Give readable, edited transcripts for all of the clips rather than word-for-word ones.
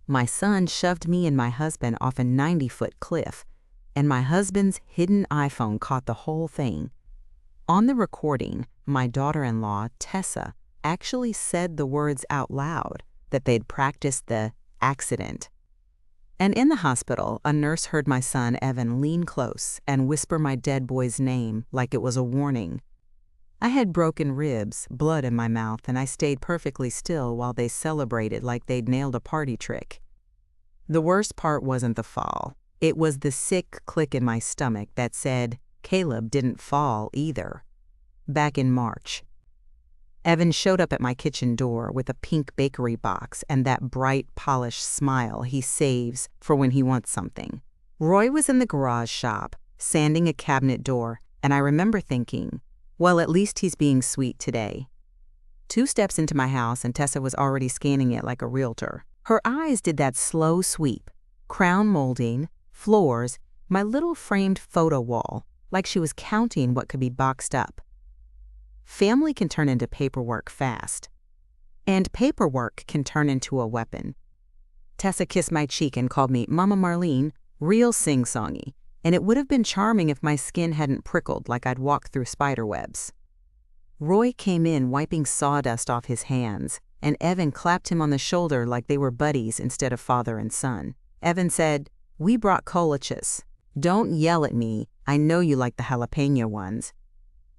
My son shoved me and my husband off a 90-foot cliff, and my husband's hidden iPhone caught the whole thing. On the recording, my daughter-in-law, Tessa, actually said the words out loud that they'd practiced the accident. And in the hospital, a nurse heard my son, Evan, lean close and whisper my dead boy's name like it was a warning. I had broken ribs, blood in my mouth, and I stayed perfectly still while they celebrated like they'd nailed a party trick. The worst part wasn't the fall. It was the sick click in my stomach that said Caleb didn't fall either. Back in March, Evan showed up at my kitchen door with a pink bakery box and that bright, polished smile he saves for when he wants something. Roy was in the garage shop, sanding a cabinet door, and I remember thinking, well, at least he's being sweet today. 2 steps into my house and Tessa was already scanning it like a realtor. Her eyes did that slow sweep, crown molding, floors, my little framed photo wall, like she was counting what could be boxed up. Family can turn into paperwork fast. And paperwork can turn into a weapon. Tessa kissed my cheek and called me Mama Marlene, real sing-songy, and it would have been charming if my skin hadn't prickled like I'd walked through spider webs. Roy came in wiping sawdust off his hands, and Evan clapped him on the shoulder like they were buddies instead of father and son. Evan said, "We brought kolaches. Don't yell at me. I know you like the jalapeno ones."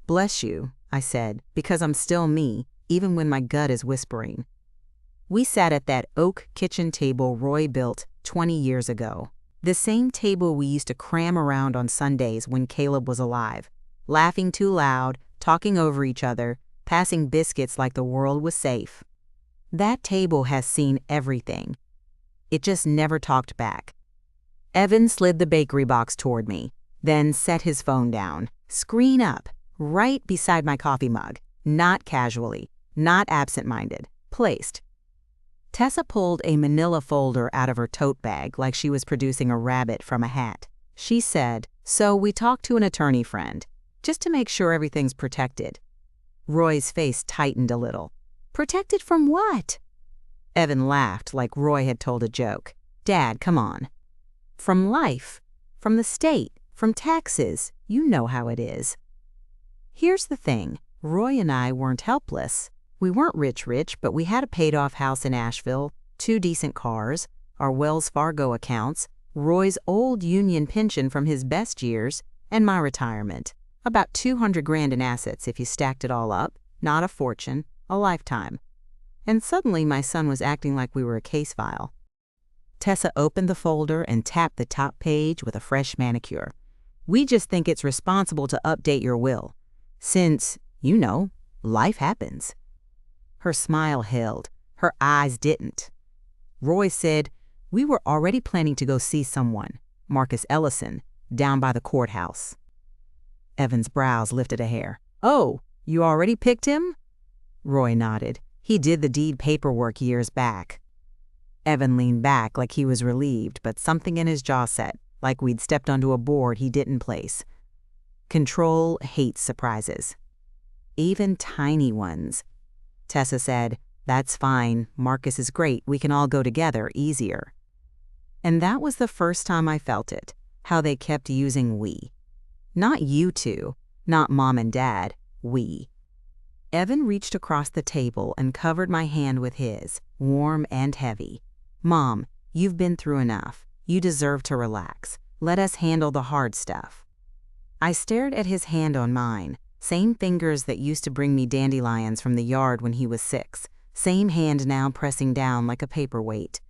"Bless you," I said, because I'm still me, even when my gut is whispering. We sat at that oak kitchen table Roy built 20 years ago. The same table we used to cram around on Sundays when Caleb was alive, laughing too loud, talking over each other, passing biscuits like the world was safe. That table has seen everything. It just never talked back. Evan slid the bakery box toward me, then set his phone down, screen up, right beside my coffee mug, not casually, not absent-minded, placed. Tessa pulled a manila folder out of her tote bag like she was producing a rabbit from a hat. She said, "So we talked to an attorney friend, just to make sure everything's protected." Roy's face tightened a little. "Protected from what?" Evan laughed like Roy had told a joke. "Dad, come on." "From life, from the state, from taxes. You know how it is." Here's the thing, Roy and I weren't helpless. We weren't rich, but we had a paid-off house in Asheville, 2 decent cars, our Wells Fargo accounts, Roy's old union pension from his best years, and my retirement. About 200 grand in assets if you stacked it all up, not a fortune, a lifetime. And suddenly my son was acting like we were a case file. Tessa opened the folder and tapped the top page with a fresh manicure. "We just think it's responsible to update your will. Since, you know, life happens." Her smile held. Her eyes didn't. Roy said, "We were already planning to go see someone, Marcus Ellison, down by the courthouse." Evan's brows lifted a hair. "Oh, you already picked him?" Roy nodded. "He did the deed paperwork years back." Evan leaned back like he was relieved, but something in his jaw set, like we'd stepped onto a board he didn't place. Control hates surprises. Even tiny ones. Tessa said, "That's fine. Marcus is great. We can all go together easier." And that was the first time I felt it, how they kept using we. Not you two, not mom and dad, we. Evan reached across the table and covered my hand with his, warm and heavy. "Mom, you've been through enough. You deserve to relax. Let us handle the hard stuff." I stared at his hand on mine, same fingers that used to bring me dandelions from the yard when he was 6, same hand now pressing down like a paperweight.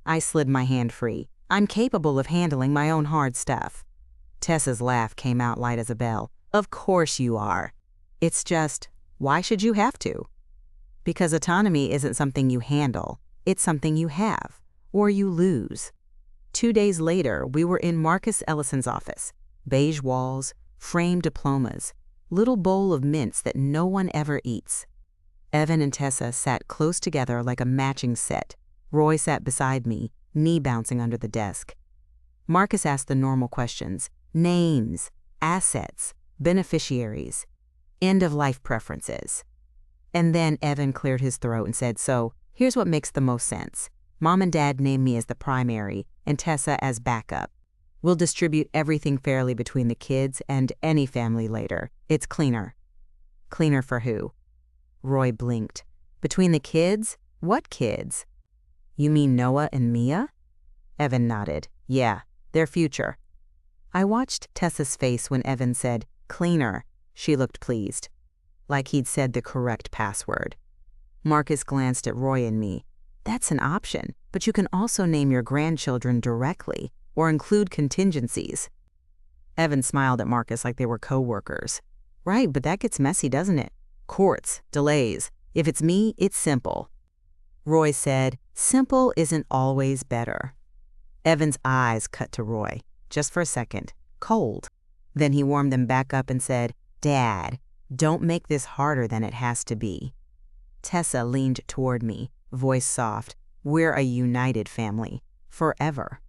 I slid my hand free. "I'm capable of handling my own hard stuff." Tessa's laugh came out light as a bell. "Of course you are. It's just, why should you have to?" Because autonomy isn't something you handle. It's something you have, or you lose. 2 days later, we were in Marcus Ellison's office. Beige walls, framed diplomas, little bowl of mints that no one ever eats. Evan and Tessa sat close together like a matching set. Roy sat beside me, knee bouncing under the desk. Marcus asked the normal questions: names, assets, beneficiaries, end-of-life preferences. And then Evan cleared his throat and said, "So, here's what makes the most sense. Mom and Dad named me as the primary and Tessa as backup. We'll distribute everything fairly between the kids and any family later. It's cleaner. Cleaner for who? Roy blinked. Between the kids? What kids? You mean Noah and Mia? Evan nodded. Yeah, their future. I watched Tessa's face when Evan said, cleaner. She looked pleased, like he'd said the correct password. Marcus glanced at Roy and me. That's an option, but you can also name your grandchildren directly or include contingencies. Evan smiled at Marcus like they were co-workers. Right, but that gets messy, doesn't it? Courts, delays. If it's me, it's simple. Roy said, simple isn't always better. Evan's eyes cut to Roy, just for a second, cold. Then he warmed them back up and said, Dad, don't make this harder than it has to be. Tessa leaned toward me, voice soft. We're a united family, forever.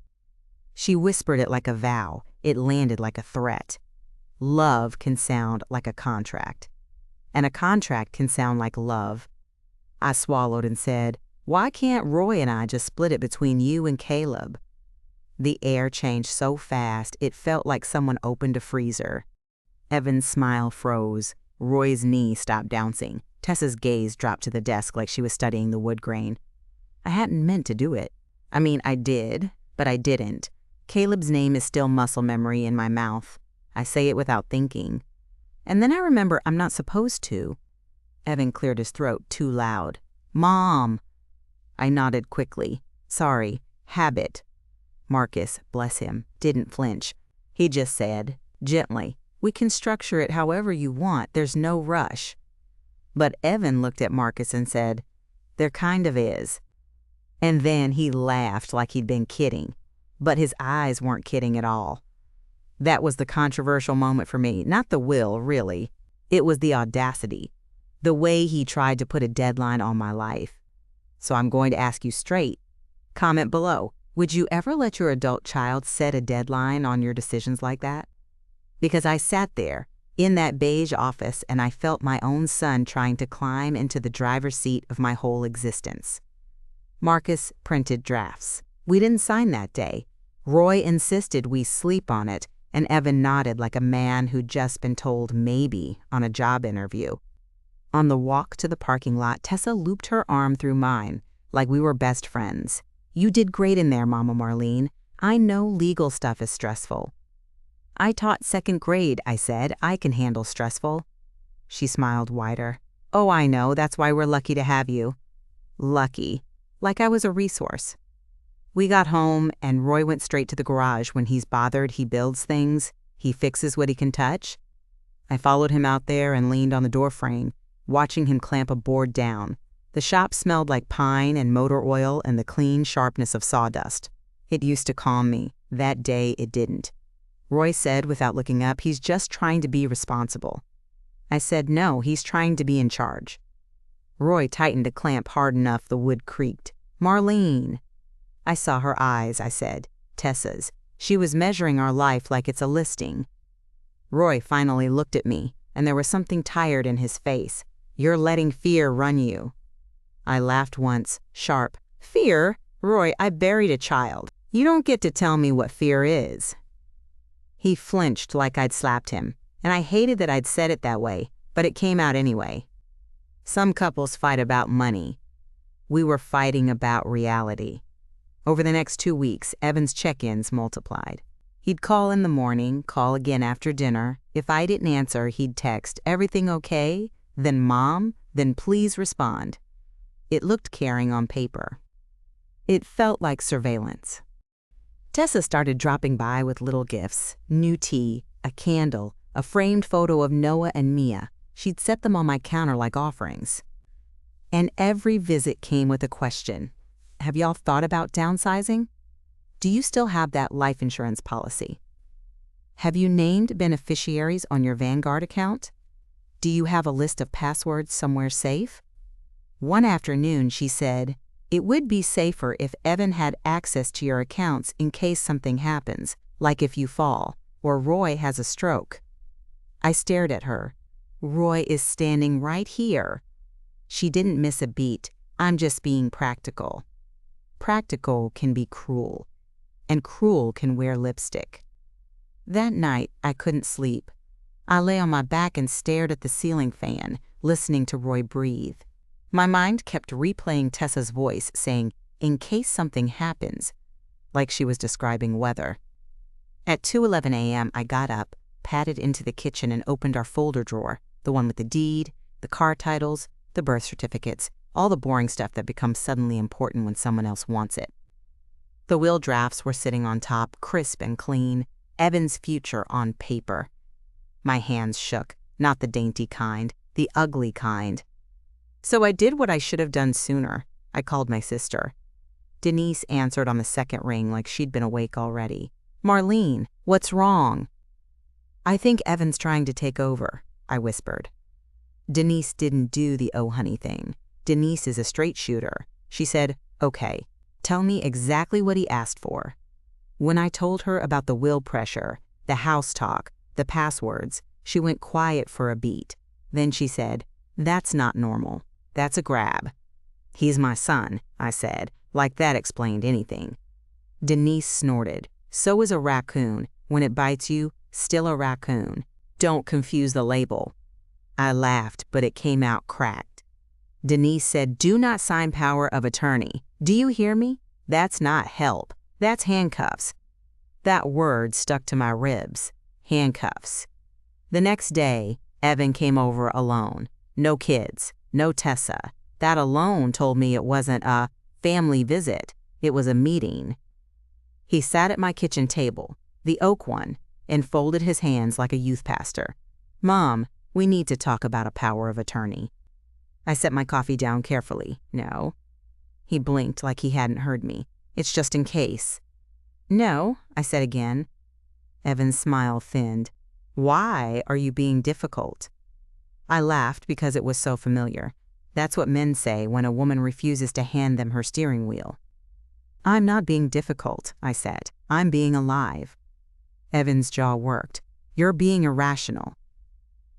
She whispered it like a vow. It landed like a threat. Love can sound like a contract, and a contract can sound like love. I swallowed and said, why can't Roy and I just split it between you and Caleb? The air changed so fast it felt like someone opened a freezer. Evan's smile froze. Roy's knee stopped bouncing. Tessa's gaze dropped to the desk like she was studying the wood grain. I hadn't meant to do it. I mean, I did, but I didn't. Caleb's name is still muscle memory in my mouth. I say it without thinking. And then I remember I'm not supposed to. Evan cleared his throat too loud. Mom! I nodded quickly. Sorry, habit. Marcus, bless him, didn't flinch. He just said, gently, we can structure it however you want. There's no rush. But Evan looked at Marcus and said, there kind of is. And then he laughed like he'd been kidding. But his eyes weren't kidding at all. That was the controversial moment for me. Not the will, really. It was the audacity. The way he tried to put a deadline on my life. So I'm going to ask you straight. Comment below. Would you ever let your adult child set a deadline on your decisions like that? Because I sat there in that beige office and I felt my own son trying to climb into the driver's seat of my whole existence. Marcus printed drafts. We didn't sign that day. Roy insisted we sleep on it, and Evan nodded like a man who'd just been told maybe on a job interview. On the walk to the parking lot, Tessa looped her arm through mine, like we were best friends. You did great in there, Mama Marlene. I know legal stuff is stressful. I taught second grade, I said. I can handle stressful. She smiled wider. Oh, I know. That's why we're lucky to have you. Lucky. Like I was a resource. We got home, and Roy went straight to the garage. When he's bothered, he builds things. He fixes what he can touch. I followed him out there and leaned on the doorframe, watching him clamp a board down. The shop smelled like pine and motor oil and the clean sharpness of sawdust. It used to calm me. That day, it didn't. Roy said, without looking up, he's just trying to be responsible. I said, no, he's trying to be in charge. Roy tightened a clamp hard enough the wood creaked. Marlene. I saw her eyes, I said. Tessa's. She was measuring our life like it's a listing. Roy finally looked at me, and there was something tired in his face. You're letting fear run you. I laughed once, sharp. Fear? Roy, I buried a child. You don't get to tell me what fear is. He flinched like I'd slapped him, and I hated that I'd said it that way, but it came out anyway. Some couples fight about money. We were fighting about reality. Over the next 2 weeks, Evan's check-ins multiplied. He'd call in the morning, call again after dinner. If I didn't answer, he'd text, everything okay? Then Mom, then please respond. It looked caring on paper. It felt like surveillance. Tessa started dropping by with little gifts, new tea, a candle, a framed photo of Noah and Mia. She'd set them on my counter like offerings. And every visit came with a question. Have y'all thought about downsizing? Do you still have that life insurance policy? Have you named beneficiaries on your Vanguard account? Do you have a list of passwords somewhere safe? One afternoon, she said, it would be safer if Evan had access to your accounts in case something happens, like if you fall, or Roy has a stroke. I stared at her. Roy is standing right here. She didn't miss a beat. I'm just being practical. practical can be cruel, and cruel can wear lipstick. That night, I couldn't sleep. I lay on my back and stared at the ceiling fan, listening to Roy breathe. My mind kept replaying Tessa's voice saying, "In case something happens," like she was describing weather. At 2:11 a.m., I got up, padded into the kitchen and opened our folder drawer, the one with the deed, the car titles, the birth certificates, all the boring stuff that becomes suddenly important when someone else wants it. The will drafts were sitting on top, crisp and clean, Evan's future on paper. My hands shook, not the dainty kind, the ugly kind. So I did what I should have done sooner. I called my sister. Denise answered on the second ring like she'd been awake already. "Marlene, what's wrong?" "I think Evan's trying to take over," I whispered. Denise didn't do the "oh honey" thing. Denise is a straight shooter. She said, "Okay, tell me exactly what he asked for." When I told her about the will pressure, the house talk, the passwords, she went quiet for a beat. Then she said, "That's not normal. That's a grab." "He's my son," I said, like that explained anything. Denise snorted. "So is a raccoon. When it bites you, still a raccoon. Don't confuse the label." I laughed, but it came out cracked. Denise said, "Do not sign power of attorney. Do you hear me? That's not help. That's handcuffs." That word stuck to my ribs. Handcuffs. The next day, Evan came over alone. No kids, no Tessa. That alone told me it wasn't a family visit. It was a meeting. He sat at my kitchen table, the oak one, and folded his hands like a youth pastor. "Mom, we need to talk about a power of attorney." I set my coffee down carefully. "No." He blinked like he hadn't heard me. "It's just in case." "No," I said again. Evan's smile thinned. "Why are you being difficult?" I laughed because it was so familiar. That's what men say when a woman refuses to hand them her steering wheel. "I'm not being difficult," I said. "I'm being alive." Evan's jaw worked. "You're being irrational."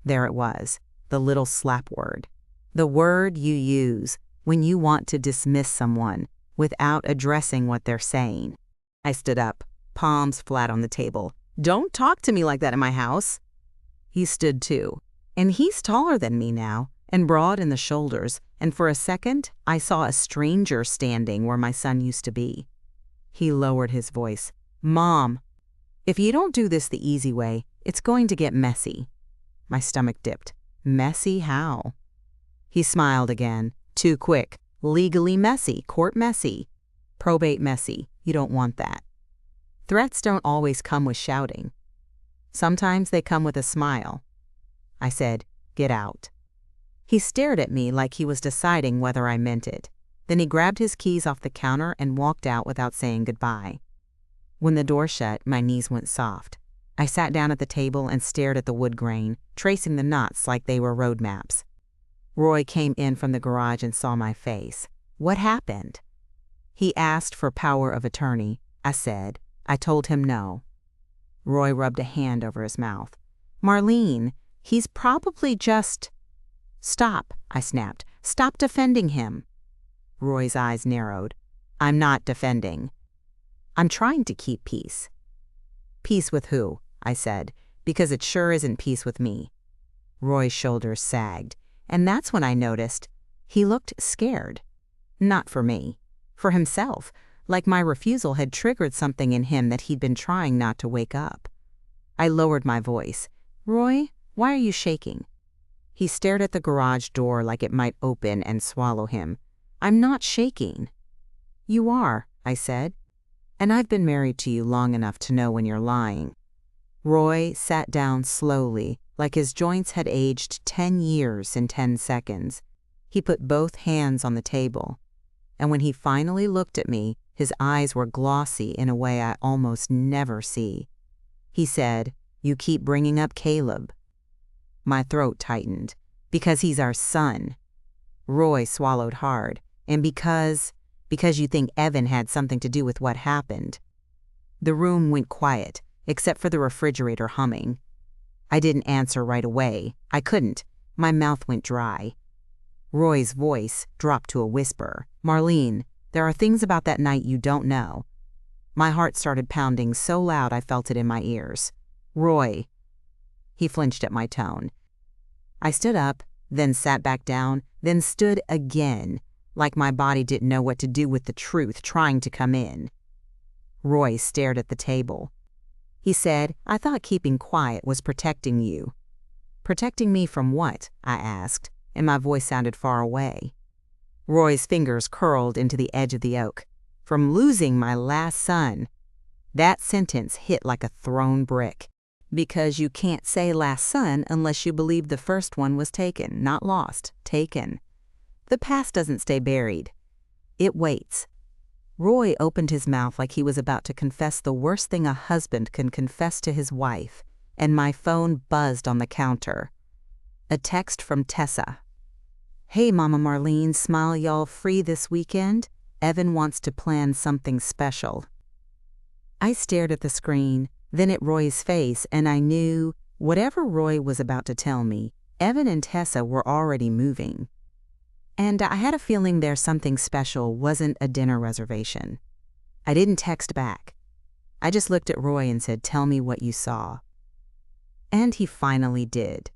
There it was, the little slap word. The word you use when you want to dismiss someone without addressing what they're saying. I stood up, palms flat on the table. "Don't talk to me like that in my house." He stood too, and he's taller than me now, and broad in the shoulders, and for a second, I saw a stranger standing where my son used to be. He lowered his voice. "Mom, if you don't do this the easy way, it's going to get messy." My stomach dipped. "Messy how?" He smiled again. "Too quick. Legally messy, court messy, probate messy. You don't want that." Threats don't always come with shouting. Sometimes they come with a smile. I said, "Get out." He stared at me like he was deciding whether I meant it. Then he grabbed his keys off the counter and walked out without saying goodbye. When the door shut, my knees went soft. I sat down at the table and stared at the wood grain, tracing the knots like they were road maps. Roy came in from the garage and saw my face. "What happened?" He asked for power of attorney. I said. I told him no. Roy rubbed a hand over his mouth. "Marlene, he's probably just—" "Stop," I snapped. "Stop defending him." Roy's eyes narrowed. "I'm not defending. I'm trying to keep peace." "Peace with who?" I said, "because it sure isn't peace with me." Roy's shoulders sagged, and that's when I noticed he looked scared. Not for me, for himself, like my refusal had triggered something in him that he'd been trying not to wake up. I lowered my voice. "Roy, why are you shaking?" He stared at the garage door like it might open and swallow him. "I'm not shaking." "You are," I said. "And I've been married to you long enough to know when you're lying." Roy sat down slowly, like his joints had aged 10 years in 10 seconds. He put both hands on the table. And when he finally looked at me, his eyes were glossy in a way I almost never see. He said, "You keep bringing up Caleb." My throat tightened. "Because he's our son." Roy swallowed hard. "And because you think Evan had something to do with what happened." The room went quiet, except for the refrigerator humming. I didn't answer right away. I couldn't. My mouth went dry. Roy's voice dropped to a whisper. "Marlene, There are things about that night you don't know." My heart started pounding so loud I felt it in my ears. "Roy." He flinched at my tone. I stood up, then sat back down, then stood again, like my body didn't know what to do with the truth trying to come in. Roy stared at the table. He said, "I thought keeping quiet was protecting you." "Protecting me from what?" I asked, and my voice sounded far away. Roy's fingers curled into the edge of the oak. "From losing my last son." That sentence hit like a thrown brick. Because you can't say last son unless you believe the first one was taken, not lost, taken. The past doesn't stay buried. It waits. Roy opened his mouth like he was about to confess the worst thing a husband can confess to his wife, and my phone buzzed on the counter. A text from Tessa. "Hey, Mama Marlene, smile y'all free this weekend? Evan wants to plan something special." I stared at the screen, then at Roy's face, and I knew, whatever Roy was about to tell me, Evan and Tessa were already moving. And I had a feeling their something special wasn't a dinner reservation. I didn't text back. I just looked at Roy and said, "Tell me what you saw." And he finally did.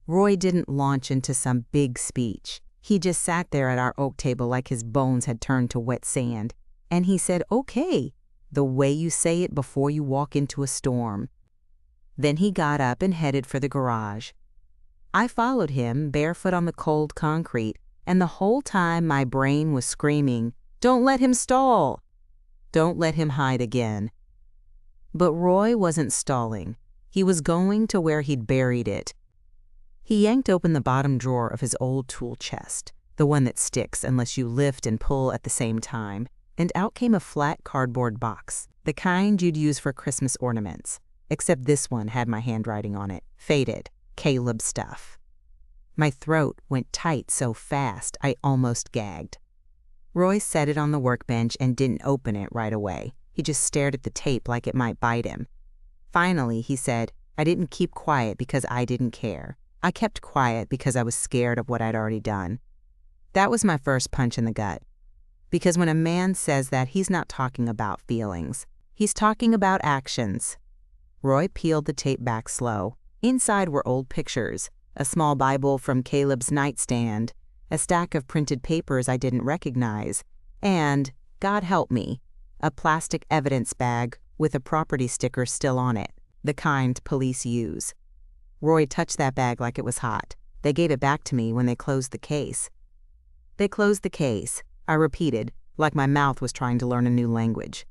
Roy didn't launch into some big speech. He just sat there at our oak table like his bones had turned to wet sand, and he said, "Okay," the way you say it before you walk into a storm. Then he got up and headed for the garage. I followed him, barefoot on the cold concrete, and the whole time my brain was screaming, "Don't let him stall! Don't let him hide again." But Roy wasn't stalling. He was going to where he'd buried it. He yanked open the bottom drawer of his old tool chest, the one that sticks unless you lift and pull at the same time, and out came a flat cardboard box, the kind you'd use for Christmas ornaments, except this one had my handwriting on it, faded, Caleb stuff. My throat went tight so fast I almost gagged. Roy set it on the workbench and didn't open it right away. He just stared at the tape like it might bite him. Finally, he said, "I didn't keep quiet because I didn't care. I kept quiet because I was scared of what I'd already done." That was my first punch in the gut. Because when a man says that, he's not talking about feelings. He's talking about actions. Roy peeled the tape back slow. Inside were old pictures, a small Bible from Caleb's nightstand, a stack of printed papers I didn't recognize, and, God help me, a plastic evidence bag with a property sticker still on it, the kind police use. Roy touched that bag like it was hot. They gave it back to me when they closed the case. "They closed the case," I repeated, like my mouth was trying to learn a new language.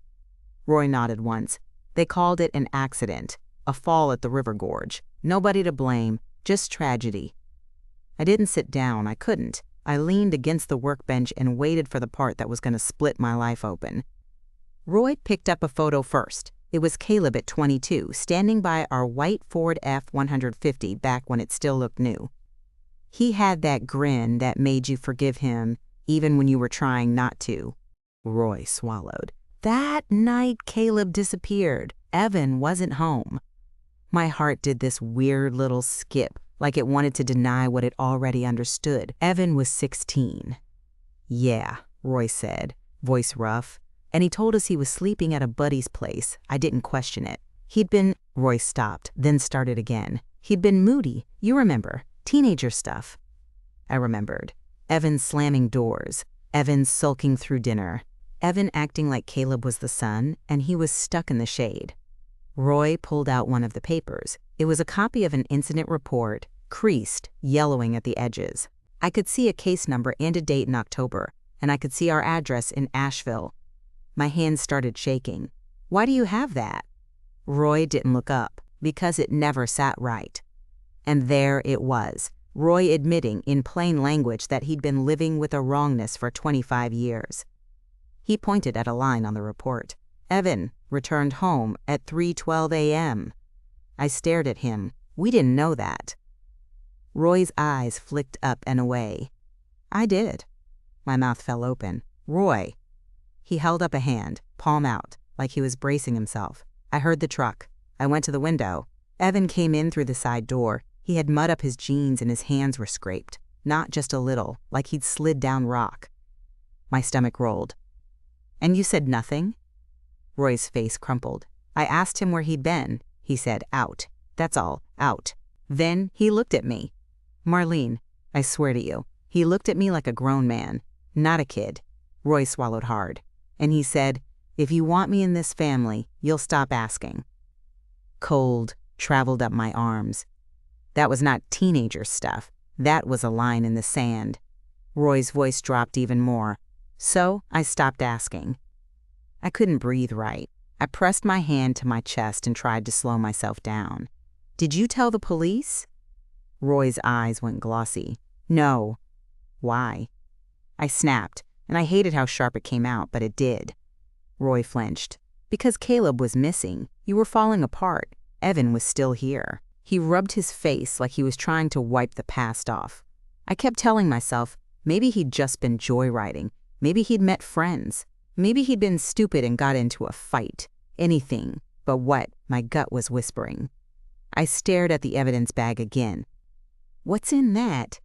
Roy nodded once. "They called it an accident, a fall at the river gorge. Nobody to blame, just tragedy." I didn't sit down, I couldn't. I leaned against the workbench and waited for the part that was going to split my life open. Roy picked up a photo first. It was Caleb at 22, standing by our white Ford F-150 back when it still looked new. He had that grin that made you forgive him even when you were trying not to. Roy swallowed. That night Caleb disappeared. Evan wasn't home. My heart did this weird little skip, like it wanted to deny what it already understood. Evan was 16. "Yeah," Roy said, voice rough. "And he told us he was sleeping at a buddy's place. I didn't question it. He'd been—" Roy stopped, then started again. "He'd been moody. You remember. Teenager stuff." I remembered. Evan slamming doors. Evan sulking through dinner. Evan acting like Caleb was the son, and he was stuck in the shade. Roy pulled out one of the papers. It was a copy of an incident report, creased, yellowing at the edges. I could see a case number and a date in October, and I could see our address in Asheville. My hands started shaking. "Why do you have that?" Roy didn't look up, because it never sat right. And there it was, Roy admitting in plain language that he'd been living with a wrongness for 25 years. He pointed at a line on the report. "Evan returned home at 3:12 a.m. I stared at him. We didn't know that. Roy's eyes flicked up and away. I did. My mouth fell open. "Roy." He held up a hand, palm out, like he was bracing himself. I heard the truck. I went to the window. Evan came in through the side door. He had mud up his jeans and his hands were scraped. Not just a little, like he'd slid down rock. My stomach rolled. And you said nothing? Roy's face crumpled. I asked him where he'd been. He said, out. That's all, out. Then he looked at me. Marlene, I swear to you, he looked at me like a grown man, not a kid. Roy swallowed hard. And he said, if you want me in this family, you'll stop asking. Cold traveled up my arms. That was not teenager stuff. That was a line in the sand. Roy's voice dropped even more. So I stopped asking. I couldn't breathe right. I pressed my hand to my chest and tried to slow myself down. Did you tell the police? Roy's eyes went glossy. No. Why? I snapped, and I hated how sharp it came out, but it did. Roy flinched. Because Caleb was missing. You were falling apart. Evan was still here. He rubbed his face like he was trying to wipe the past off. I kept telling myself, maybe he'd just been joyriding. Maybe he'd met friends. Maybe he'd been stupid and got into a fight. Anything but what my gut was whispering. I stared at the evidence bag again. What's in that?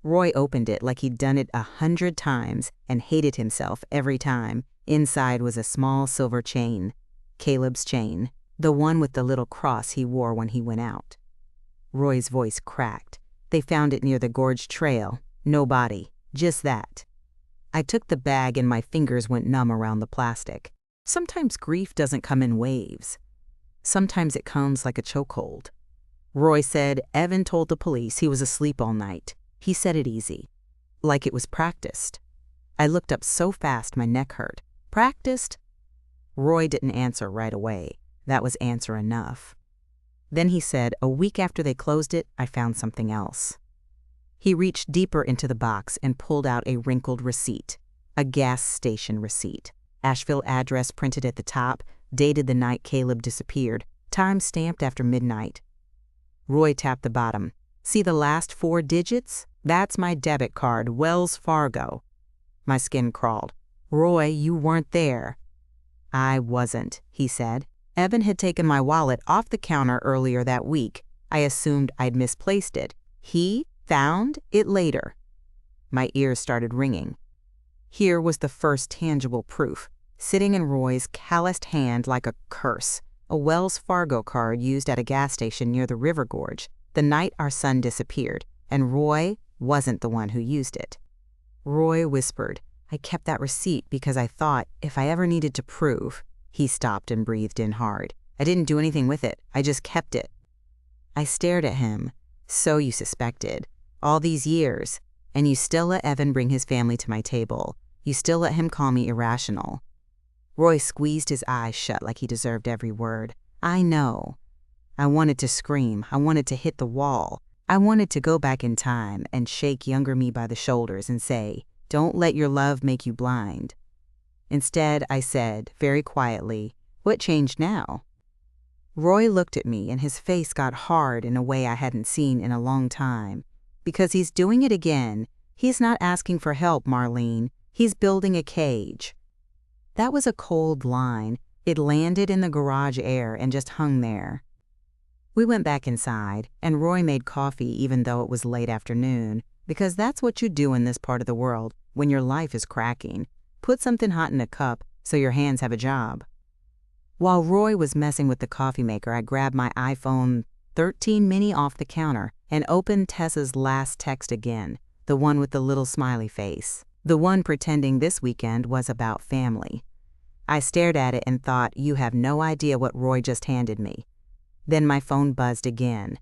Roy opened it like he'd done it 100 times and hated himself every time. Inside was a small silver chain. Caleb's chain. The one with the little cross he wore when he went out. Roy's voice cracked. They found it near the gorge trail. No body. Just that. I took the bag and my fingers went numb around the plastic. Sometimes grief doesn't come in waves. Sometimes it comes like a chokehold. Roy said Evan told the police he was asleep all night. He said it easy. Like it was practiced. I looked up so fast my neck hurt. Practiced? Roy didn't answer right away. That was answer enough. Then he said, a week after they closed it, I found something else. He reached deeper into the box and pulled out a wrinkled receipt, a gas station receipt. Asheville address printed at the top, dated the night Caleb disappeared, time stamped after midnight. Roy tapped the bottom. See the last 4 digits? That's my debit card, Wells Fargo. My skin crawled. Roy, you weren't there. I wasn't, he said. Evan had taken my wallet off the counter earlier that week. I assumed I'd misplaced it. He found it later. My ears started ringing. Here was the first tangible proof, sitting in Roy's calloused hand like a curse, a Wells Fargo card used at a gas station near the river gorge the night our son disappeared, and Roy wasn't the one who used it. Roy whispered, I kept that receipt because I thought if I ever needed to prove. He stopped and breathed in hard. I didn't do anything with it. I just kept it. I stared at him. So you suspected. All these years, and you still let Evan bring his family to my table. You still let him call me irrational. Roy squeezed his eyes shut like he deserved every word. I know. I wanted to scream. I wanted to hit the wall. I wanted to go back in time and shake younger me by the shoulders and say, don't let your love make you blind. Instead, I said, very quietly, what changed now? Roy looked at me and his face got hard in a way I hadn't seen in a long time. Because he's doing it again. He's not asking for help, Marlene. He's building a cage. That was a cold line. It landed in the garage air and just hung there. We went back inside, and Roy made coffee even though it was late afternoon, because that's what you do in this part of the world when your life is cracking. Put something hot in a cup so your hands have a job. While Roy was messing with the coffee maker, I grabbed my iPhone 13 mini off the counter and opened Tessa's last text again, the one with the little smiley face, the one pretending this weekend was about family. I stared at it and thought, you have no idea what Roy just handed me. Then my phone buzzed again.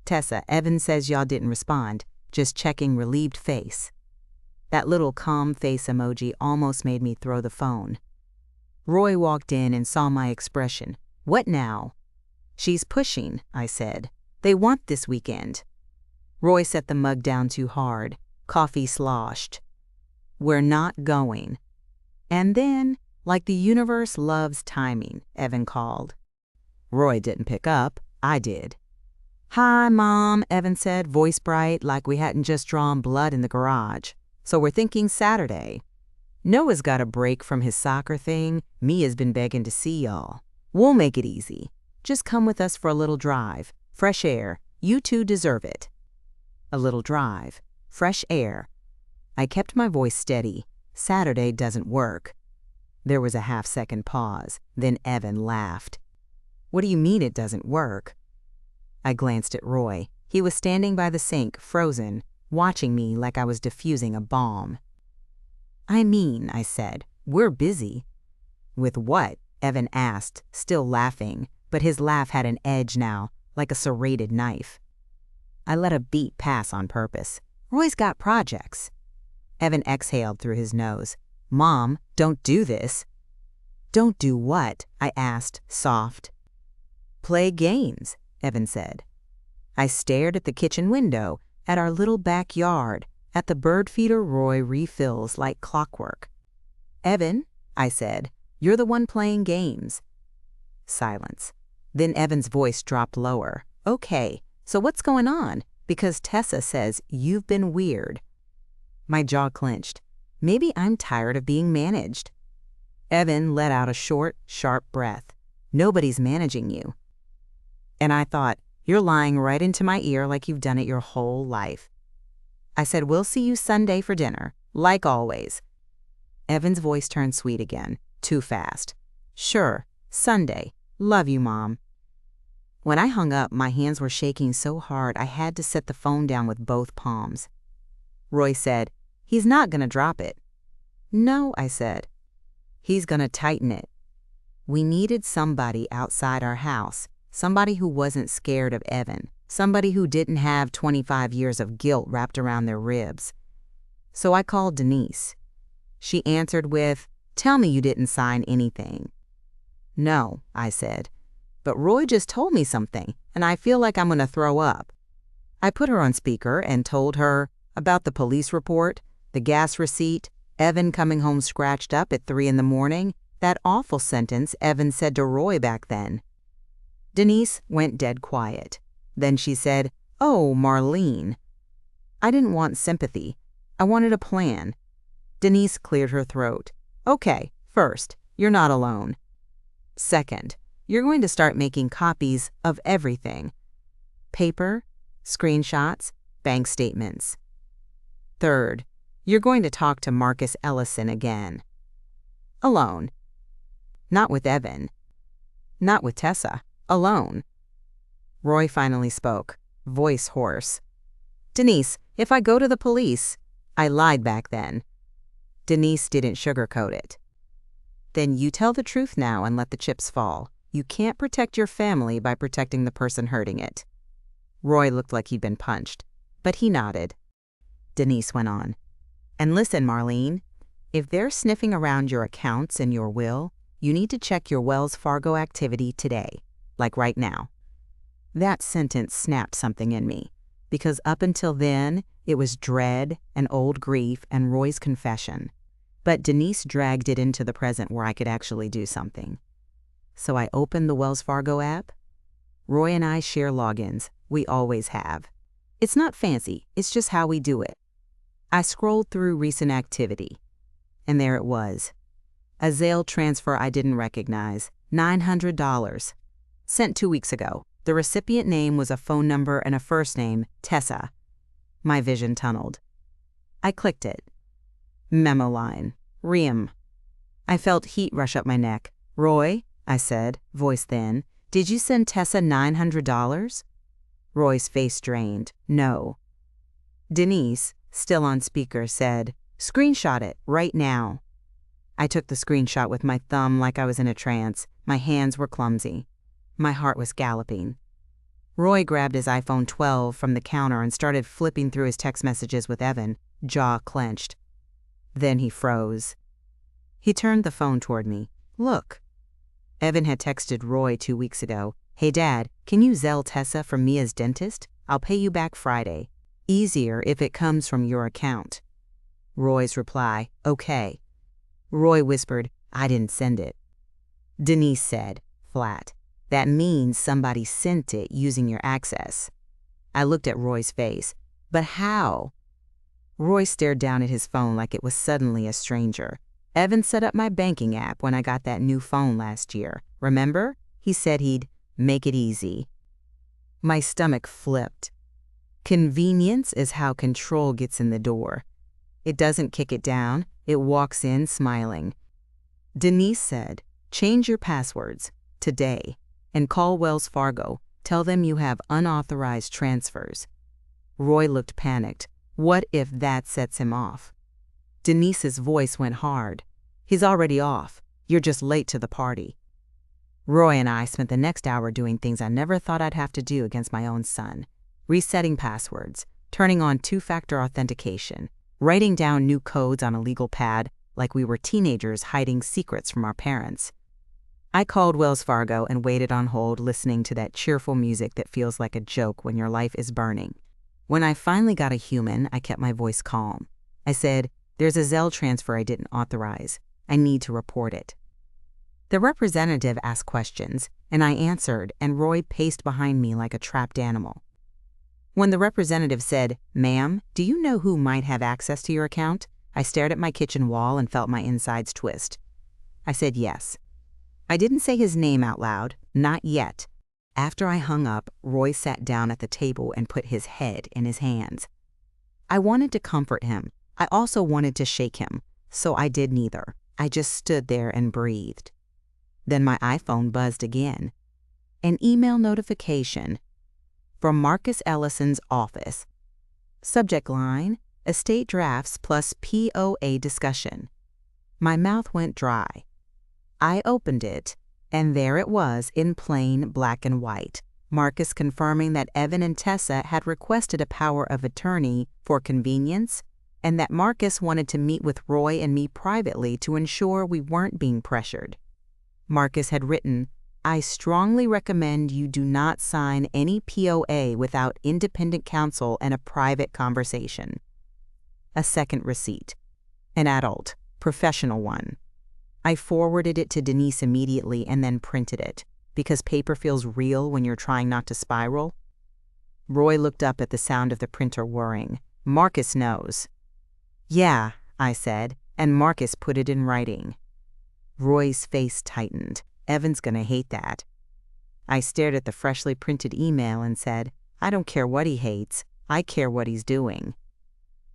Tessa, Evan says y'all didn't respond, just checking relieved face. That little calm face emoji almost made me throw the phone. Roy walked in and saw my expression. What now? She's pushing, I said. They want this weekend. Roy set the mug down too hard. Coffee sloshed. We're not going. And then, like the universe loves timing, Evan called. Roy didn't pick up. I did. Hi, Mom, Evan said, voice bright, like we hadn't just drawn blood in the garage. So we're thinking Saturday. Noah's got a break from his soccer thing. Mia's been begging to see y'all. We'll make it easy. Just come with us for a little drive. Fresh air. You two deserve it. A little drive. Fresh air. I kept my voice steady. Saturday doesn't work. There was a half-second pause, then Evan laughed. "What do you mean it doesn't work?" I glanced at Roy. He was standing by the sink, frozen, watching me like I was defusing a bomb. "I mean," I said, "we're busy." "With what?" Evan asked, still laughing, but his laugh had an edge now, like a serrated knife. I let a beat pass on purpose. "Roy's got projects." Evan exhaled through his nose. "Mom, don't do this." "Don't do what?" I asked, soft. "Play games," Evan said. I stared at the kitchen window, at our little backyard, at the bird feeder Roy refills like clockwork. "Evan," I said, "you're the one playing games." Silence. Then Evan's voice dropped lower. "Okay, so what's going on? Because Tessa says you've been weird." My jaw clenched. Maybe I'm tired of being managed. Evan let out a short, sharp breath. "Nobody's managing you." And I thought, "You're lying right into my ear like you've done it your whole life." I said, "We'll see you Sunday for dinner, like always." Evan's voice turned sweet again, too fast. "Sure, Sunday. Love you, Mom." When I hung up, my hands were shaking so hard I had to set the phone down with both palms. Roy said, "He's not going to drop it." "No," I said. "He's going to tighten it." We needed somebody outside our house, somebody who wasn't scared of Evan, somebody who didn't have 25 years of guilt wrapped around their ribs. So I called Denise. She answered with, "Tell me you didn't sign anything." "No," I said, "but Roy just told me something, and I feel like I'm going to throw up." I put her on speaker and told her about the police report, the gas receipt, Evan coming home scratched up at 3 in the morning, that awful sentence Evan said to Roy back then. Denise went dead quiet. Then she said, "Oh, Marlene." I didn't want sympathy. I wanted a plan. Denise cleared her throat. "Okay, first, you're not alone. Second, you're going to start making copies of everything. Paper, screenshots, bank statements. Third, you're going to talk to Marcus Ellison again. Alone. Not with Evan. Not with Tessa. Alone." Roy finally spoke, voice hoarse. "Denise, if I go to the police..." I lied back then. Denise didn't sugarcoat it. "Then you tell the truth now and let the chips fall. You can't protect your family by protecting the person hurting it." Roy looked like he'd been punched, but he nodded. Denise went on. "And listen, Marlene, if they're sniffing around your accounts and your will, you need to check your Wells Fargo activity today, like right now." That sentence snapped something in me, because up until then, it was dread and old grief and Roy's confession. But Denise dragged it into the present where I could actually do something. So I opened the Wells Fargo app. Roy and I share logins. We always have. It's not fancy, it's just how we do it. I scrolled through recent activity, and there it was. A Zelle transfer I didn't recognize, $900. Sent 2 weeks ago. The recipient name was a phone number and a first name, Tessa. My vision tunneled. I clicked it. Memo line. Riem. I felt heat rush up my neck. "Roy," I said, voice thin, "did you send Tessa $900? Roy's face drained. "No." Denise, still on speaker, said, "Screenshot it right now." I took the screenshot with my thumb like I was in a trance. My hands were clumsy. My heart was galloping. Roy grabbed his iPhone 12 from the counter and started flipping through his text messages with Evan, jaw clenched. Then he froze. He turned the phone toward me. "Look." Evan had texted Roy 2 weeks ago, "Hey Dad, can you Zelle Tessa from Mia's dentist? I'll pay you back Friday. Easier if it comes from your account." Roy's reply, "Okay." Roy whispered, "I didn't send it." Denise said, flat, "That means somebody sent it using your access." I looked at Roy's face. "But how?" Roy stared down at his phone like it was suddenly a stranger. "Evan set up my banking app when I got that new phone last year. Remember? He said he'd make it easy." My stomach flipped. Convenience is how control gets in the door. It doesn't kick it down. It walks in smiling. Denise said, "Change your passwords today and call Wells Fargo. Tell them you have unauthorized transfers." Roy looked panicked. What if that sets him off? Denise's voice went hard. "He's already off. You're just late to the party." Roy and I spent the next hour doing things I never thought I'd have to do against my own son. Resetting passwords, turning on two-factor authentication, writing down new codes on a legal pad like we were teenagers hiding secrets from our parents. I called Wells Fargo and waited on hold, listening to that cheerful music that feels like a joke when your life is burning. When I finally got a human, I kept my voice calm. I said, "There's a Zelle transfer I didn't authorize. I need to report it." The representative asked questions, and I answered, and Roy paced behind me like a trapped animal. When the representative said, "Ma'am, do you know who might have access to your account?" I stared at my kitchen wall and felt my insides twist. I said yes. I didn't say his name out loud, not yet. After I hung up, Roy sat down at the table and put his head in his hands. I wanted to comfort him. I also wanted to shake him, so I did neither. I just stood there and breathed. Then my iPhone buzzed again. An email notification from Marcus Ellison's office. Subject line, estate drafts plus POA discussion. My mouth went dry. I opened it, and there it was in plain black and white. Marcus confirming that Evan and Tessa had requested a power of attorney for convenience, and that Marcus wanted to meet with Roy and me privately to ensure we weren't being pressured. Marcus had written, "I strongly recommend you do not sign any POA without independent counsel and a private conversation." A second receipt. An adult, professional one. I forwarded it to Denise immediately and then printed it, because paper feels real when you're trying not to spiral. Roy looked up at the sound of the printer whirring. "Marcus knows." "Yeah," I said, and Marcus put it in writing. Roy's face tightened. Evan's gonna hate that. I stared at the freshly printed email and said, "I don't care what he hates. I care what he's doing."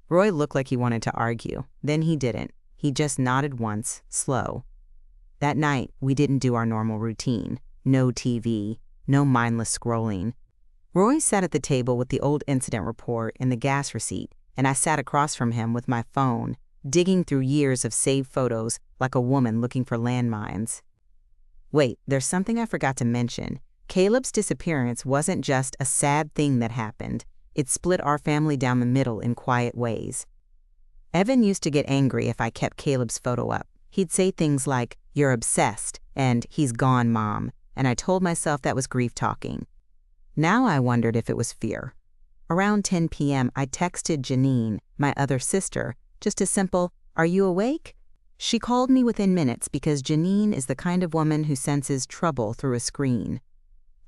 Roy looked like he wanted to argue. Then he didn't. He just nodded once, slow. That night, we didn't do our normal routine. No TV, no mindless scrolling. Roy sat at the table with the old incident report and the gas receipt, and I sat across from him with my phone, digging through years of saved photos like a woman looking for landmines. Wait, there's something I forgot to mention. Caleb's disappearance wasn't just a sad thing that happened. It split our family down the middle in quiet ways. Evan used to get angry if I kept Caleb's photo up. He'd say things like, "You're obsessed," and "He's gone, Mom," and I told myself that was grief talking. Now I wondered if it was fear. Around 10 p.m., I texted Janine, my other sister, just a simple, "Are you awake?" She called me within minutes because Janine is the kind of woman who senses trouble through a screen.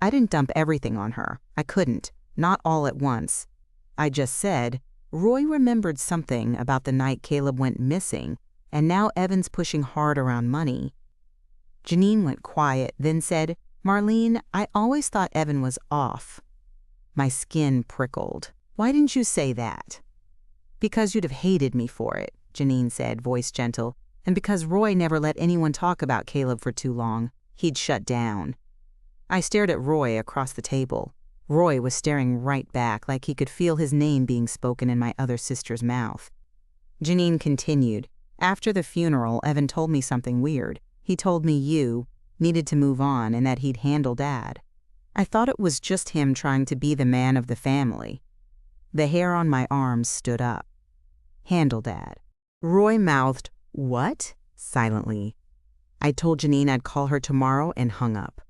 I didn't dump everything on her. I couldn't, not all at once. I just said, "Roy remembered something about the night Caleb went missing, and now Evan's pushing hard around money." Janine went quiet, then said, "Marlene, I always thought Evan was off." My skin prickled. "Why didn't you say that?" "Because you'd have hated me for it," Janine said, voice gentle, "and because Roy never let anyone talk about Caleb for too long. He'd shut down." I stared at Roy across the table. Roy was staring right back like he could feel his name being spoken in my other sister's mouth. Janine continued, "After the funeral, Evan told me something weird. He told me you needed to move on and that he'd handle Dad. I thought it was just him trying to be the man of the family." The hair on my arms stood up. "Handle Dad." Roy mouthed, "What?" silently. I told Janine I'd call her tomorrow and hung up.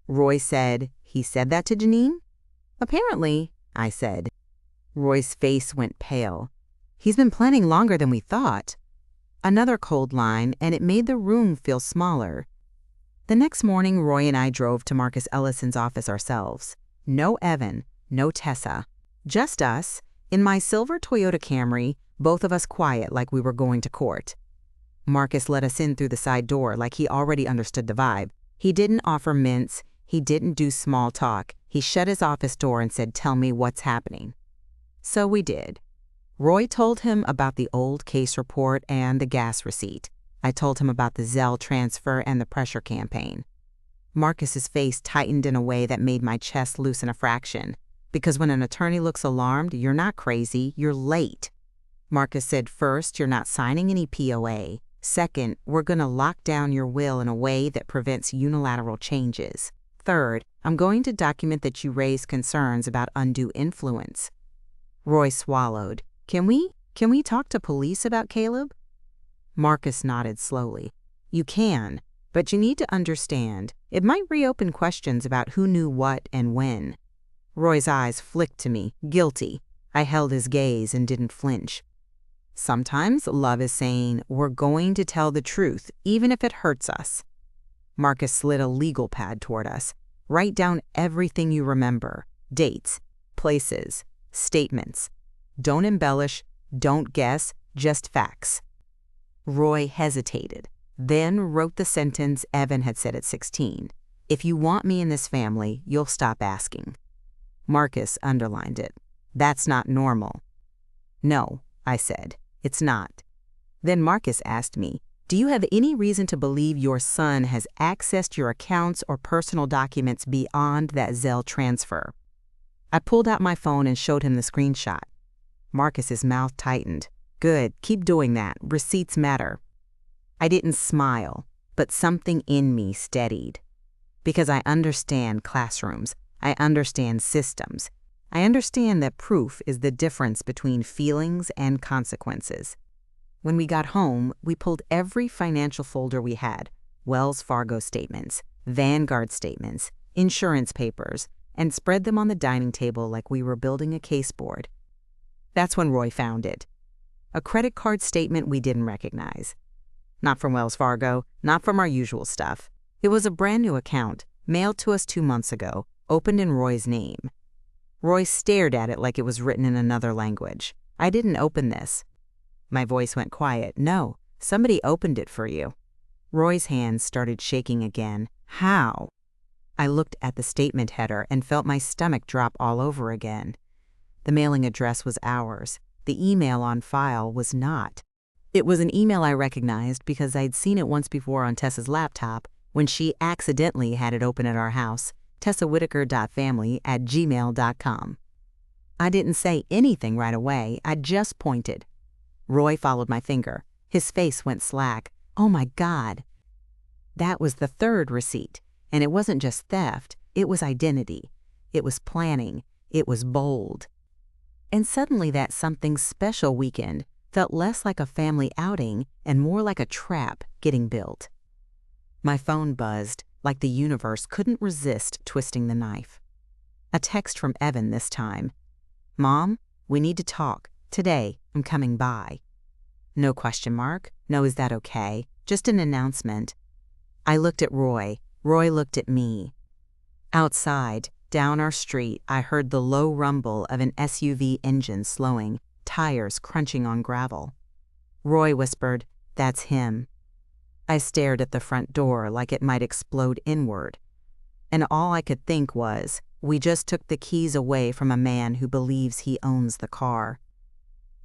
Roy said, "He said that to Janine?" "Apparently," I said. Roy's face went pale. "He's been planning longer than we thought." Another cold line, and it made the room feel smaller. The next morning, Roy and I drove to Marcus Ellison's office ourselves. No Evan, no Tessa. Just us, in my silver Toyota Camry, both of us quiet like we were going to court. Marcus let us in through the side door like he already understood the vibe. He didn't offer mints. He didn't do small talk. He shut his office door and said, "Tell me what's happening." So we did. Roy told him about the old case report and the gas receipt. I told him about the Zelle transfer and the pressure campaign. Marcus's face tightened in a way that made my chest loosen a fraction. Because when an attorney looks alarmed, you're not crazy, you're late. Marcus said, first, you're not signing any POA. Second, we're going to lock down your will in a way that prevents unilateral changes. Third, I'm going to document that you raised concerns about undue influence. Roy swallowed. Can we talk to police about Caleb? Marcus nodded slowly. You can, but you need to understand, it might reopen questions about who knew what and when. Roy's eyes flicked to me, guilty. I held his gaze and didn't flinch. Sometimes love is saying, we're going to tell the truth, even if it hurts us. Marcus slid a legal pad toward us. Write down everything you remember. Dates, places, statements. Don't embellish, don't guess, just facts. Roy hesitated, then wrote the sentence Evan had said at 16. If you want me in this family, you'll stop asking. Marcus underlined it. That's not normal. No, I said, it's not. Then Marcus asked me, do you have any reason to believe your son has accessed your accounts or personal documents beyond that Zelle transfer? I pulled out my phone and showed him the screenshot. Marcus's mouth tightened. Good, keep doing that. Receipts matter. I didn't smile, but something in me steadied. Because I understand classrooms. I understand systems. I understand that proof is the difference between feelings and consequences. When we got home, we pulled every financial folder we had, Wells Fargo statements, Vanguard statements, insurance papers, and spread them on the dining table like we were building a caseboard. That's when Roy found it. A credit card statement we didn't recognize. Not from Wells Fargo, not from our usual stuff. It was a brand new account, mailed to us 2 months ago, opened in Roy's name. Roy stared at it like it was written in another language. I didn't open this. My voice went quiet. No, somebody opened it for you. Roy's hands started shaking again. How? I looked at the statement header and felt my stomach drop all over again. The mailing address was ours. The email on file was not. It was an email I recognized because I'd seen it once before on Tessa's laptop when she accidentally had it open at our house. tessawhitaker.family@gmail.com. I didn't say anything right away. I just pointed. Roy followed my finger. His face went slack. Oh my God. That was the third receipt. And it wasn't just theft. It was identity. It was planning. It was bold. And suddenly that something special weekend felt less like a family outing and more like a trap getting built. My phone buzzed, like the universe couldn't resist twisting the knife. A text from Evan this time. Mom, we need to talk. Today, I'm coming by. No question mark. No, is that okay? Just an announcement. I looked at Roy. Roy looked at me. Outside, down our street, I heard the low rumble of an SUV engine slowing, tires crunching on gravel. Roy whispered, "That's him." I stared at the front door like it might explode inward. And all I could think was, we just took the keys away from a man who believes he owns the car.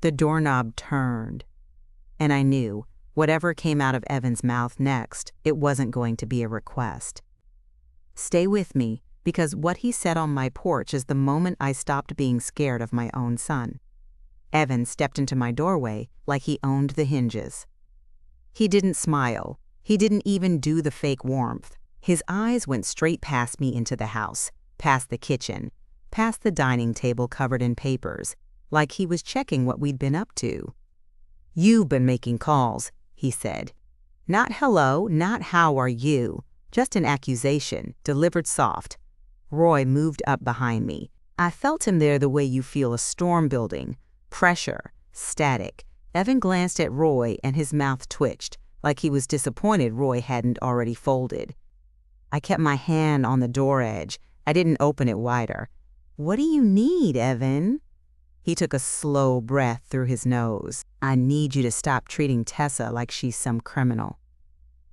The doorknob turned, and I knew, whatever came out of Evan's mouth next, it wasn't going to be a request. Stay with me, because what he said on my porch is the moment I stopped being scared of my own son. Evan stepped into my doorway like he owned the hinges. He didn't smile. He didn't even do the fake warmth. His eyes went straight past me into the house, past the kitchen, past the dining table covered in papers, like he was checking what we'd been up to. "You've been making calls," he said. "Not hello, not how are you. Just an accusation, delivered soft." Roy moved up behind me. I felt him there the way you feel a storm building. Pressure, static. Evan glanced at Roy and his mouth twitched, like he was disappointed Roy hadn't already folded. I kept my hand on the door edge. I didn't open it wider. "What do you need, Evan?" He took a slow breath through his nose. "I need you to stop treating Tessa like she's some criminal."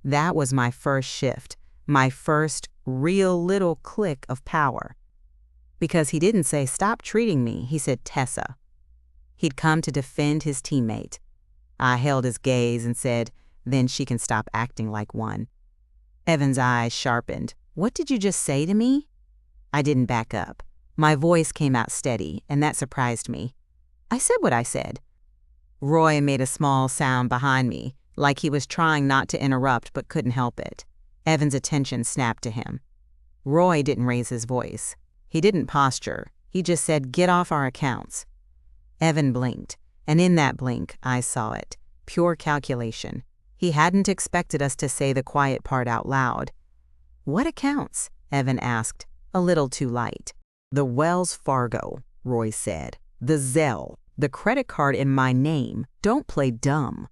That was my first shift, my first real little click of power. Because he didn't say, "Stop treating me," he said, "Tessa." He'd come to defend his teammate. I held his gaze and said, Then she can stop acting like one. Evan's eyes sharpened. What did you just say to me? I didn't back up. My voice came out steady, and that surprised me. I said what I said. Roy made a small sound behind me, like he was trying not to interrupt but couldn't help it. Evan's attention snapped to him. Roy didn't raise his voice. He didn't posture. He just said, "Get off our accounts." Evan blinked, and in that blink, I saw it. Pure calculation. He hadn't expected us to say the quiet part out loud. "What accounts?" Evan asked, a little too light. "The Wells Fargo," Roy said. "The Zelle. The credit card in my name. Don't play dumb."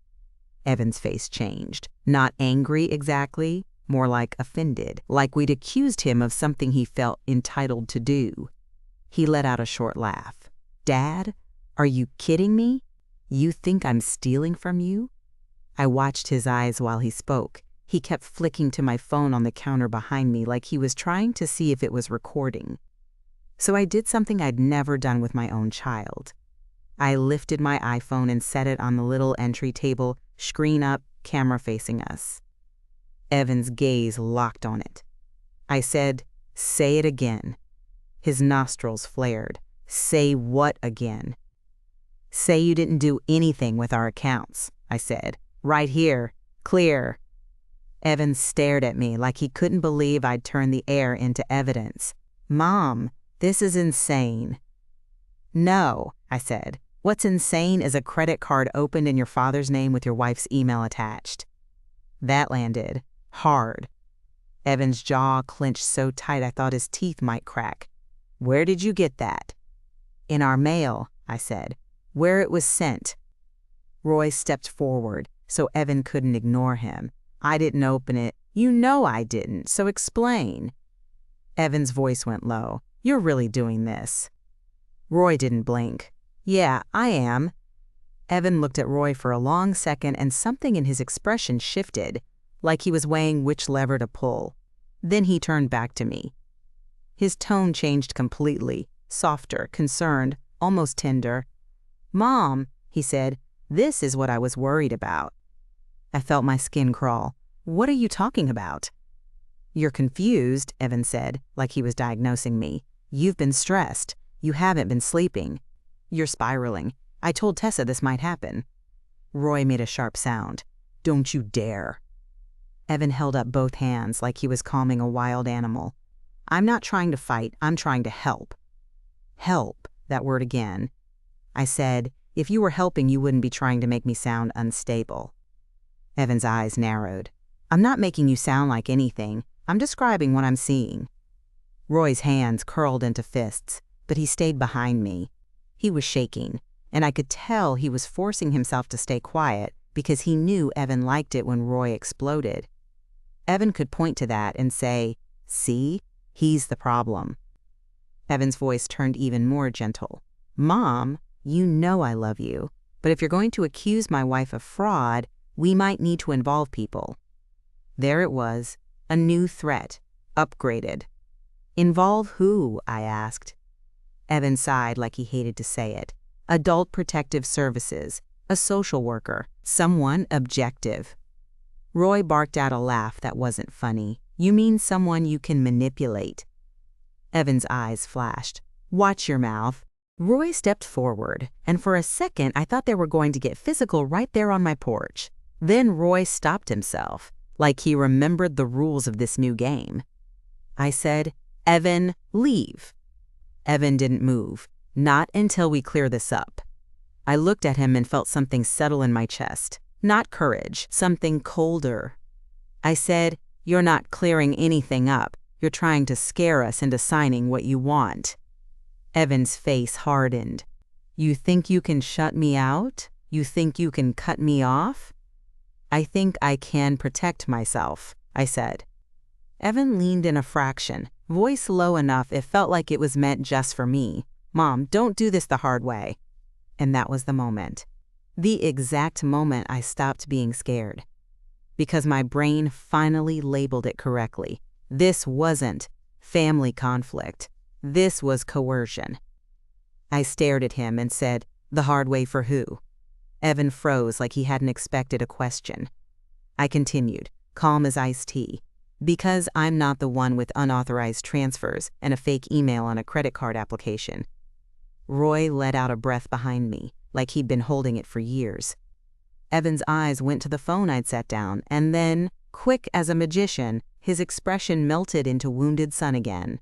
Evan's face changed. Not angry exactly, more like offended, like we'd accused him of something he felt entitled to do. He let out a short laugh. "Dad, are you kidding me? You think I'm stealing from you?" I watched his eyes while he spoke. He kept flicking to my phone on the counter behind me like he was trying to see if it was recording. So I did something I'd never done with my own child. I lifted my iPhone and set it on the little entry table, screen up, camera facing us. Evan's gaze locked on it. I said, "Say it again." His nostrils flared. "Say what again?" "Say you didn't do anything with our accounts," I said. "Right here. Clear." Evan stared at me like he couldn't believe I'd turned the air into evidence. "Mom, this is insane." "No," I said. "What's insane is a credit card opened in your father's name with your wife's email attached." That landed hard. Evan's jaw clenched so tight I thought his teeth might crack. "Where did you get that?" "In our mail," I said. "Where it was sent." Roy stepped forward, so Evan couldn't ignore him. "I didn't open it." "You know I didn't, so explain." Evan's voice went low. "You're really doing this." Roy didn't blink. "Yeah, I am." Evan looked at Roy for a long second, and something in his expression shifted, like he was weighing which lever to pull. Then he turned back to me. His tone changed completely, softer, concerned, almost tender. "Mom," he said, "this is what I was worried about." I felt my skin crawl. "What are you talking about?" "You're confused," Evan said, like he was diagnosing me. "You've been stressed. You haven't been sleeping. You're spiraling. I told Tessa this might happen." Roy made a sharp sound. "Don't you dare." Evan held up both hands like he was calming a wild animal. "I'm not trying to fight. I'm trying to help." Help, that word again. I said, "If you were helping, you wouldn't be trying to make me sound unstable." Evan's eyes narrowed. "I'm not making you sound like anything. I'm describing what I'm seeing." Roy's hands curled into fists, but he stayed behind me. He was shaking, and I could tell he was forcing himself to stay quiet because he knew Evan liked it when Roy exploded. Evan could point to that and say, "See, he's the problem." Evan's voice turned even more gentle. "Mom, you know I love you, but if you're going to accuse my wife of fraud, we might need to involve people." There it was, a new threat, upgraded. "Involve who?" I asked. Evan sighed like he hated to say it. "Adult Protective Services, a social worker, someone objective." Roy barked out a laugh that wasn't funny. "You mean someone you can manipulate?" Evan's eyes flashed. "Watch your mouth." Roy stepped forward, and for a second I thought they were going to get physical right there on my porch. Then Roy stopped himself, like he remembered the rules of this new game. I said, "Evan, leave." Evan didn't move, not until we clear this up. I looked at him and felt something settle in my chest. Not courage, something colder. I said, "You're not clearing anything up. You're trying to scare us into signing what you want." Evan's face hardened. "You think you can shut me out? You think you can cut me off?" "I think I can protect myself," I said. Evan leaned in a fraction, voice low enough it felt like it was meant just for me. "Mom, don't do this the hard way." And that was the moment. The exact moment I stopped being scared. Because my brain finally labeled it correctly. This wasn't family conflict. This was coercion. I stared at him and said, "The hard way for who?" Evan froze like he hadn't expected a question. I continued, calm as iced tea. Because I'm not the one with unauthorized transfers and a fake email on a credit card application. Roy let out a breath behind me, like he'd been holding it for years. Evan's eyes went to the phone I'd set down, and then, quick as a magician, his expression melted into wounded sun again.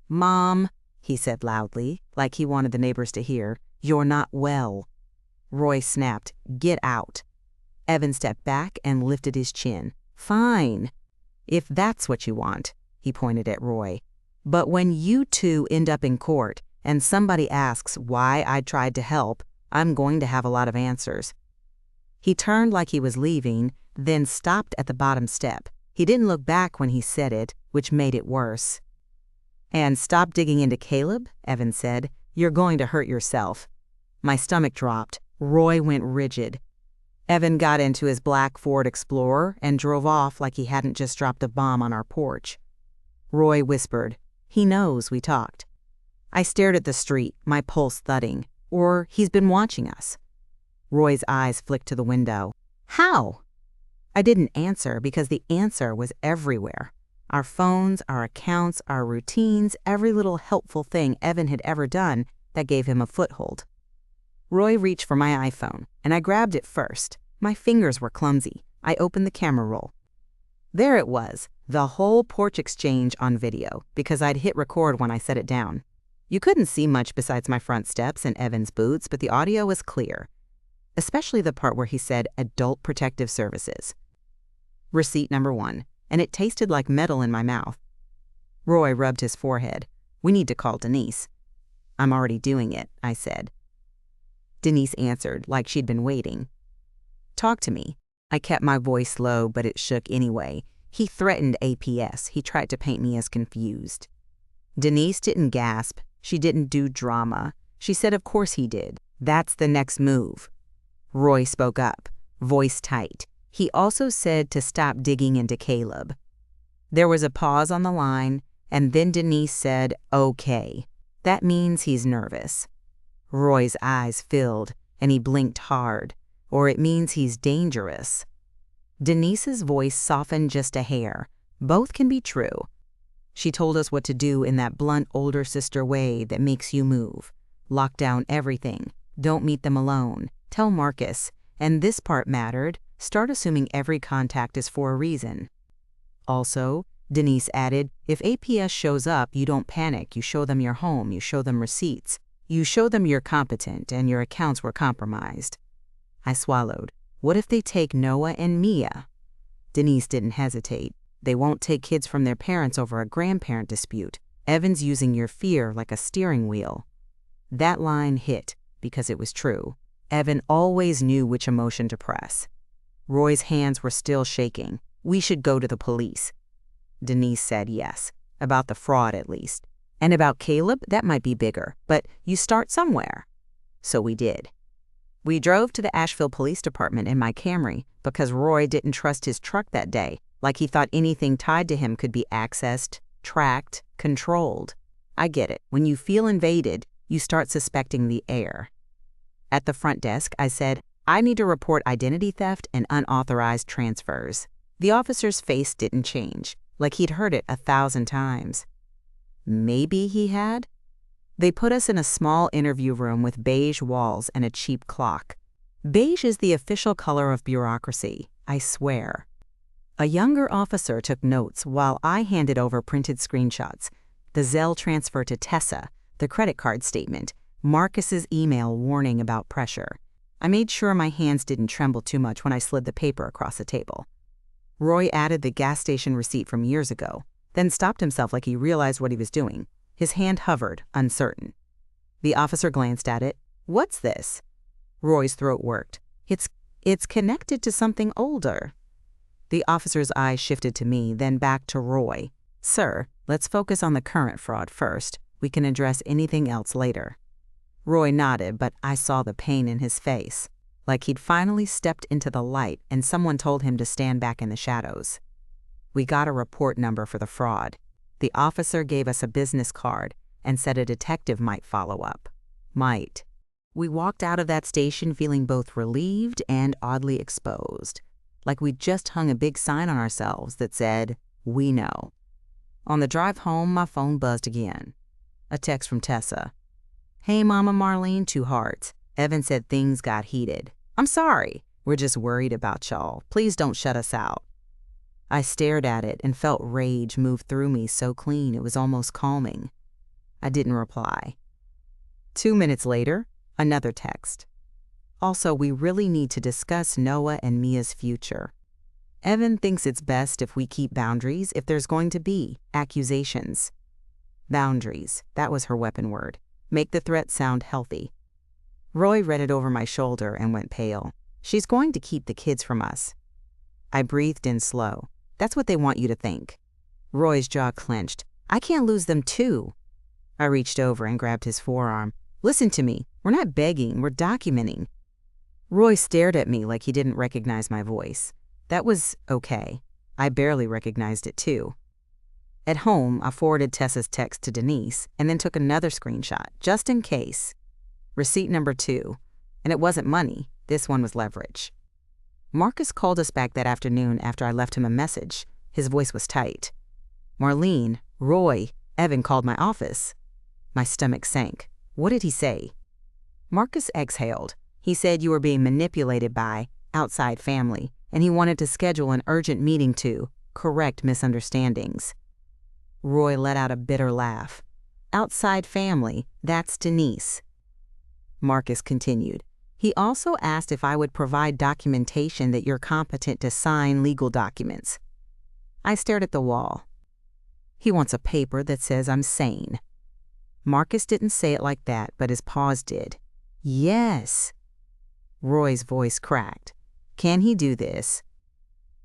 "Mom," he said loudly, like he wanted the neighbors to hear, "you're not well." Roy snapped, "Get out." Evan stepped back and lifted his chin. "Fine. If that's what you want," he pointed at Roy. "But when you two end up in court and somebody asks why I tried to help, I'm going to have a lot of answers." He turned like he was leaving, then stopped at the bottom step. He didn't look back when he said it, which made it worse. "And stop digging into Caleb," Evan said. "You're going to hurt yourself." My stomach dropped. Roy went rigid. Evan got into his black Ford Explorer and drove off like he hadn't just dropped a bomb on our porch. Roy whispered, "He knows we talked." I stared at the street, my pulse thudding. Or he's been watching us. Roy's eyes flicked to the window. "How?" I didn't answer because the answer was everywhere. Our phones, our accounts, our routines, every little helpful thing Evan had ever done that gave him a foothold. Roy reached for my iPhone, and I grabbed it first. My fingers were clumsy. I opened the camera roll. There it was, the whole porch exchange on video, because I'd hit record when I set it down. You couldn't see much besides my front steps and Evan's boots, but the audio was clear, especially the part where he said Adult Protective Services. Receipt number 1, and it tasted like metal in my mouth. Roy rubbed his forehead. "We need to call Denise." "I'm already doing it," I said. Denise answered, like she'd been waiting. "Talk to me." I kept my voice low, but it shook anyway. He threatened APS. He tried to paint me as confused. Denise didn't gasp. She didn't do drama. She said of course he did. That's the next move. Roy spoke up, voice tight. He also said to stop digging into Caleb. There was a pause on the line, and then Denise said, "Okay. That means he's nervous." Roy's eyes filled, and he blinked hard. "Or it means he's dangerous." Denise's voice softened just a hair. Both can be true. She told us what to do in that blunt older sister way that makes you move. Lock down everything. Don't meet them alone. Tell Marcus. And this part mattered. Start assuming every contact is for a reason. Also, Denise added, if APS shows up, you don't panic. You show them your home. You show them receipts. You show them you're competent and your accounts were compromised. I swallowed. What if they take Noah and Mia? Denise didn't hesitate. They won't take kids from their parents over a grandparent dispute. Evan's using your fear like a steering wheel. That line hit because it was true. Evan always knew which emotion to press. Roy's hands were still shaking. We should go to the police. Denise said yes, about the fraud at least. And about Caleb, that might be bigger, but you start somewhere. So we did. We drove to the Asheville Police Department in my Camry because Roy didn't trust his truck that day, like he thought anything tied to him could be accessed, tracked, controlled. I get it. When you feel invaded, you start suspecting the air. At the front desk, I said, I need to report identity theft and unauthorized transfers. The officer's face didn't change, like he'd heard it 1,000 times. Maybe he had? They put us in a small interview room with beige walls and a cheap clock. Beige is the official color of bureaucracy, I swear. A younger officer took notes while I handed over printed screenshots, the Zelle transfer to Tessa, the credit card statement, Marcus's email warning about pressure. I made sure my hands didn't tremble too much when I slid the paper across the table. Roy added the gas station receipt from years ago, then stopped himself like he realized what he was doing. His hand hovered, uncertain. The officer glanced at it. What's this? Roy's throat worked. It's connected to something older. The officer's eyes shifted to me, then back to Roy. Sir, let's focus on the current fraud first. We can address anything else later. Roy nodded, but I saw the pain in his face, like he'd finally stepped into the light and someone told him to stand back in the shadows. We got a report number for the fraud. The officer gave us a business card and said a detective might follow up. Might. We walked out of that station feeling both relieved and oddly exposed. like we'd just hung a big sign on ourselves that said, "We know." On the drive home, my phone buzzed again. A text from Tessa. "Hey, Mama Marlene, 2 hearts. Evan said things got heated. I'm sorry. We're just worried about y'all. Please don't shut us out." I stared at it and felt rage move through me so clean it was almost calming. I didn't reply. 2 minutes later, another text. "Also, we really need to discuss Noah and Mia's future. Evan thinks it's best if we keep boundaries if there's going to be accusations." Boundaries, that was her weapon word. Make the threat sound healthy. Roy read it over my shoulder and went pale. "She's going to keep the kids from us." I breathed in slow. "That's what they want you to think." Roy's jaw clenched. "I can't lose them too." I reached over and grabbed his forearm. "Listen to me. We're not begging, we're documenting." Roy stared at me like he didn't recognize my voice. That was okay. I barely recognized it too. At home, I forwarded Tessa's text to Denise and then took another screenshot, just in case. Receipt number 2. And it wasn't money. This one was leverage. Marcus called us back that afternoon after I left him a message. His voice was tight. "Marlene, Roy, Evan called my office." My stomach sank. "What did he say?" Marcus exhaled. "He said you were being manipulated by outside family, and he wanted to schedule an urgent meeting to correct misunderstandings." Roy let out a bitter laugh. "Outside family, that's Denise." Marcus continued. "He also asked if I would provide documentation that you're competent to sign legal documents." I stared at the wall. "He wants a paper that says I'm sane." Marcus didn't say it like that, but his pause did. "Yes." Roy's voice cracked. "Can he do this?"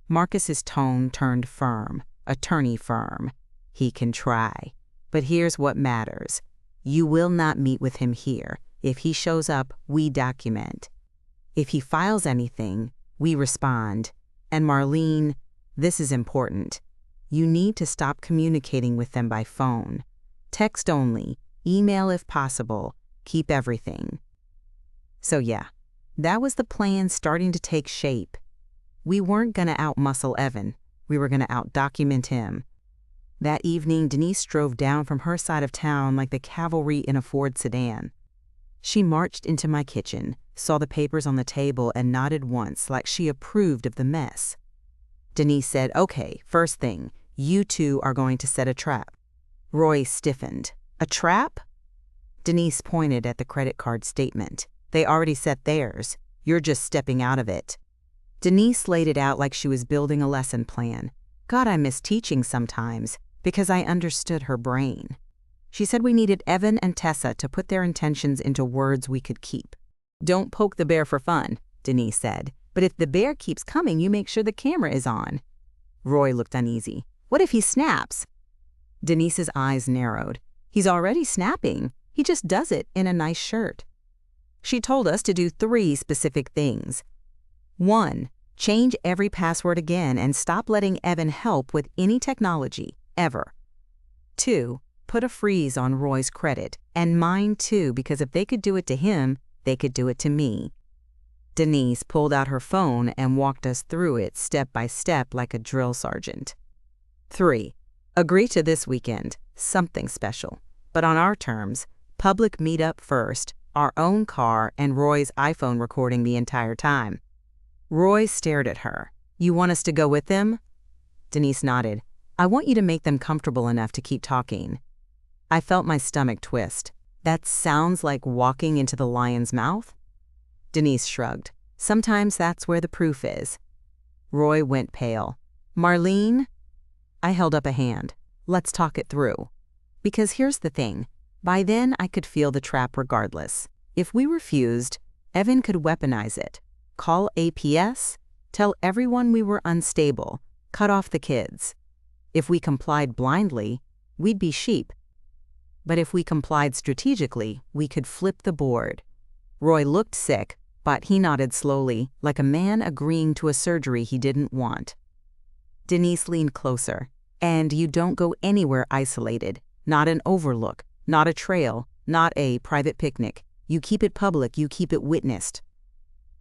Marcus's tone turned firm, attorney firm. "He can try. But here's what matters. You will not meet with him here. If he shows up, we document. If he files anything, we respond. And Marlene, this is important. You need to stop communicating with them by phone. Text only, email if possible, keep everything." So yeah, that was the plan starting to take shape. We weren't going to out-muscle Evan. We were going to out-document him. That evening, Denise drove down from her side of town like the cavalry in a Ford sedan. She marched into my kitchen, saw the papers on the table, and nodded once like she approved of the mess. Denise said, "Okay, first thing, you 2 are going to set a trap." Roy stiffened. "A trap?" Denise pointed at the credit card statement. "They already set theirs. You're just stepping out of it." Denise laid it out like she was building a lesson plan. God, I miss teaching sometimes, because I understood her brain. She said we needed Evan and Tessa to put their intentions into words we could keep. "Don't poke the bear for fun," Denise said. "But if the bear keeps coming, you make sure the camera is on." Roy looked uneasy. "What if he snaps?" Denise's eyes narrowed. "He's already snapping. He just does it in a nice shirt." She told us to do 3 specific things. 1, change every password again and stop letting Evan help with any technology, ever. 2, put a freeze on Roy's credit, and mine too, because if they could do it to him, they could do it to me. Denise pulled out her phone and walked us through it step by step like a drill sergeant. 3, agree to this weekend, something special, but on our terms, public meetup first, our own car, and Roy's iPhone recording the entire time. Roy stared at her. "You want us to go with them?" Denise nodded. "I want you to make them comfortable enough to keep talking." I felt my stomach twist. That sounds like walking into the lion's mouth? Denise shrugged. "Sometimes that's where the proof is." Roy went pale. "Marlene?" I held up a hand. "Let's talk it through." Because here's the thing. By then, I could feel the trap regardless. If we refused, Evan could weaponize it. Call APS, tell everyone we were unstable, cut off the kids. If we complied blindly, we'd be sheep. But if we complied strategically, we could flip the board. Roy looked sick, but he nodded slowly, like a man agreeing to a surgery he didn't want. Denise leaned closer. "And you don't go anywhere isolated, not an overlook, not a trail, not a private picnic. You keep it public, you keep it witnessed."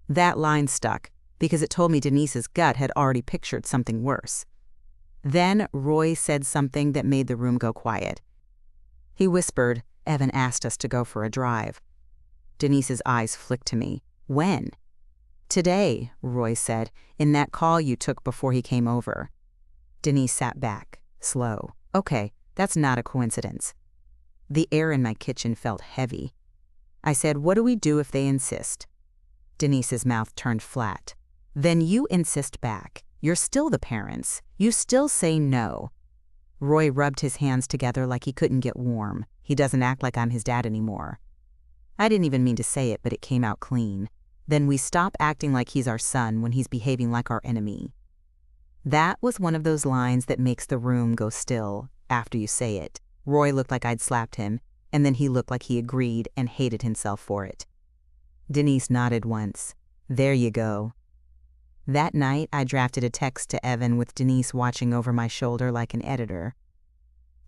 That line stuck. because it told me Denise's gut had already pictured something worse. Then Roy said something that made the room go quiet. He whispered, "Evan asked us to go for a drive." Denise's eyes flicked to me. "When?" "Today," Roy said, "in that call you took before he came over." Denise sat back, slow. "Okay, that's not a coincidence." The air in my kitchen felt heavy. I said, "What do we do if they insist?" Denise's mouth turned flat. "Then you insist back. You're still the parents. You still say no." Roy rubbed his hands together like he couldn't get warm. He doesn't act like I'm his dad anymore. I didn't even mean to say it, but it came out clean. Then we stop acting like he's our son when he's behaving like our enemy. That was one of those lines that makes the room go still after you say it. Roy looked like I'd slapped him, and then he looked like he agreed and hated himself for it. Denise nodded once. "There you go." That night, I drafted a text to Evan with Denise watching over my shoulder like an editor.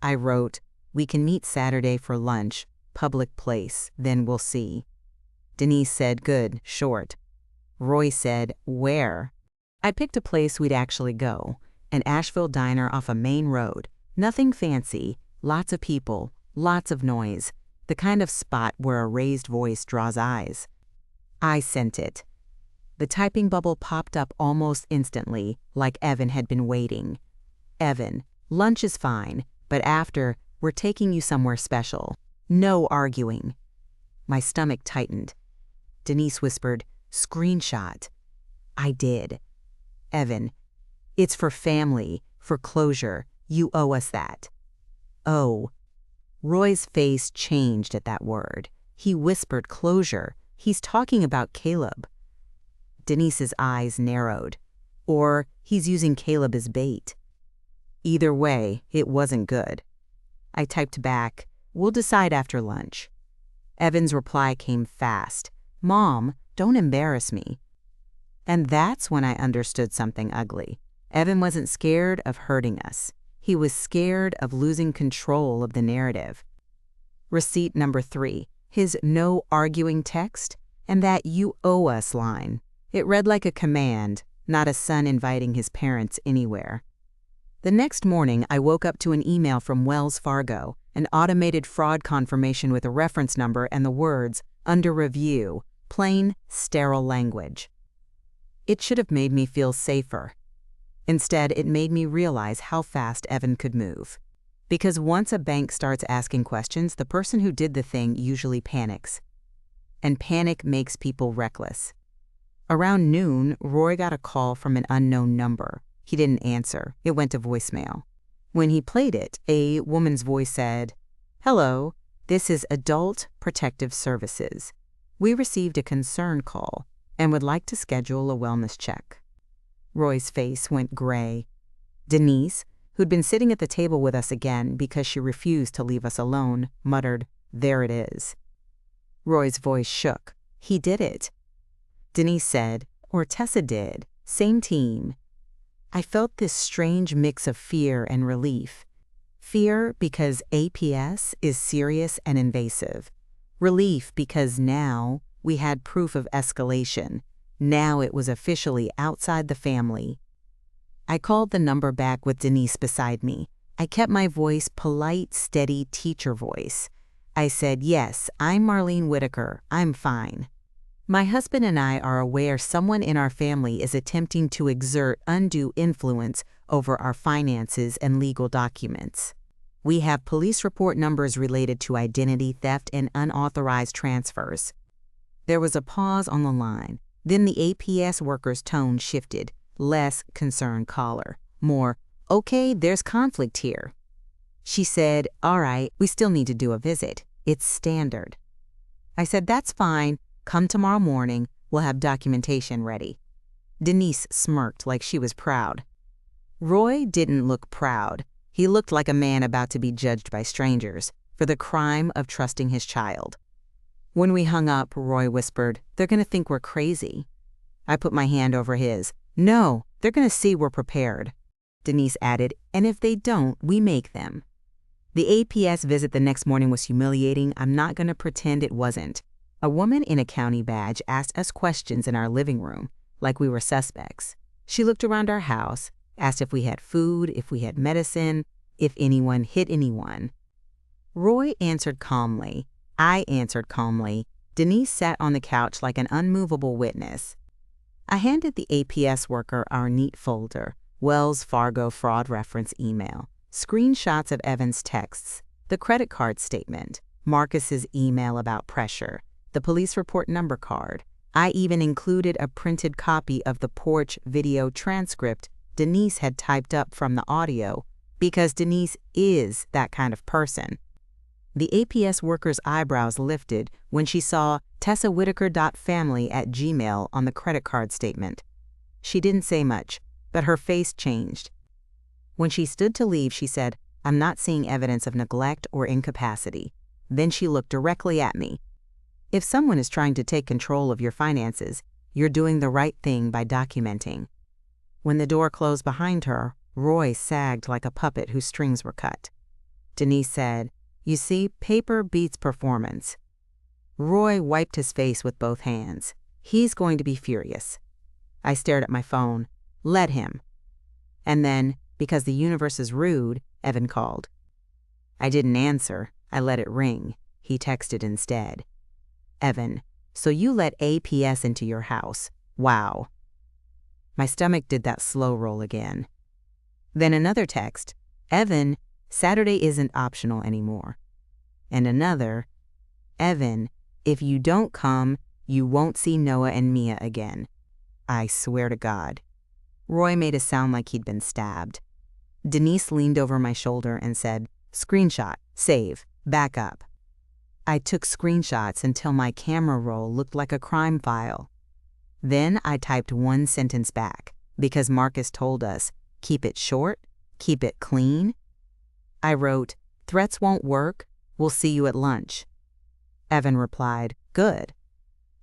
I wrote, "We can meet Saturday for lunch, public place, then we'll see." Denise said, "Good, short." Roy said, "Where?" I picked a place we'd actually go, an Asheville diner off a main road. Nothing fancy, lots of people, lots of noise, the kind of spot where a raised voice draws eyes. I sent it. The typing bubble popped up almost instantly, like Evan had been waiting. "Evan, lunch is fine, but after, we're taking you somewhere special. No arguing." My stomach tightened. Denise whispered, "Screenshot." I did. "Evan, it's for family, for closure. You owe us that." "Oh." Roy's face changed at that word. He whispered closure. He's talking about Caleb. Denise's eyes narrowed. Or he's using Caleb as bait. Either way, it wasn't good. I typed back, "We'll decide after lunch." Evan's reply came fast. "Mom, don't embarrass me." And that's when I understood something ugly. Evan wasn't scared of hurting us. He was scared of losing control of the narrative. Receipt number 3, his "no arguing" text, and that "you owe us" line. It read like a command, not a son inviting his parents anywhere. The next morning, I woke up to an email from Wells Fargo, an automated fraud confirmation with a reference number and the words, "under review," plain, sterile language. It should have made me feel safer. Instead, it made me realize how fast Evan could move. Because once a bank starts asking questions, the person who did the thing usually panics. And panic makes people reckless. Around noon, Roy got a call from an unknown number. He didn't answer. It went to voicemail. When he played it, a woman's voice said, "Hello, this is Adult Protective Services. We received a concern call and would like to schedule a wellness check." Roy's face went gray. Denise, who'd been sitting at the table with us again because she refused to leave us alone, muttered, "There it is." Roy's voice shook. "He did it." Denise said, "Or Tessa did. Same team." I felt this strange mix of fear and relief. Fear because APS is serious and invasive. Relief because now we had proof of escalation. Now it was officially outside the family. I called the number back with Denise beside me. I kept my voice polite, steady teacher voice. I said, "Yes, I'm Marlene Whitaker. I'm fine. My husband and I are aware someone in our family is attempting to exert undue influence over our finances and legal documents. We have police report numbers related to identity theft and unauthorized transfers." There was a pause on the line. Then the APS worker's tone shifted, less concerned caller, more, "Okay, there's conflict here." She said, "All right, we still need to do a visit. It's standard." I said, "That's fine. Come tomorrow morning. We'll have documentation ready." Denise smirked like she was proud. Roy didn't look proud. He looked like a man about to be judged by strangers for the crime of trusting his child. When we hung up, Roy whispered, "They're going to think we're crazy." I put my hand over his. "No, they're going to see we're prepared." Denise added, "And if they don't, we make them." The APS visit the next morning was humiliating. I'm not going to pretend it wasn't. A woman in a county badge asked us questions in our living room. like we were suspects. She looked around our house, asked if we had food, if we had medicine, if anyone hit anyone. Roy answered calmly. I answered calmly. Denise sat on the couch like an unmovable witness. I handed the APS worker our neat folder, Wells Fargo fraud reference email, screenshots of Evan's texts, the credit card statement, Marcus's email about pressure, the police report number card. I even included a printed copy of the porch video transcript Denise had typed up from the audio, because Denise is that kind of person. The APS worker's eyebrows lifted when she saw tessawhitaker.family@gmail on the credit card statement. She didn't say much, but her face changed. When she stood to leave, she said, "I'm not seeing evidence of neglect or incapacity." Then she looked directly at me. "If someone is trying to take control of your finances, you're doing the right thing by documenting." When the door closed behind her, Roy sagged like a puppet whose strings were cut. Denise said, "You see, paper beats performance." Roy wiped his face with both hands. He's going to be furious. I stared at my phone. Let him. And then, because the universe is rude, Evan called. I didn't answer. I let it ring. He texted instead. "Evan, so you let APS into your house. Wow." My stomach did that slow roll again. Then another text. "Evan, Saturday isn't optional anymore." And another. "Evan, if you don't come, you won't see Noah and Mia again. I swear to God." Roy made a sound like he'd been stabbed. Denise leaned over my shoulder and said, "Screenshot, save, back up." I took screenshots until my camera roll looked like a crime file. Then I typed one sentence back, because Marcus told us, keep it short, keep it clean. I wrote, "Threats won't work, we'll see you at lunch." Evan replied, "Good."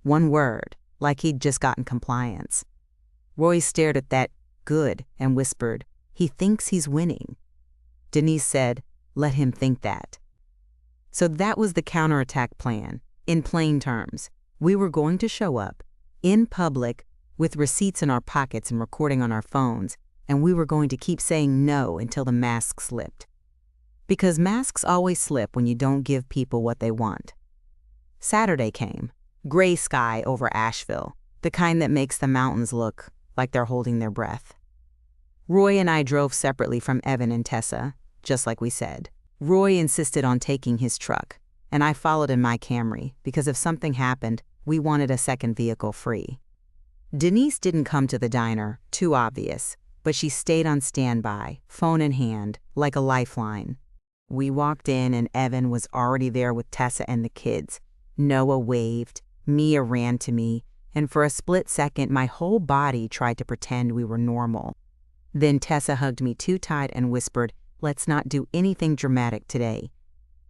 One word, like he'd just gotten compliance. Roy stared at that "good" and whispered, "He thinks he's winning." Denise said, "Let him think that." So that was the counterattack plan. In plain terms, we were going to show up, in public, with receipts in our pockets and recording on our phones, and we were going to keep saying no until the mask slipped. Because masks always slip when you don't give people what they want. Saturday came. Gray sky over Asheville, the kind that makes the mountains look like they're holding their breath. Roy and I drove separately from Evan and Tessa, just like we said. Roy insisted on taking his truck, and I followed in my Camry because if something happened, we wanted a second vehicle free. Denise didn't come to the diner, too obvious, but she stayed on standby, phone in hand, like a lifeline. We walked in and Evan was already there with Tessa and the kids. Noah waved, Mia ran to me, and for a split second my whole body tried to pretend we were normal. Then Tessa hugged me too tight and whispered, "Let's not do anything dramatic today."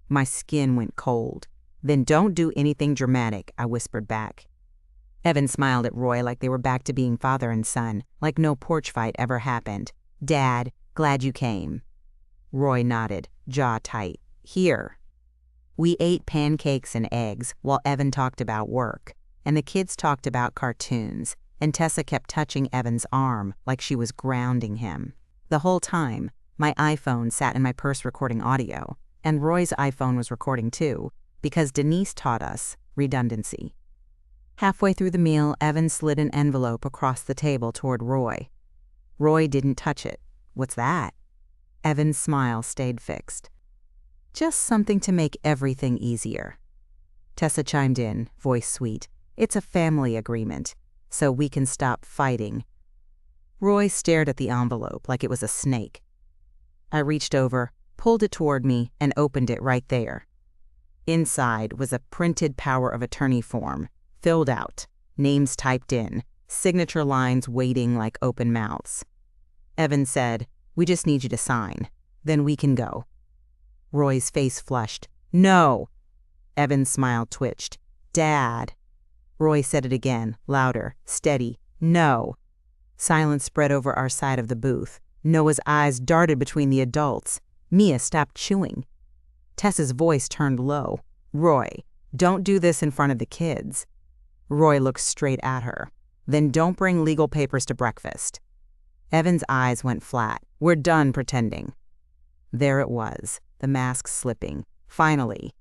My skin went cold. "Then don't do anything dramatic," I whispered back. Evan smiled at Roy like they were back to being father and son, like no porch fight ever happened. "Dad, glad you came." Roy nodded, jaw tight. "Here." We ate pancakes and eggs while Evan talked about work, and the kids talked about cartoons, and Tessa kept touching Evan's arm like she was grounding him. The whole time, my iPhone sat in my purse recording audio, and Roy's iPhone was recording too, because Denise taught us redundancy. Halfway through the meal, Evan slid an envelope across the table toward Roy. Roy didn't touch it. "What's that?" Evan's smile stayed fixed. "Just something to make everything easier." Tessa chimed in, voice sweet. "It's a family agreement, so we can stop fighting." Roy stared at the envelope like it was a snake. I reached over, pulled it toward me, and opened it right there. Inside was a printed power of attorney form, filled out, names typed in, signature lines waiting like open mouths. Evan said, "We just need you to sign. Then we can go." Roy's face flushed. "No." Evan's smile twitched. "Dad." Roy said it again, louder, steady. "No." Silence spread over our side of the booth. Noah's eyes darted between the adults. Mia stopped chewing. Tessa's voice turned low. "Roy, don't do this in front of the kids." Roy looked straight at her. Then don't bring legal papers to breakfast. Evan's eyes went flat. We're done pretending. There it was, the mask slipping. Finally.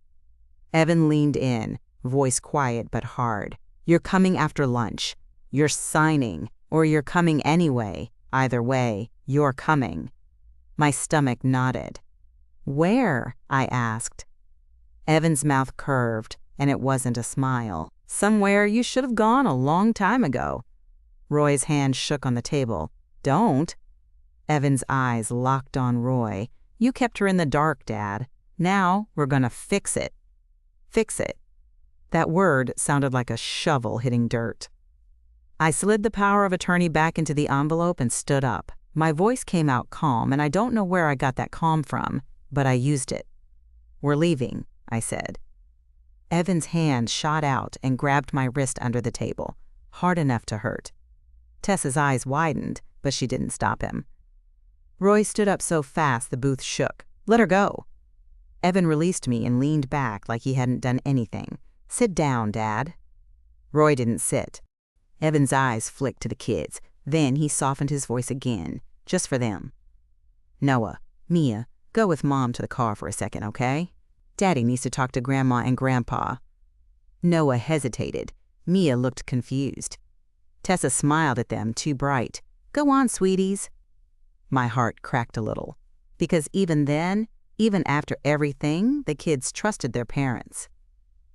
Evan leaned in, voice quiet but hard. You're coming after lunch. You're signing, or you're coming anyway. Either way, you're coming. My stomach nodded. Where? I asked. Evan's mouth curved, and it wasn't a smile. Somewhere you should have gone a long time ago. Roy's hand shook on the table. Don't. Evan's eyes locked on Roy. You kept her in the dark, Dad. Now we're gonna fix it. Fix it. That word sounded like a shovel hitting dirt. I slid the power of attorney back into the envelope and stood up. My voice came out calm, and I don't know where I got that calm from, but I used it. We're leaving, I said. Evan's hand shot out and grabbed my wrist under the table, hard enough to hurt. Tessa's eyes widened, but she didn't stop him. Roy stood up so fast the booth shook. Let her go. Evan released me and leaned back like he hadn't done anything. Sit down, Dad. Roy didn't sit. Evan's eyes flicked to the kids. Then he softened his voice again, just for them. Noah, Mia, go with Mom to the car for a second, okay? Daddy needs to talk to Grandma and Grandpa. Noah hesitated. Mia looked confused. Tessa smiled at them, too bright. Go on, sweeties. My heart cracked a little, because even then, even after everything, the kids trusted their parents.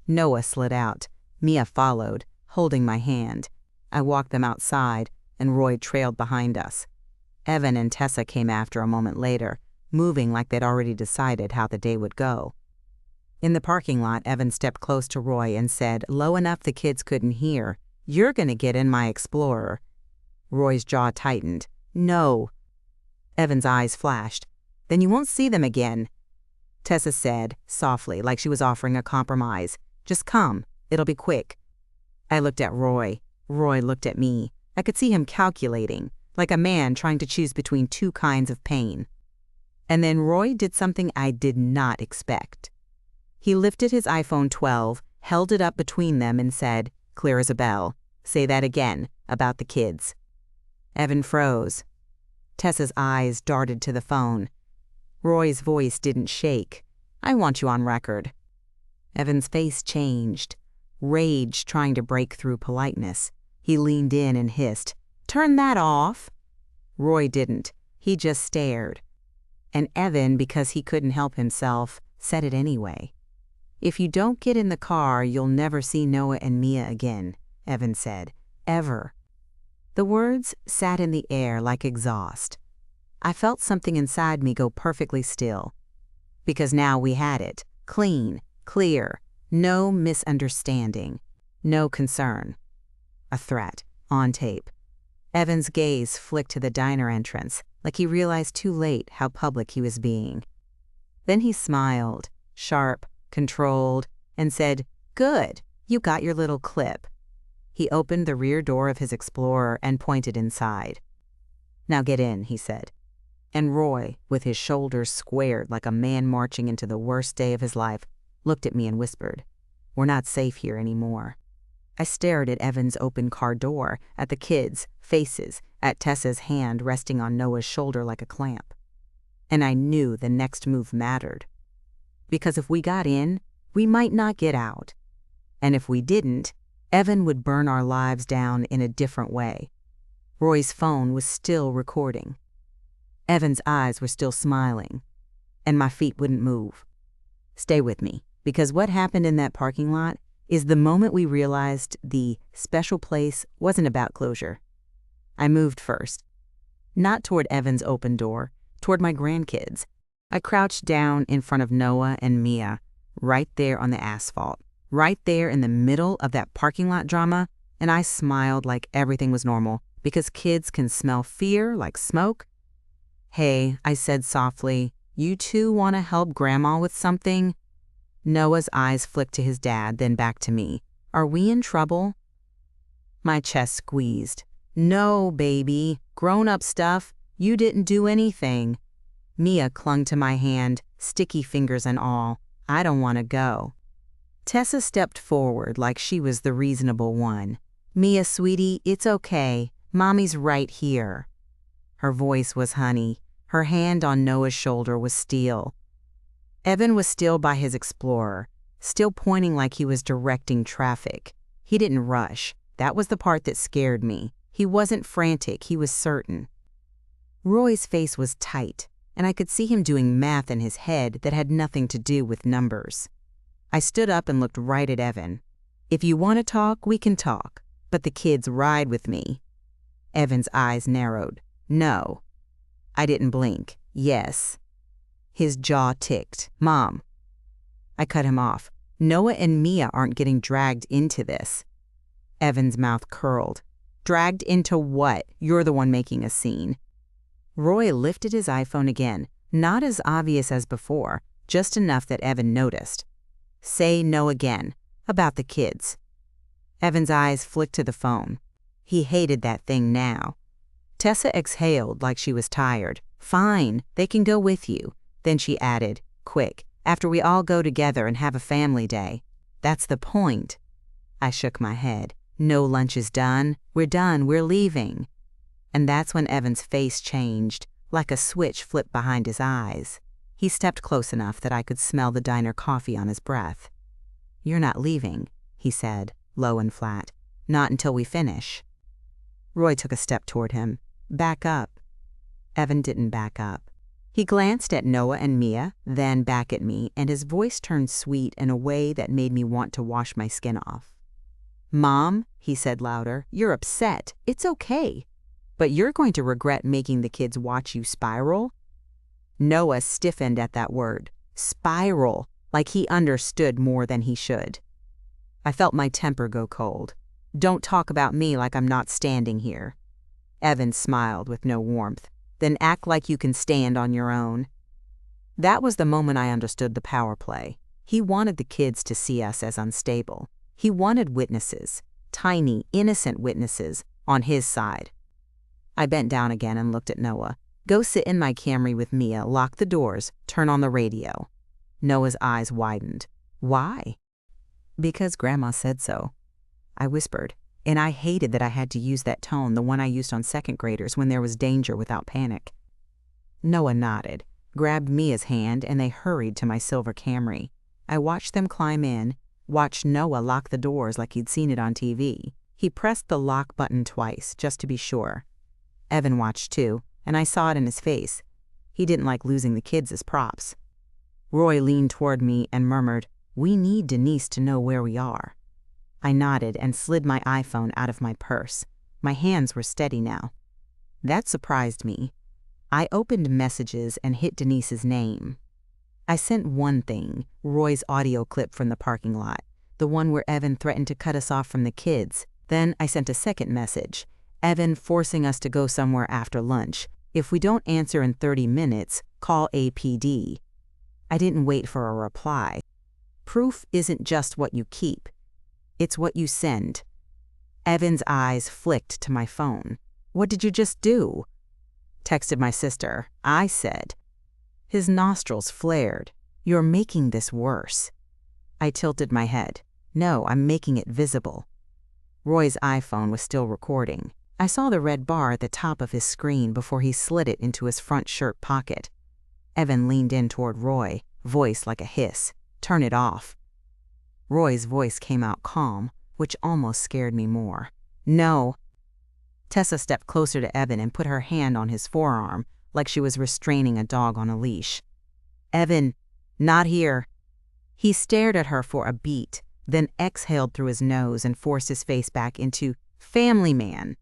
Noah slid out. Mia followed, holding my hand. I walked them outside, and Roy trailed behind us. Evan and Tessa came after a moment later, moving like they'd already decided how the day would go. In the parking lot, Evan stepped close to Roy and said, low enough the kids couldn't hear, You're gonna get in my Explorer. Roy's jaw tightened. No. Evan's eyes flashed. Then you won't see them again. Tessa said, softly, like she was offering a compromise. Just come. It'll be quick. I looked at Roy. Roy looked at me. I could see him calculating, like a man trying to choose between two kinds of pain. And then Roy did something I did not expect. He lifted his iPhone 12, held it up between them and said, clear as a bell, say that again, about the kids. Evan froze. Tessa's eyes darted to the phone. Roy's voice didn't shake. I want you on record. Evan's face changed, rage trying to break through politeness. He leaned in and hissed, Turn that off. Roy didn't. He just stared. And Evan, because he couldn't help himself, said it anyway. If you don't get in the car, you'll never see Noah and Mia again, Evan said. Ever. The words sat in the air like exhaust. I felt something inside me go perfectly still. Because now we had it. Clean, clear, no misunderstanding, no concern. A threat, on tape. Evan's gaze flicked to the diner entrance, like he realized too late how public he was being. Then he smiled, sharp, controlled, and said, Good, you got your little clip. He opened the rear door of his Explorer and pointed inside. Now get in, he said. And Roy, with his shoulders squared like a man marching into the worst day of his life, looked at me and whispered, We're not safe here anymore. I stared at Evan's open car door, at the kids' faces, at Tessa's hand resting on Noah's shoulder like a clamp. And I knew the next move mattered. Because if we got in, we might not get out. And if we didn't, Evan would burn our lives down in a different way. Roy's phone was still recording. Evan's eyes were still smiling, and my feet wouldn't move. Stay with me, because what happened in that parking lot is the moment we realized the special place wasn't about closure. I moved first. Not toward Evan's open door, toward my grandkids. I crouched down in front of Noah and Mia, right there on the asphalt, right there in the middle of that parking lot drama, and I smiled like everything was normal, because kids can smell fear like smoke. Hey, I said softly, you two want to help Grandma with something? Noah's eyes flicked to his dad, then back to me. Are we in trouble? My chest squeezed. No, baby. Grown-up stuff. You didn't do anything. Mia clung to my hand, sticky fingers and all. I don't want to go. Tessa stepped forward like she was the reasonable one. "Mia, sweetie, it's okay. Mommy's right here." Her voice was honey. Her hand on Noah's shoulder was steel. Evan was still by his Explorer, still pointing like he was directing traffic. He didn't rush. That was the part that scared me. He wasn't frantic, he was certain. Roy's face was tight, and I could see him doing math in his head that had nothing to do with numbers. I stood up and looked right at Evan. "If you want to talk, we can talk, but the kids ride with me." Evan's eyes narrowed. "No." I didn't blink. "Yes." His jaw ticked. "Mom." I cut him off. "Noah and Mia aren't getting dragged into this." Evan's mouth curled. "Dragged into what? You're the one making a scene." Roy lifted his iPhone again, not as obvious as before, just enough that Evan noticed. "Say no again. About the kids." Evan's eyes flicked to the phone. He hated that thing now. Tessa exhaled like she was tired. "Fine, they can go with you." Then she added, "Quick, after we all go together and have a family day." "That's the point." I shook my head. "No lunch is done. We're done. We're leaving." And that's when Evan's face changed, like a switch flipped behind his eyes. He stepped close enough that I could smell the diner coffee on his breath. "You're not leaving," he said, low and flat. "Not until we finish." Roy took a step toward him. "Back up." Evan didn't back up. He glanced at Noah and Mia, then back at me, and his voice turned sweet in a way that made me want to wash my skin off. "Mom," he said louder, "you're upset. It's okay. But you're going to regret making the kids watch you spiral." Noah stiffened at that word. Spiral, like he understood more than he should. I felt my temper go cold. "Don't talk about me like I'm not standing here." Evan smiled with no warmth. "Then act like you can stand on your own." That was the moment I understood the power play. He wanted the kids to see us as unstable. He wanted witnesses, tiny, innocent witnesses, on his side. I bent down again and looked at Noah. "Go sit in my Camry with Mia, lock the doors, turn on the radio." Noah's eyes widened. "Why?" "Because Grandma said so," I whispered, and I hated that I had to use that tone, the one I used on second graders when there was danger without panic. Noah nodded, grabbed Mia's hand, and they hurried to my silver Camry. I watched them climb in, watched Noah lock the doors like he'd seen it on TV. He pressed the lock button twice, just to be sure. Evan watched too, and I saw it in his face. He didn't like losing the kids as props. Roy leaned toward me and murmured, "We need Denise to know where we are." I nodded and slid my iPhone out of my purse. My hands were steady now. That surprised me. I opened messages and hit Denise's name. I sent one thing, Roy's audio clip from the parking lot, the one where Evan threatened to cut us off from the kids. Then I sent a second message, Evan forcing us to go somewhere after lunch. If we don't answer in 30 minutes, call APD. I didn't wait for a reply. Proof isn't just what you keep. It's what you send. Evan's eyes flicked to my phone. "What did you just do?" Texted my sister. I said. His nostrils flared. "You're making this worse." I tilted my head. "No, I'm making it visible." Roy's iPhone was still recording. I saw the red bar at the top of his screen before he slid it into his front shirt pocket. Evan leaned in toward Roy, voice like a hiss. "Turn it off." Roy's voice came out calm, which almost scared me more. "No." Tessa stepped closer to Evan and put her hand on his forearm, like she was restraining a dog on a leash. "Evan, not here." He stared at her for a beat, then exhaled through his nose and forced his face back into family man.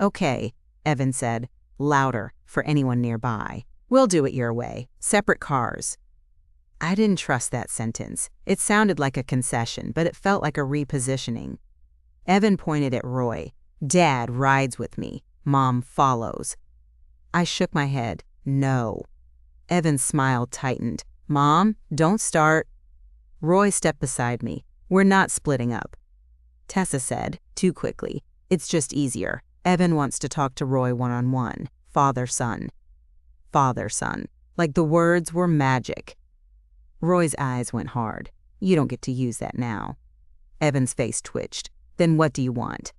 "Okay," Evan said, louder for anyone nearby. "We'll do it your way. Separate cars." I didn't trust that sentence. It sounded like a concession, but it felt like a repositioning. Evan pointed at Roy. "Dad rides with me. Mom follows." I shook my head. "No." Evan's smile tightened. "Mom, don't start." Roy stepped beside me. "We're not splitting up." Tessa said, too quickly, "It's just easier. Evan wants to talk to Roy one-on-one. Father-son." Father-son. Like the words were magic. Roy's eyes went hard. "You don't get to use that now." Evan's face twitched. "Then what do you want?"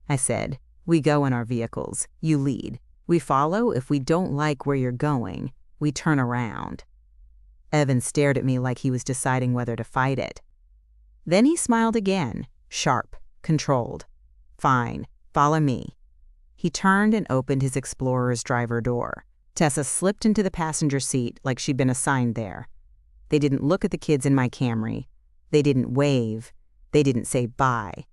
I said. We go in our vehicles. You lead. We follow. If we don't like where you're going, we turn around. Evan stared at me like he was deciding whether to fight it. Then he smiled again, sharp, controlled. Fine, follow me. He turned and opened his Explorer's driver door. Tessa slipped into the passenger seat like she'd been assigned there. They didn't look at the kids in my Camry. They didn't wave. They didn't say bye.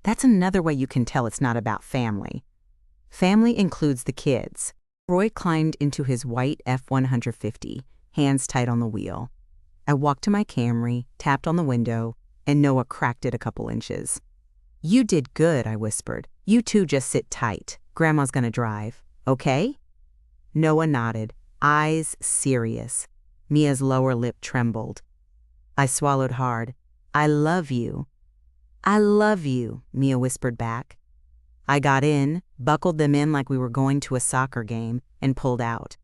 That's another way you can tell it's not about family. Family includes the kids. Roy climbed into his white F-150, hands tight on the wheel. I walked to my Camry, tapped on the window, and Noah cracked it a couple inches. You did good, I whispered. You two just sit tight. Grandma's gonna drive, okay? Noah nodded, eyes serious. Mia's lower lip trembled. I swallowed hard. I love you. I love you, Mia whispered back. I got in, buckled them in like we were going to a soccer game, and pulled out.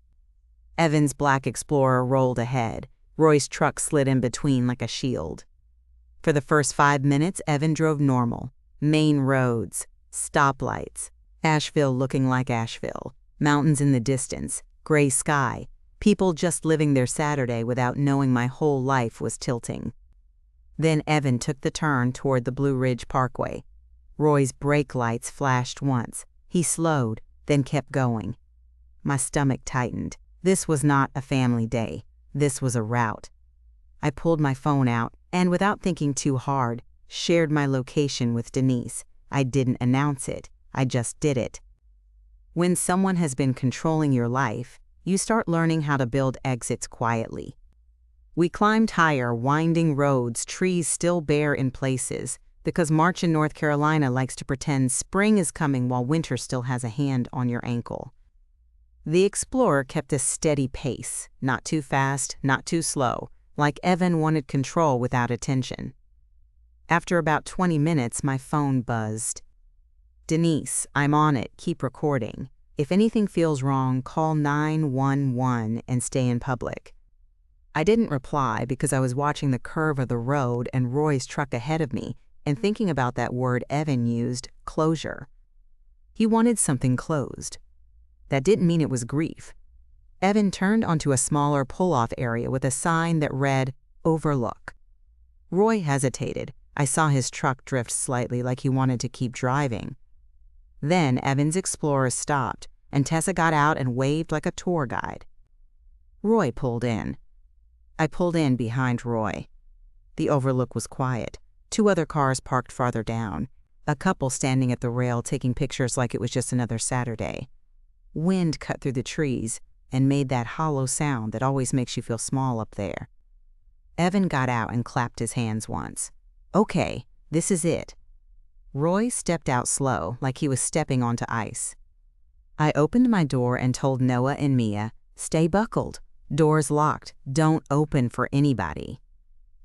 Evan's black Explorer rolled ahead. Roy's truck slid in between like a shield. For the first 5 minutes, Evan drove normal. Main roads, stoplights, Asheville looking like Asheville, mountains in the distance, gray sky, people just living their Saturday without knowing my whole life was tilting. Then Evan took the turn toward the Blue Ridge Parkway. Roy's brake lights flashed once. He slowed, then kept going. My stomach tightened. This was not a family day. This was a route. I pulled my phone out and, without thinking too hard, shared my location with Denise. I didn't announce it. I just did it. When someone has been controlling your life, you start learning how to build exits quietly. We climbed higher, winding roads, trees still bare in places, because March in North Carolina likes to pretend spring is coming while winter still has a hand on your ankle. The Explorer kept a steady pace, not too fast, not too slow, like Evan wanted control without attention. After about 20 minutes, my phone buzzed. Denise, I'm on it. Keep recording. If anything feels wrong, call 911 and stay in public. I didn't reply because I was watching the curve of the road and Roy's truck ahead of me and thinking about that word Evan used, closure. He wanted something closed. That didn't mean it was grief. Evan turned onto a smaller pull-off area with a sign that read, Overlook. Roy hesitated. I saw his truck drift slightly like he wanted to keep driving. Then Evan's Explorer stopped, and Tessa got out and waved like a tour guide. Roy pulled in. I pulled in behind Roy. The Overlook was quiet. 2 other cars parked farther down. A couple standing at the rail taking pictures like it was just another Saturday. Wind cut through the trees and made that hollow sound that always makes you feel small up there. Evan got out and clapped his hands once. Okay, this is it. Roy stepped out slow, like he was stepping onto ice. I opened my door and told Noah and Mia, stay buckled. Doors locked. Don't open for anybody.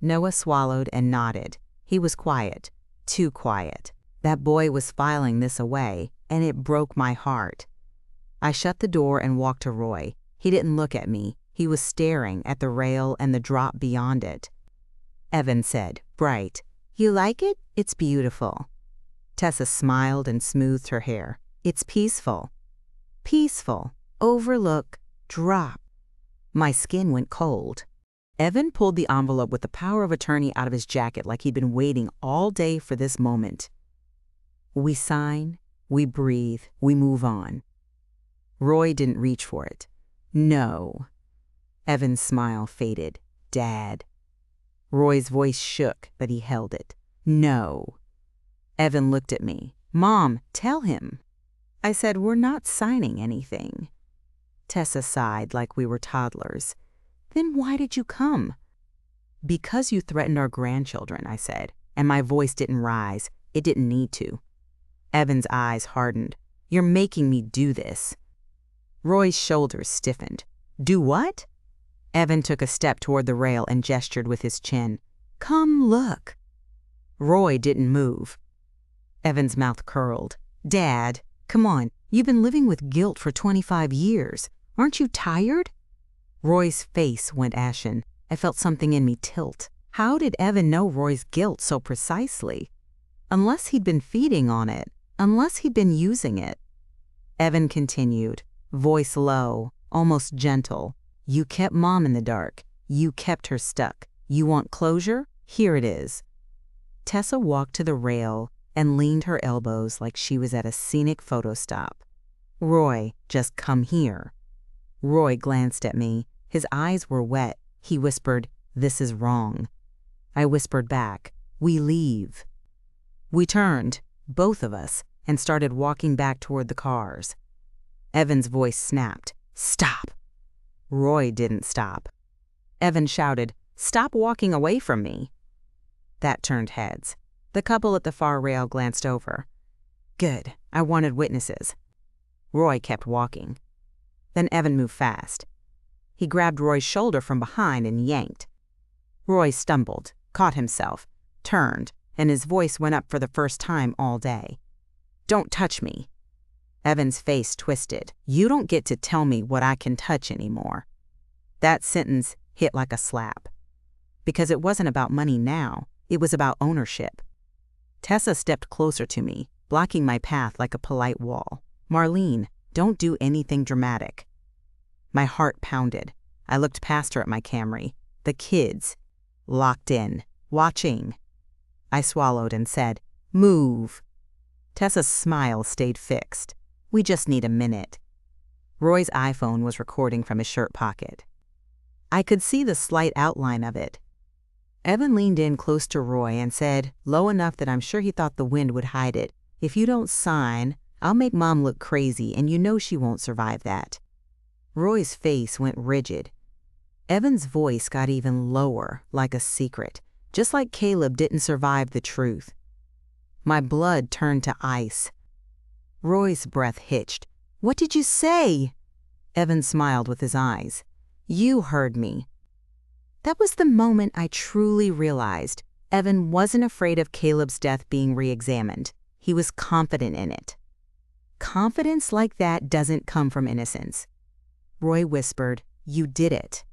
Noah swallowed and nodded. He was quiet. Too quiet. That boy was filing this away, and it broke my heart. I shut the door and walked to Roy. He didn't look at me. He was staring at the rail and the drop beyond it. Evan said, bright, you like it? It's beautiful. Tessa smiled and smoothed her hair. It's peaceful. Peaceful. Overlook. Drop. My skin went cold. Evan pulled the envelope with the power of attorney out of his jacket like he'd been waiting all day for this moment. We sign, we breathe, we move on. Roy didn't reach for it. No. Evan's smile faded. Dad. Roy's voice shook, but he held it. No. Evan looked at me. Mom, tell him. I said, we're not signing anything. Tessa sighed like we were toddlers. Then why did you come? Because you threatened our grandchildren, I said, and my voice didn't rise. It didn't need to. Evan's eyes hardened. You're making me do this. Roy's shoulders stiffened. Do what? Evan took a step toward the rail and gestured with his chin. Come look. Roy didn't move. Evan's mouth curled. Dad, come on. You've been living with guilt for 25 years. Aren't you tired? Roy's face went ashen. I felt something in me tilt. How did Evan know Roy's guilt so precisely? Unless he'd been feeding on it. unless he'd been using it. Evan continued, voice low, almost gentle. You kept Mom in the dark. You kept her stuck. You want closure? Here it is. Tessa walked to the rail and leaned her elbows like she was at a scenic photo stop. Roy, just come here. Roy glanced at me. His eyes were wet. He whispered, this is wrong. I whispered back, we leave. We turned, both of us, and started walking back toward the cars. Evan's voice snapped, stop. Roy didn't stop. Evan shouted, stop walking away from me. That turned heads. The couple at the far rail glanced over. Good, I wanted witnesses. Roy kept walking. Then Evan moved fast. He grabbed Roy's shoulder from behind and yanked. Roy stumbled, caught himself, turned, and his voice went up for the first time all day. Don't touch me. Evan's face twisted. You don't get to tell me what I can touch anymore. That sentence hit like a slap. Because it wasn't about money now, it was about ownership. Tessa stepped closer to me, blocking my path like a polite wall. Marlene, don't do anything dramatic. My heart pounded. I looked past her at my Camry. The kids, locked in, watching. I swallowed and said, move. Tessa's smile stayed fixed. We just need a minute. Roy's iPhone was recording from his shirt pocket. I could see the slight outline of it. Evan leaned in close to Roy and said, low enough that I'm sure he thought the wind would hide it, if you don't sign, I'll make Mom look crazy and you know she won't survive that. Roy's face went rigid. Evan's voice got even lower, like a secret, just like Caleb didn't survive the truth. My blood turned to ice. Roy's breath hitched. What did you say? Evan smiled with his eyes. You heard me. That was the moment I truly realized Evan wasn't afraid of Caleb's death being re-examined. He was confident in it. Confidence like that doesn't come from innocence. Roy whispered, you did it.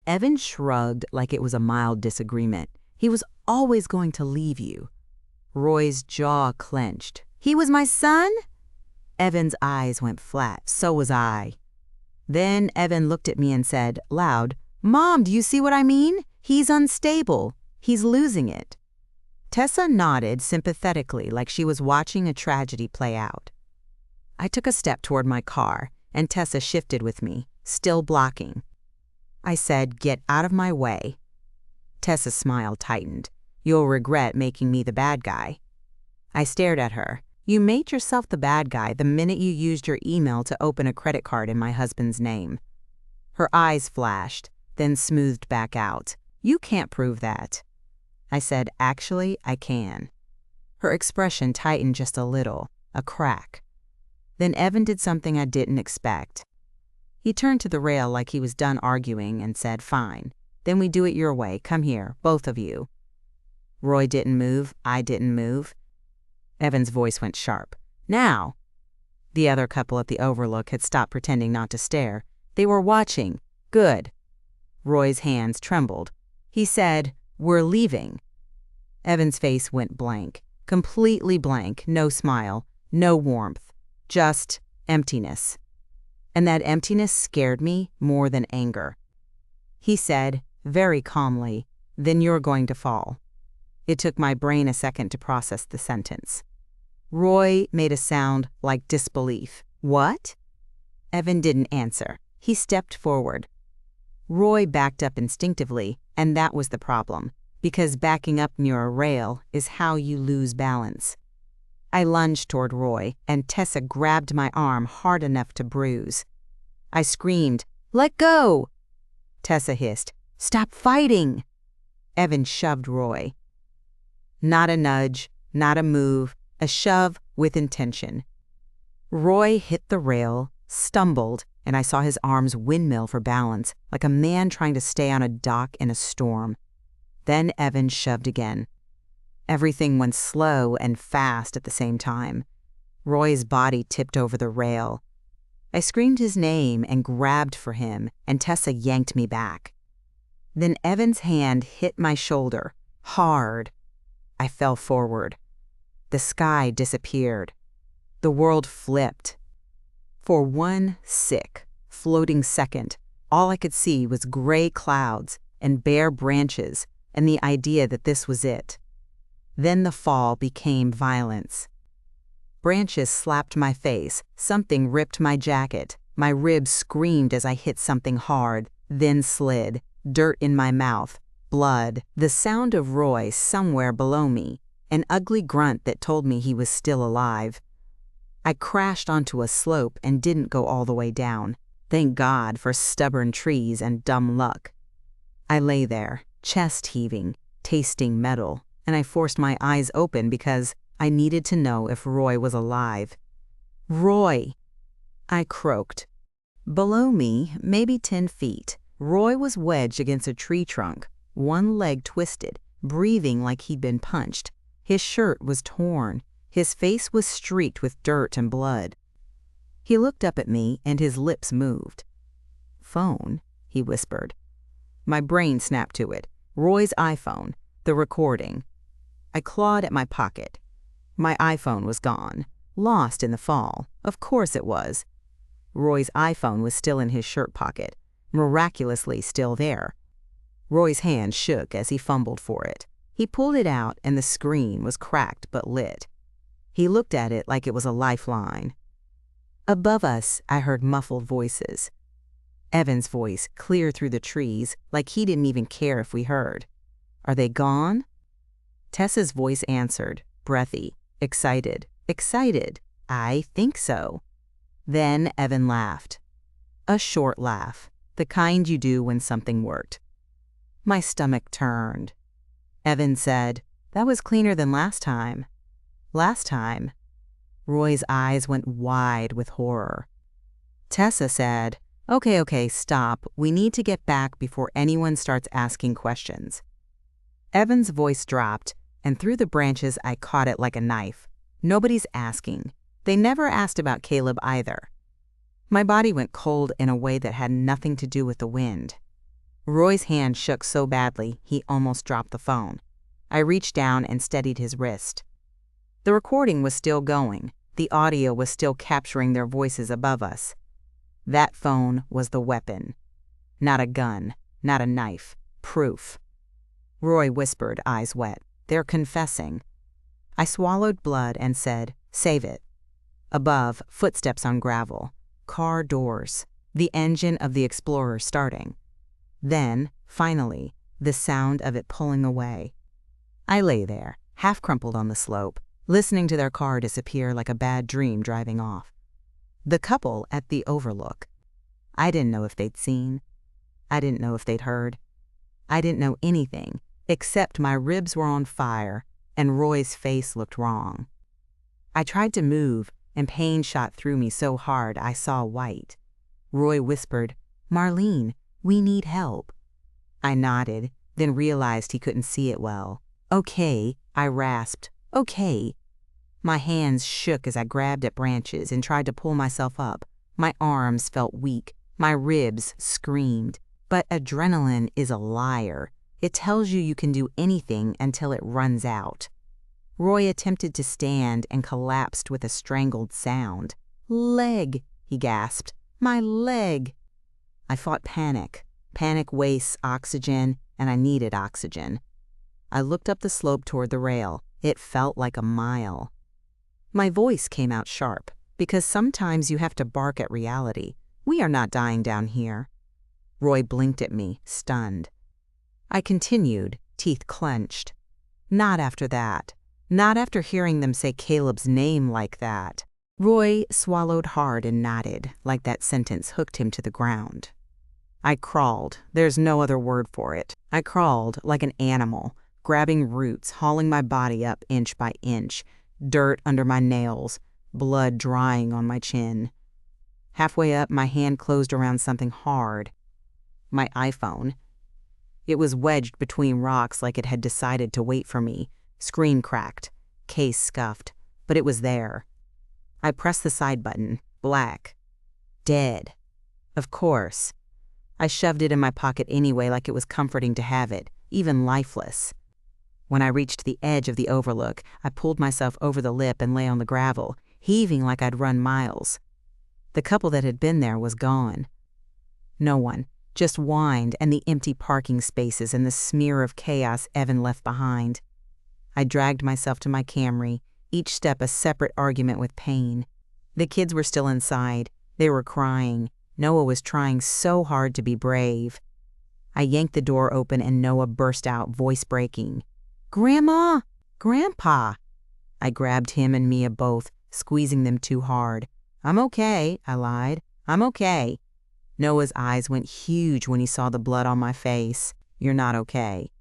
Evan shrugged like it was a mild disagreement. He was always going to leave you. Roy's jaw clenched. He was my son? Evan's eyes went flat. So was I. Then Evan looked at me and said, loud, Mom, do you see what I mean? He's unstable. He's losing it. Tessa nodded sympathetically like she was watching a tragedy play out. I took a step toward my car, and Tessa shifted with me, still blocking. I said, get out of my way. Tessa's smile tightened. You'll regret making me the bad guy. I stared at her. You made yourself the bad guy the minute you used your email to open a credit card in my husband's name. Her eyes flashed, then smoothed back out. You can't prove that. I said, actually, I can. Her expression tightened just a little, a crack. Then Evan did something I didn't expect. He turned to the rail like he was done arguing and said, fine. Then we do it your way. Come here, both of you. Roy didn't move. I didn't move. Evan's voice went sharp. Now. The other couple at the Overlook had stopped pretending not to stare. They were watching. Good. Roy's hands trembled. He said, we're leaving. Evan's face went blank. Completely blank. No smile. No warmth. Just emptiness. And that emptiness scared me more than anger. He said, very calmly, then you're going to fall. It took my brain a second to process the sentence. Roy made a sound like disbelief. What? Evan didn't answer. He stepped forward. Roy backed up instinctively, and that was the problem, because backing up near a rail is how you lose balance. I lunged toward Roy, and Tessa grabbed my arm hard enough to bruise. I screamed, let go! Tessa hissed, stop fighting! Evan shoved Roy. Not a nudge, not a move, a shove with intention. Roy hit the rail, stumbled, and I saw his arms windmill for balance, like a man trying to stay on a dock in a storm. Then Evan shoved again. Everything went slow and fast at the same time. Roy's body tipped over the rail. I screamed his name and grabbed for him, and Tessa yanked me back. Then Evan's hand hit my shoulder, hard. I fell forward. The sky disappeared. The world flipped. For one sick, floating second, all I could see was gray clouds and bare branches and the idea that this was it. Then the fall became violence. Branches slapped my face, something ripped my jacket, my ribs screamed as I hit something hard, then slid, dirt in my mouth, blood, the sound of Roy somewhere below me, an ugly grunt that told me he was still alive. I crashed onto a slope and didn't go all the way down. Thank God for stubborn trees and dumb luck. I lay there, chest heaving, tasting metal, and I forced my eyes open because I needed to know if Roy was alive. Roy! I croaked. Below me, maybe 10 feet, Roy was wedged against a tree trunk, one leg twisted, breathing like he'd been punched. His shirt was torn. His face was streaked with dirt and blood. He looked up at me and his lips moved. "Phone," he whispered. My brain snapped to it. Roy's iPhone, the recording. I clawed at my pocket. My iPhone was gone, lost in the fall. Of course it was. Roy's iPhone was still in his shirt pocket, miraculously still there. Roy's hand shook as he fumbled for it. He pulled it out and the screen was cracked but lit. He looked at it like it was a lifeline. Above us, I heard muffled voices. Evan's voice, clear through the trees, like he didn't even care if we heard. "Are they gone?" Tessa's voice answered, breathy, excited. "Excited? I think so." Then Evan laughed. A short laugh, the kind you do when something worked. My stomach turned. Evan said, "That was cleaner than last time." "Last time?" Roy's eyes went wide with horror. Tessa said, Okay, stop. We need to get back before anyone starts asking questions." Evan's voice dropped, and through the branches I caught it like a knife. Nobody's asking. They never asked about Caleb either. My body went cold in a way that had nothing to do with the wind. Roy's hand shook so badly he almost dropped the phone. I reached down and steadied his wrist. The recording was still going. The audio was still capturing their voices above us. That phone was the weapon. Not a gun, not a knife. Proof. Roy whispered, eyes wet. "They're confessing." I swallowed blood and said, "Save it." Above, footsteps on gravel. Car doors. The engine of the Explorer starting. Then, finally, the sound of it pulling away. I lay there, half crumpled on the slope, listening to their car disappear like a bad dream driving off. The couple at the overlook. I didn't know if they'd seen. I didn't know if they'd heard. I didn't know anything, except my ribs were on fire and Roy's face looked wrong. I tried to move, and pain shot through me so hard I saw white. Roy whispered, "Marlene, we need help." I nodded, then realized he couldn't see it well. "Okay," I rasped. "Okay." My hands shook as I grabbed at branches and tried to pull myself up. My arms felt weak. My ribs screamed. But adrenaline is a liar. It tells you can do anything until it runs out. Roy attempted to stand and collapsed with a strangled sound. "Leg," he gasped. "My leg." I fought panic. Panic wastes oxygen, and I needed oxygen. I looked up the slope toward the rail. It felt like a mile. My voice came out sharp, because sometimes you have to bark at reality. We are not dying down here. Roy blinked at me, stunned. I continued, teeth clenched. Not after that. Not after hearing them say Caleb's name like that. Roy swallowed hard and nodded, like that sentence hooked him to the ground. I crawled. There's no other word for it. I crawled like an animal, grabbing roots, hauling my body up inch by inch, dirt under my nails, blood drying on my chin. Halfway up, my hand closed around something hard. My iPhone. It was wedged between rocks like it had decided to wait for me. Screen cracked, case scuffed, but it was there. I pressed the side button. Black. Dead. Of course. I shoved it in my pocket anyway, like it was comforting to have it, even lifeless. When I reached the edge of the overlook, I pulled myself over the lip and lay on the gravel. heaving like I'd run miles. The couple that had been there was gone. No one, just wind and the empty parking spaces and the smear of chaos Evan left behind. I dragged myself to my Camry, each step a separate argument with pain. The kids were still inside. They were crying. Noah was trying so hard to be brave. I yanked the door open and Noah burst out, voice breaking. "Grandma! Grandpa!" I grabbed him and Mia both, squeezing them too hard. "I'm okay," I lied. "I'm okay." Noah's eyes went huge when he saw the blood on my face. "You're not okay."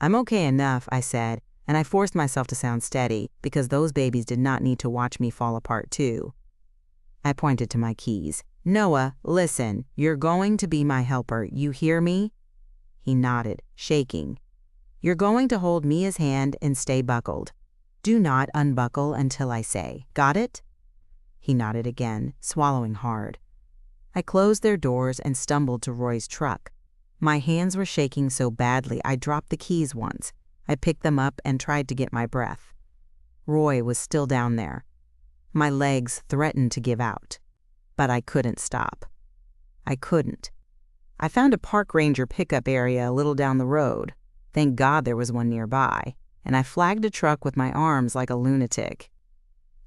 "I'm okay enough," I said, and I forced myself to sound steady because those babies did not need to watch me fall apart too. I pointed to my keys. "Noah, listen, you're going to be my helper. You hear me?" He nodded, shaking. "You're going to hold Mia's hand and stay buckled. Do not unbuckle until I say. Got it?" He nodded again, swallowing hard. I closed their doors and stumbled to Roy's truck. My hands were shaking so badly I dropped the keys once. I picked them up and tried to get my breath. Roy was still down there. My legs threatened to give out, but I couldn't stop. I couldn't. I found a park ranger pickup area a little down the road. Thank God there was one nearby, and I flagged a truck with my arms like a lunatic.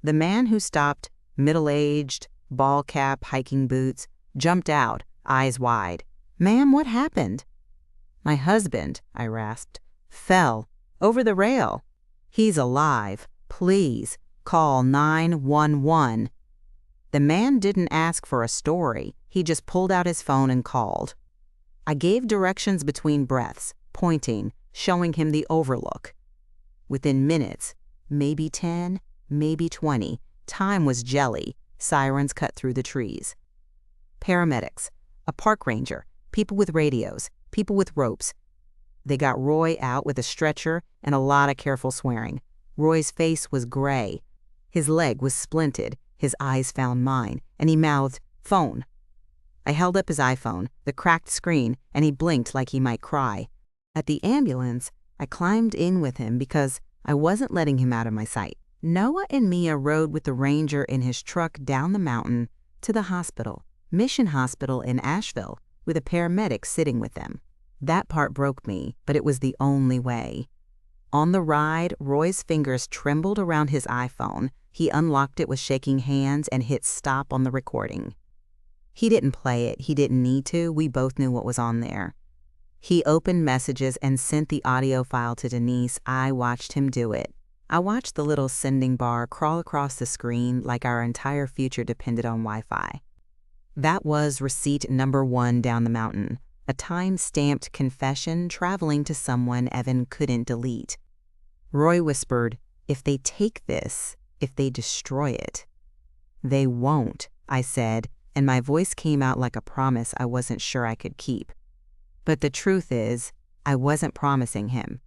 The man who stopped, middle-aged, ball cap, hiking boots, jumped out, eyes wide. "Ma'am, what happened?" "My husband," I rasped, "fell over the rail. He's alive. Please call 911. The man didn't ask for a story. He just pulled out his phone and called. I gave directions between breaths, pointing, showing him the overlook. Within minutes, maybe 10, maybe 20, time was jelly. Sirens cut through the trees. Paramedics, a park ranger, people with radios, people with ropes. They got Roy out with a stretcher and a lot of careful swearing. Roy's face was gray. His leg was splinted. His eyes found mine, and he mouthed, "Phone." I held up his iPhone, the cracked screen, and he blinked like he might cry. At the ambulance, I climbed in with him because I wasn't letting him out of my sight. Noah and Mia rode with the ranger in his truck down the mountain to the hospital, Mission Hospital in Asheville, with a paramedic sitting with them. That part broke me, but it was the only way. On the ride, Roy's fingers trembled around his iPhone. He unlocked it with shaking hands and hit stop on the recording. He didn't play it. He didn't need to. We both knew what was on there. He opened messages and sent the audio file to Denise. I watched him do it. I watched the little sending bar crawl across the screen like our entire future depended on Wi-Fi. That was receipt number 1 down the mountain, a time-stamped confession traveling to someone Evan couldn't delete. Roy whispered, "If they take this, if they destroy it." "They won't," I said, and my voice came out like a promise I wasn't sure I could keep. But the truth is, I wasn't promising him.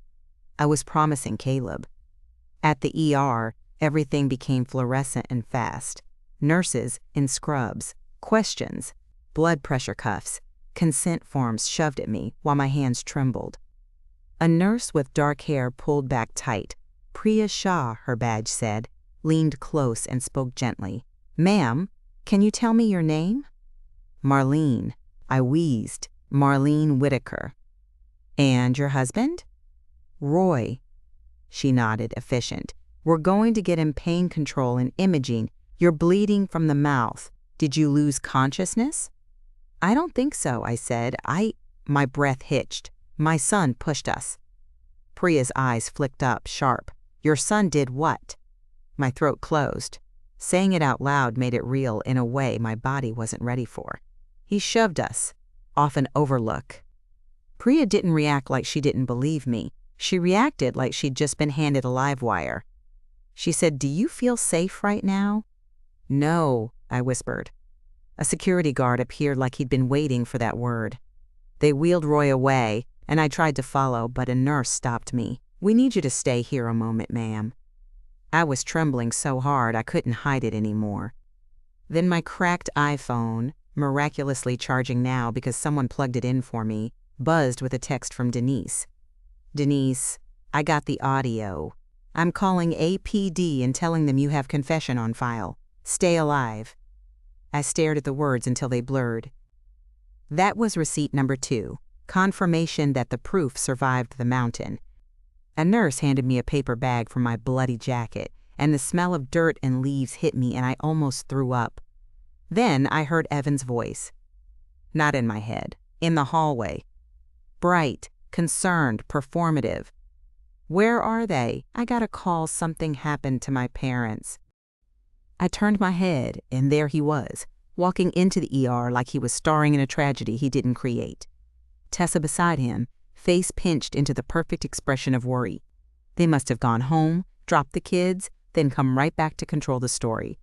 I was promising Caleb. At the ER, everything became fluorescent and fast. Nurses in scrubs, questions, blood pressure cuffs, consent forms shoved at me while my hands trembled. A nurse with dark hair pulled back tight. Priya Shah, her badge said, leaned close and spoke gently. "Ma'am, can you tell me your name?" "Marlene," I wheezed. "Marlene Whitaker." "And your husband?" "Roy." She nodded, efficient. "We're going to get him pain control and imaging. You're bleeding from the mouth. Did you lose consciousness?" "I don't think so," I said. My breath hitched. "My son pushed us." Priya's eyes flicked up, sharp. "Your son did what?" My throat closed. Saying it out loud made it real in a way my body wasn't ready for. "He shoved us off an overlook." Priya didn't react like she didn't believe me. She reacted like she'd just been handed a live wire. She said, "Do you feel safe right now?" "No," I whispered. A security guard appeared like he'd been waiting for that word. They wheeled Roy away, and I tried to follow, but a nurse stopped me. "We need you to stay here a moment, ma'am." I was trembling so hard I couldn't hide it anymore. Then my cracked iPhone, miraculously charging now because someone plugged it in for me, buzzed with a text from Denise. "Denise, I got the audio. I'm calling APD and telling them you have confession on file. Stay alive. I stared at the words until they blurred. That was receipt number 2, confirmation that the proof survived the mountain. A nurse handed me a paper bag from my bloody jacket, and the smell of dirt and leaves hit me and I almost threw up. Then I heard Evan's voice. Not in my head, in the hallway. Bright, concerned, performative. Where are they? I got a call something happened to my parents. I turned my head, and there he was, walking into the ER like he was starring in a tragedy he didn't create. Tessa beside him, face pinched into the perfect expression of worry. They must have gone home, dropped the kids, then come right back to control the story.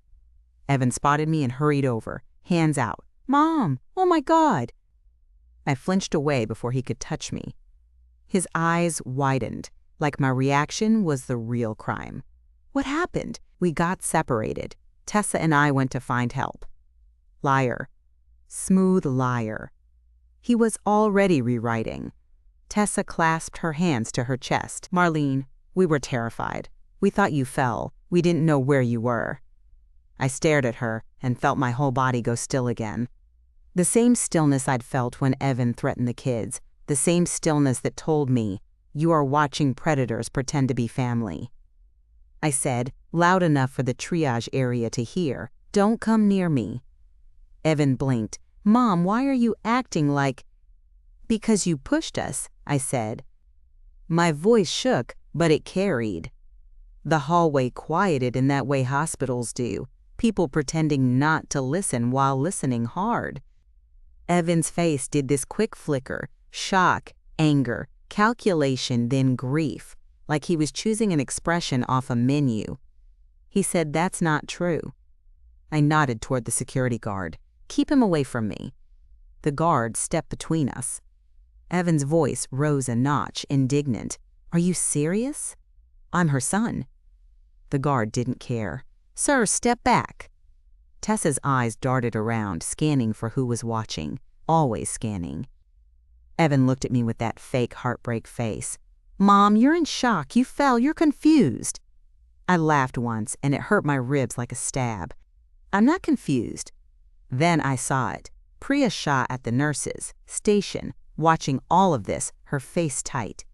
Evan spotted me and hurried over, hands out. Mom! Oh my God! I flinched away before he could touch me. His eyes widened, like my reaction was the real crime. What happened? We got separated. Tessa and I went to find help. Liar. Smooth liar. He was already rewriting. Tessa clasped her hands to her chest. Marlene, we were terrified. We thought you fell. We didn't know where you were. I stared at her and felt my whole body go still again. The same stillness I'd felt when Evan threatened the kids, the same stillness that told me, you are watching predators pretend to be family. I said, loud enough for the triage area to hear, don't come near me. Evan blinked. Mom, why are you acting like... Because you pushed us, I said. My voice shook, but it carried. The hallway quieted in that way hospitals do, people pretending not to listen while listening hard. Evan's face did this quick flicker, shock, anger, calculation, then grief, like he was choosing an expression off a menu. He said, that's not true. I nodded toward the security guard. Keep him away from me. The guard stepped between us. Evan's voice rose a notch, indignant. Are you serious? I'm her son. The guard didn't care. Sir, step back. Tessa's eyes darted around, scanning for who was watching, always scanning. Evan looked at me with that fake heartbreak face. Mom, you're in shock. You fell. You're confused. I laughed once, and it hurt my ribs like a stab. I'm not confused. Then I saw it. Priya shot at the nurses, station, watching all of this, her face tight.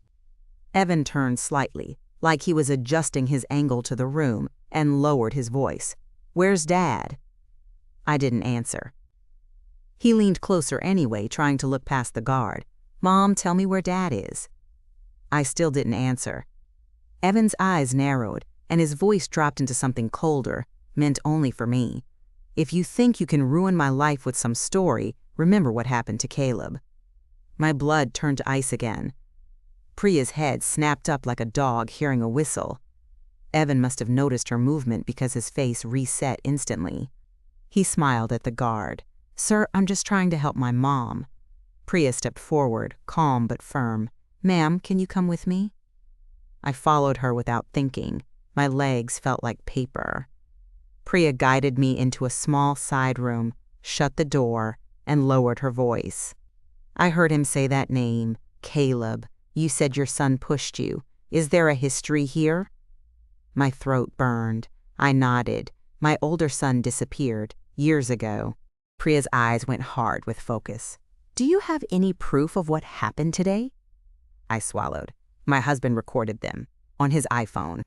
Evan turned slightly, like he was adjusting his angle to the room, and lowered his voice. Where's Dad? I didn't answer. He leaned closer anyway, trying to look past the guard. Mom, tell me where Dad is. I still didn't answer. Evan's eyes narrowed, and his voice dropped into something colder, meant only for me. If you think you can ruin my life with some story, remember what happened to Caleb. My blood turned to ice again. Priya's head snapped up like a dog hearing a whistle. Evan must have noticed her movement because his face reset instantly. He smiled at the guard. Sir, I'm just trying to help my mom. Priya stepped forward, calm but firm. Ma'am, can you come with me? I followed her without thinking. My legs felt like paper. Priya guided me into a small side room, shut the door, and lowered her voice. I heard him say that name, Caleb. You said your son pushed you. Is there a history here? My throat burned. I nodded. My older son disappeared, years ago. Priya's eyes went hard with focus. Do you have any proof of what happened today? I swallowed. My husband recorded them, on his iPhone.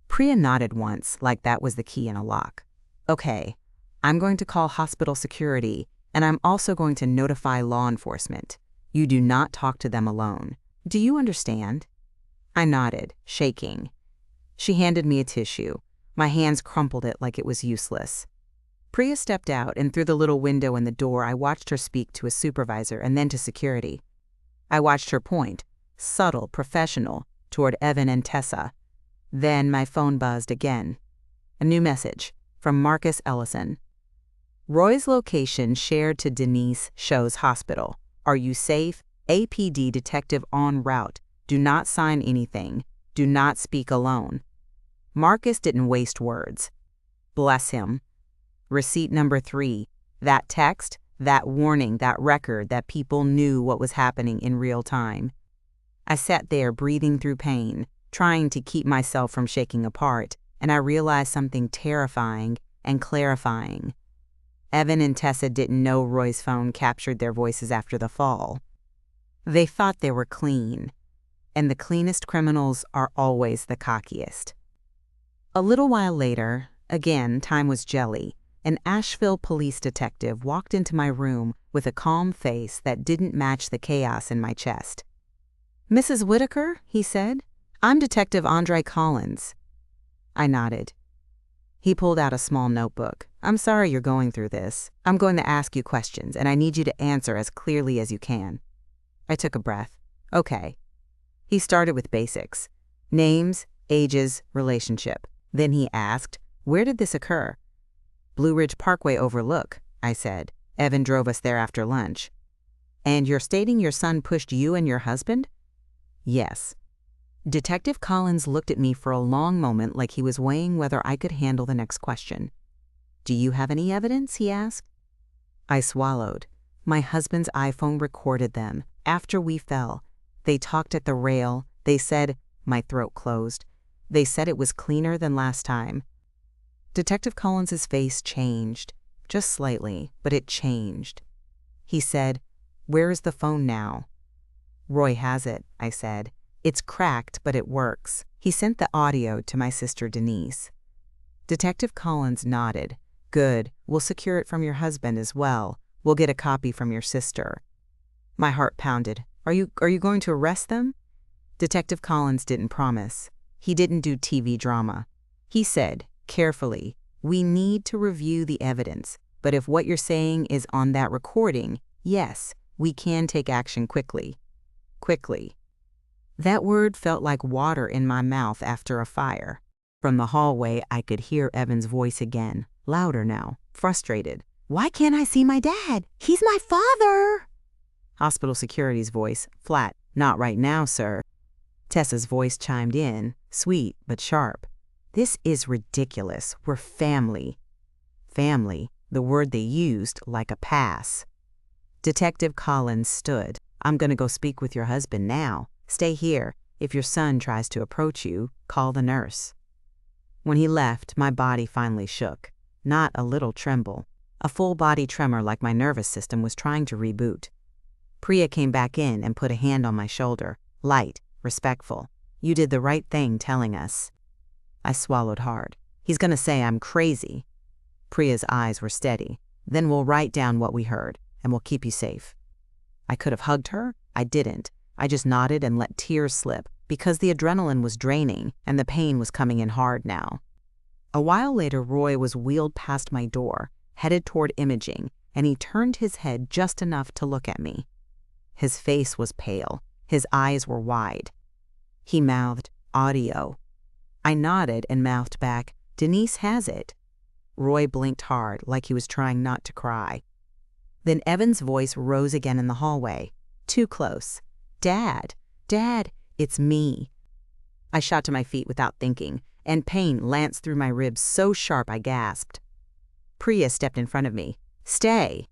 Priya nodded once, like that was the key in a lock. Okay, I'm going to call hospital security, and I'm also going to notify law enforcement. You do not talk to them alone. Do you understand? I nodded, shaking. She handed me a tissue. My hands crumpled it like it was useless. Priya stepped out, and through the little window in the door, I watched her speak to a supervisor and then to security. I watched her point, subtle, professional, toward Evan and Tessa. Then my phone buzzed again. A new message from Marcus Ellison. Roy's location shared to Denise shows hospital. Are you safe? APD detective en route. Do not sign anything. Do not speak alone. Marcus didn't waste words. Bless him. Receipt number 3. That text, that warning, that record that people knew what was happening in real time. I sat there breathing through pain, trying to keep myself from shaking apart, and I realized something terrifying and clarifying. Evan and Tessa didn't know Roy's phone captured their voices after the fall. They thought they were clean, and the cleanest criminals are always the cockiest. A little while later, again, time was jelly. An Asheville police detective walked into my room with a calm face that didn't match the chaos in my chest. "Mrs. Whitaker," he said, "I'm Detective Andre Collins." I nodded. He pulled out a small notebook. "I'm sorry you're going through this. I'm going to ask you questions, and I need you to answer as clearly as you can." I took a breath. "Okay." He started with basics. Names, ages, relationship. Then he asked, "Where did this occur?" "Blue Ridge Parkway Overlook," I said. "Evan drove us there after lunch." "And you're stating your son pushed you and your husband?" "Yes." Detective Collins looked at me for a long moment like he was weighing whether I could handle the next question. "Do you have any evidence?" he asked. I swallowed. My husband's iPhone recorded them. After we fell, they talked at the rail. They said, my throat closed. They said it was cleaner than last time. Detective Collins's face changed, just slightly, but it changed. He said, "Where is the phone now?" "Roy has it," I said. "It's cracked, but it works." He sent the audio to my sister Denise. Detective Collins nodded. "Good. We'll secure it from your husband as well. We'll get a copy from your sister." My heart pounded. Are you going to arrest them?" Detective Collins didn't promise. He didn't do TV drama. He said, carefully, "We need to review the evidence, but if what you're saying is on that recording, yes, we can take action quickly." Quickly. That word felt like water in my mouth after a fire. From the hallway, I could hear Evan's voice again, louder now, frustrated. "Why can't I see my dad? He's my father!" Hospital security's voice, flat. "Not right now, sir." Tessa's voice chimed in, sweet but sharp. "This is ridiculous. We're family." Family, the word they used like a pass. Detective Collins stood. "I'm going to go speak with your husband now. Stay here. If your son tries to approach you, call the nurse." When he left, my body finally shook. Not a little tremble. A full body tremor like my nervous system was trying to reboot. Priya came back in and put a hand on my shoulder, light, respectful. "You did the right thing telling us." I swallowed hard. "He's going to say I'm crazy." Priya's eyes were steady. "Then we'll write down what we heard, and we'll keep you safe." I could have hugged her. I didn't. I just nodded and let tears slip, because the adrenaline was draining, and the pain was coming in hard now. A while later, Roy was wheeled past my door, headed toward imaging, and he turned his head just enough to look at me. His face was pale. His eyes were wide. He mouthed, "Audio." I nodded and mouthed back, "Denise has it." Roy blinked hard, like he was trying not to cry. Then Evan's voice rose again in the hallway. Too close. "Dad, Dad, it's me." I shot to my feet without thinking, and pain lanced through my ribs so sharp I gasped. Priya stepped in front of me. "Stay."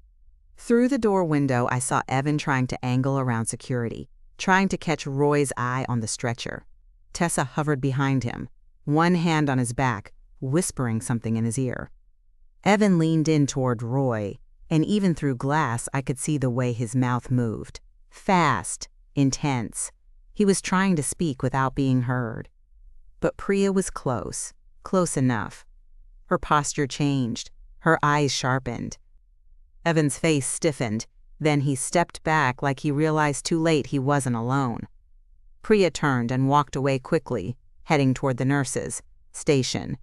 Through the door window, I saw Evan trying to angle around security, trying to catch Roy's eye on the stretcher. Tessa hovered behind him, one hand on his back, whispering something in his ear. Evan leaned in toward Roy, and even through glass I could see the way his mouth moved. Fast, intense. He was trying to speak without being heard. But Priya was close, close enough. Her posture changed, her eyes sharpened. Evan's face stiffened, then he stepped back like he realized too late he wasn't alone. Priya turned and walked away quickly, heading toward the nurses' station.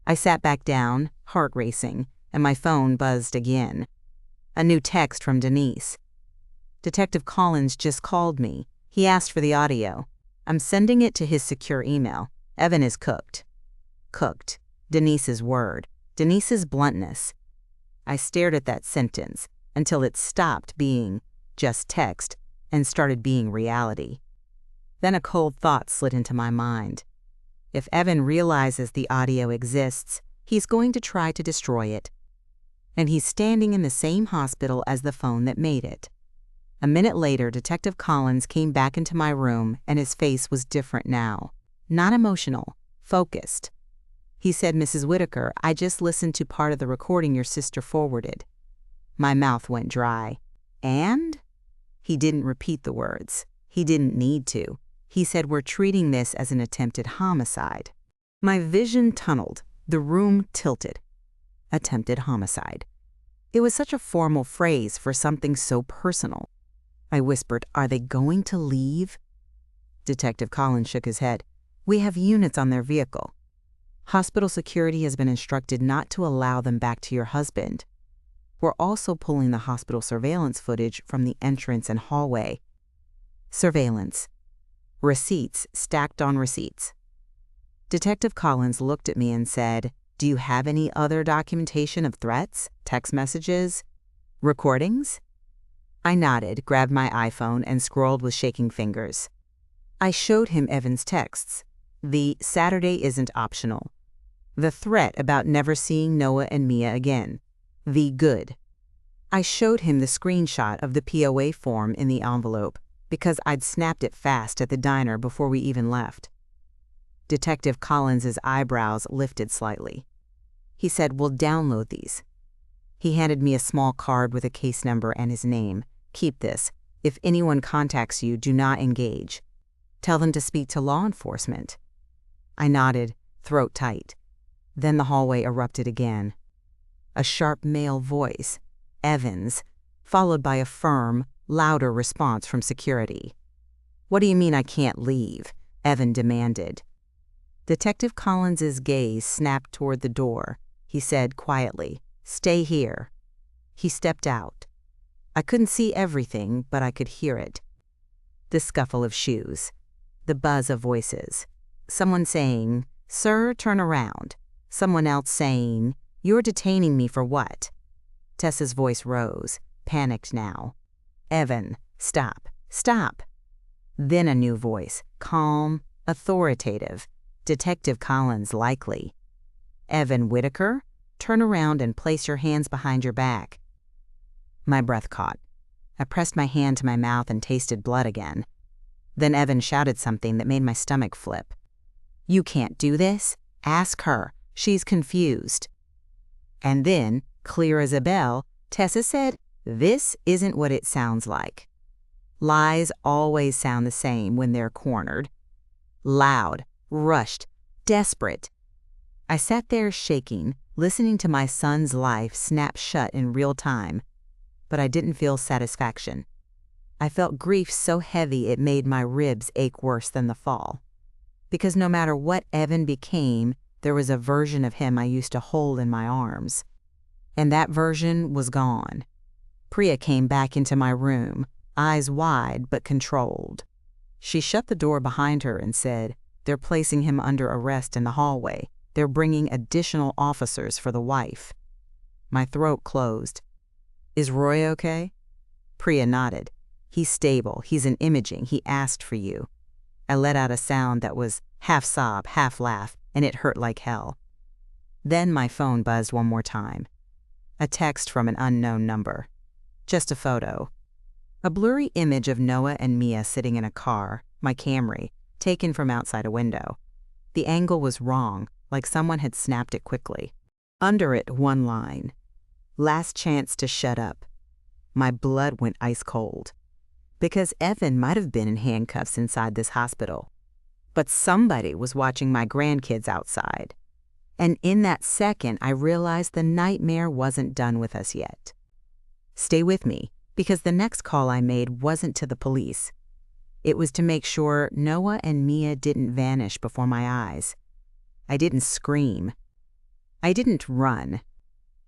I sat back down, heart racing, and my phone buzzed again. A new text from Denise. "Detective Collins just called me. He asked for the audio. I'm sending it to his secure email. Evan is cooked." Cooked. Denise's word. Denise's bluntness. I stared at that sentence until it stopped being just text and started being reality. Then a cold thought slid into my mind. If Evan realizes the audio exists, he's going to try to destroy it. And he's standing in the same hospital as the phone that made it. A minute later, Detective Collins came back into my room, and his face was different now. not emotional, focused. He said, "Mrs. Whitaker, I just listened to part of the recording your sister forwarded." My mouth went dry. "And?" He didn't repeat the words. He didn't need to. He said, "We're treating this as an attempted homicide." My vision tunneled. The room tilted. Attempted homicide. It was such a formal phrase for something so personal. I whispered, "Are they going to leave?" Detective Collins shook his head. "We have units on their vehicle. Hospital security has been instructed not to allow them back to your husband. We're also pulling the hospital surveillance footage from the entrance and hallway." Surveillance. Receipts stacked on receipts. Detective Collins looked at me and said, "Do you have any other documentation of threats, text messages, recordings?" I nodded, grabbed my iPhone, and scrolled with shaking fingers. I showed him Evan's texts. The "Saturday isn't optional." The threat about never seeing Noah and Mia again. The "good." I showed him the screenshot of the POA form in the envelope because I'd snapped it fast at the diner before we even left. Detective Collins's eyebrows lifted slightly. He said, "We'll download these." He handed me a small card with a case number and his name. "Keep this. If anyone contacts you, do not engage. Tell them to speak to law enforcement." I nodded, throat tight. Then the hallway erupted again. A sharp male voice, Evan's, followed by a firm, louder response from security. "What do you mean I can't leave?" Evan demanded. Detective Collins's gaze snapped toward the door. He said quietly, "Stay here." He stepped out. I couldn't see everything, but I could hear it. The scuffle of shoes. The buzz of voices. Someone saying, "Sir, turn around." Someone else saying, "You're detaining me for what?" Tessa's voice rose, panicked now. "Evan, stop, stop." Then a new voice, calm, authoritative. Detective Collins, likely. "Evan Whitaker, turn around and place your hands behind your back." My breath caught. I pressed my hand to my mouth and tasted blood again. Then Evan shouted something that made my stomach flip. "You can't do this. Ask her. She's confused." And then, clear as a bell, Tessa said, "This isn't what it sounds like." Lies always sound the same when they're cornered. Loud, rushed, desperate. I sat there shaking, listening to my son's life snap shut in real time, but I didn't feel satisfaction. I felt grief so heavy it made my ribs ache worse than the fall. Because no matter what Evan became, there was a version of him I used to hold in my arms. And that version was gone. Priya came back into my room, eyes wide but controlled. She shut the door behind her and said, "They're placing him under arrest in the hallway. They're bringing additional officers for the wife." My throat closed. "Is Roy okay?" Priya nodded. "He's stable. He's in imaging. He asked for you." I let out a sound that was half sob, half laugh, and it hurt like hell. Then my phone buzzed one more time. A text from an unknown number. Just a photo. A blurry image of Noah and Mia sitting in a car, my Camry, taken from outside a window. The angle was wrong, like someone had snapped it quickly. Under it, one line. "Last chance to shut up." My blood went ice cold. Because Evan might have been in handcuffs inside this hospital. But somebody was watching my grandkids outside. And in that second, I realized the nightmare wasn't done with us yet. Stay with me, because the next call I made wasn't to the police. It was to make sure Noah and Mia didn't vanish before my eyes. I didn't scream. I didn't run.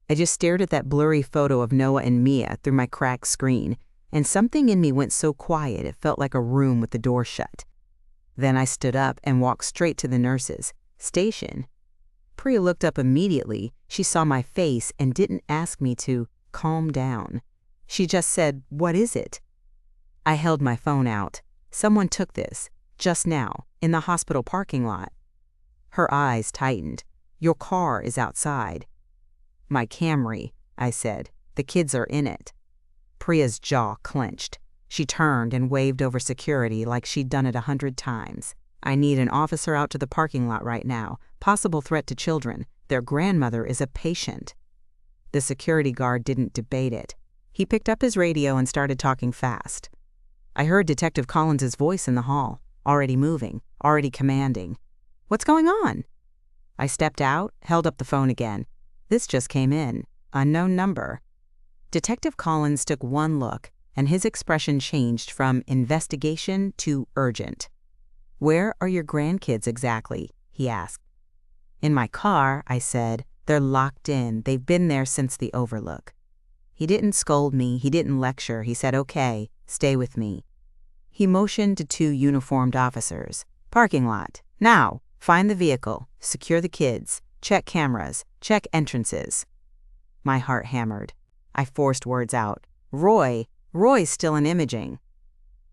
I just stared at that blurry photo of Noah and Mia through my cracked screen, and something in me went so quiet it felt like a room with the door shut. Then I stood up and walked straight to the nurse's station. Priya looked up immediately. She saw my face and didn't ask me to calm down. She just said, "What is it?" I held my phone out. "Someone took this, just now, in the hospital parking lot." Her eyes tightened. "Your car is outside." "My Camry," I said. "The kids are in it." Priya's jaw clenched. She turned and waved over security like she'd done it 100 times. I need an officer out to the parking lot right now. Possible threat to children. Their grandmother is a patient. The security guard didn't debate it. He picked up his radio and started talking fast. I heard Detective Collins's voice in the hall, already moving, already commanding. "What's going on?" I stepped out, held up the phone again. "This just came in. Unknown number." Detective Collins took one look, and his expression changed from investigation to urgent. "Where are your grandkids exactly?" he asked. "In my car," I said. "They're locked in. They've been there since the overlook." He didn't scold me. He didn't lecture. He said, "Okay, stay with me." He motioned to two uniformed officers. "Parking lot. Now, find the vehicle. Secure the kids. Check cameras. Check entrances." My heart hammered. I forced words out. Roy's still in imaging."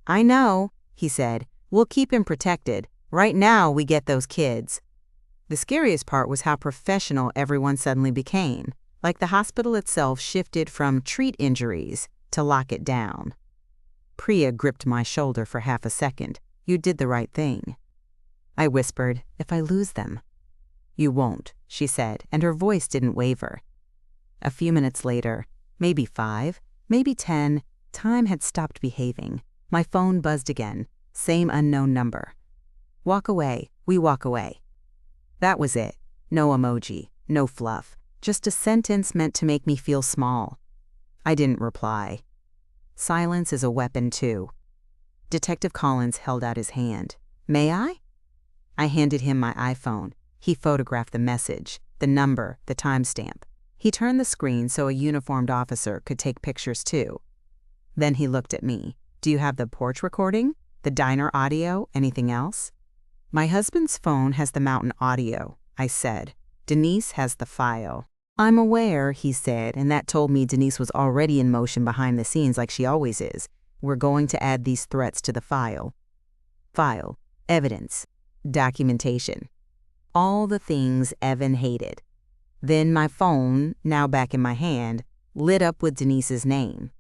"I know," he said. "We'll keep him protected. Right now, we get those kids." The scariest part was how professional everyone suddenly became, like the hospital itself shifted from treat injuries to lock it down. Priya gripped my shoulder for half a second. "You did the right thing." I whispered, "If I lose them?" "You won't," she said, and her voice didn't waver. A few minutes later, maybe 5, maybe 10, time had stopped behaving. My phone buzzed again. Same unknown number. "Walk away. We walk away." That was it. No emoji, no fluff. Just a sentence meant to make me feel small. I didn't reply. Silence is a weapon, too. Detective Collins held out his hand. "May I?" I handed him my iPhone. He photographed the message, the number, the timestamp. He turned the screen so a uniformed officer could take pictures, too. Then he looked at me. "Do you have the porch recording? The diner audio? Anything else?" "My husband's phone has the mountain audio," I said. "Denise has the file." "I'm aware," he said, and that told me Denise was already in motion behind the scenes like she always is. "We're going to add these threats to the file." File, evidence, documentation. All the things Evan hated. Then my phone, now back in my hand, lit up with Denise's name.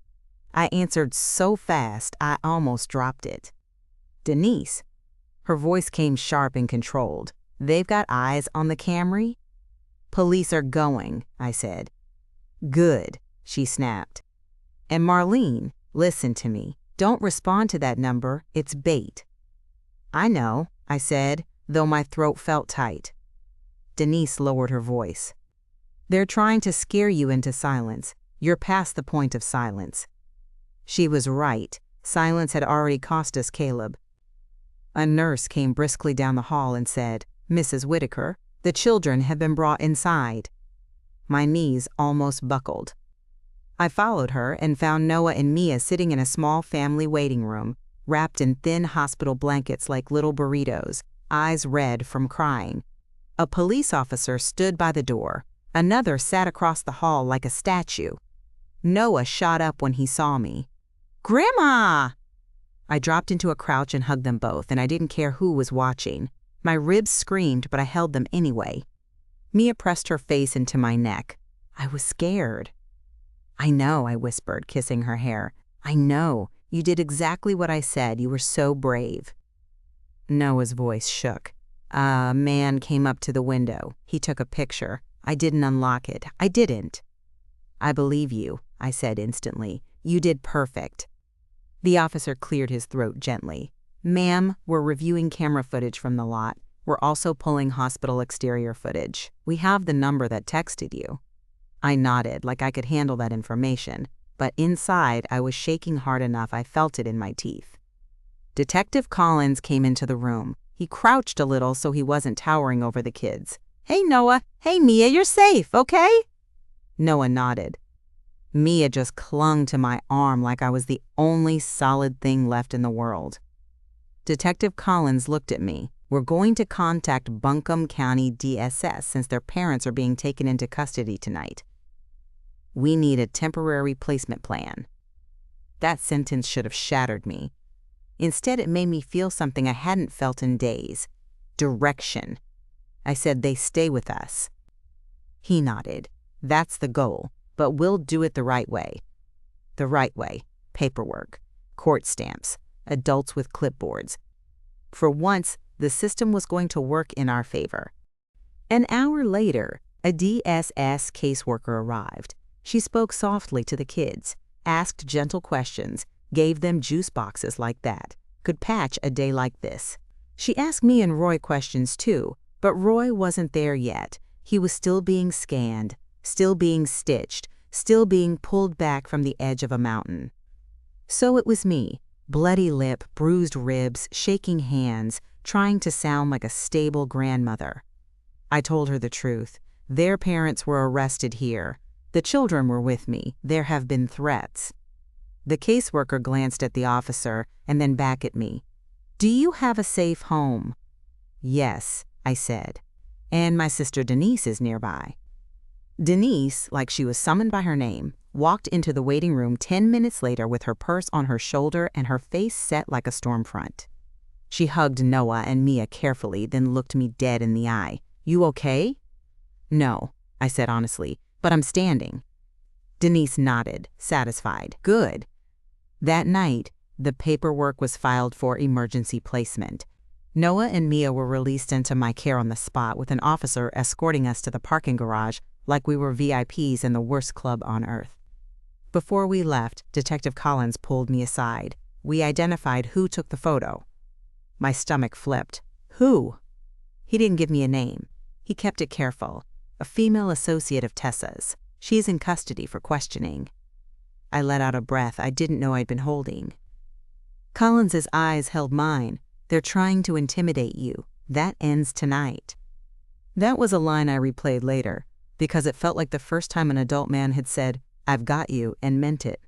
I answered so fast I almost dropped it. "Denise." Her voice came sharp and controlled. "They've got eyes on the Camry?" "Police are going," I said. "Good," she snapped. "And Marlene, listen to me. Don't respond to that number. It's bait." "I know," I said, though my throat felt tight. Denise lowered her voice. "They're trying to scare you into silence. You're past the point of silence." She was right. Silence had already cost us Caleb. A nurse came briskly down the hall and said, "Mrs. Whitaker, the children have been brought inside." My knees almost buckled. I followed her and found Noah and Mia sitting in a small family waiting room, wrapped in thin hospital blankets like little burritos, eyes red from crying. A police officer stood by the door. Another sat across the hall like a statue. Noah shot up when he saw me. "Grandma!" I dropped into a crouch and hugged them both, and I didn't care who was watching. My ribs screamed, but I held them anyway. Mia pressed her face into my neck. I was scared. "I know," I whispered, kissing her hair. "I know. You did exactly what I said. You were so brave." Noah's voice shook. A man came up to the window. He took a picture. I didn't unlock it. I didn't. "I believe you," I said instantly. "You did perfect." The officer cleared his throat gently. "Ma'am, we're reviewing camera footage from the lot. We're also pulling hospital exterior footage. We have the number that texted you." I nodded like I could handle that information, but inside I was shaking hard enough I felt it in my teeth. Detective Collins came into the room. He crouched a little so he wasn't towering over the kids. "Hey, Noah. Hey, Mia, you're safe, okay?" Noah nodded. Mia just clung to my arm like I was the only solid thing left in the world. Detective Collins looked at me. "We're going to contact Buncombe County DSS since their parents are being taken into custody tonight. We need a temporary placement plan." That sentence should have shattered me. Instead, it made me feel something I hadn't felt in days. Direction. I said, "They stay with us." He nodded. "That's the goal, but we'll do it the right way." The right way. Paperwork. Court stamps. Adults with clipboards. For once, The system was going to work in our favor. An hour later, a DSS caseworker arrived. She spoke softly to the kids, asked gentle questions, gave them juice boxes like that, could patch a day like this. She asked me and Roy questions too, but Roy wasn't there yet. He was still being scanned, still being stitched, still being pulled back from the edge of a mountain. So it was me, bloody lip, bruised ribs, shaking hands, trying to sound like a stable grandmother. I told her the truth. Their parents were arrested here. The children were with me. There have been threats. The caseworker glanced at the officer and then back at me. "Do you have a safe home?" "Yes," I said. "And my sister Denise is nearby." Denise, like she was summoned by her name, walked into the waiting room 10 minutes later with her purse on her shoulder and her face set like a storm front. She hugged Noah and Mia carefully, then looked me dead in the eye. "You okay?" "No," I said honestly, "but I'm standing." Denise nodded, satisfied. "Good." That night, the paperwork was filed for emergency placement. Noah and Mia were released into my care on the spot with an officer escorting us to the parking garage like we were VIPs in the worst club on earth. Before we left, Detective Collins pulled me aside. We identified who took the photo. My stomach flipped. Who? He didn't give me a name. He kept it careful. A female associate of Tessa's. She's in custody for questioning. I let out a breath I didn't know I'd been holding. Collins's eyes held mine. "They're trying to intimidate you. That ends tonight." That was a line I replayed later, because it felt like the first time an adult man had said, "I've got you," and meant it.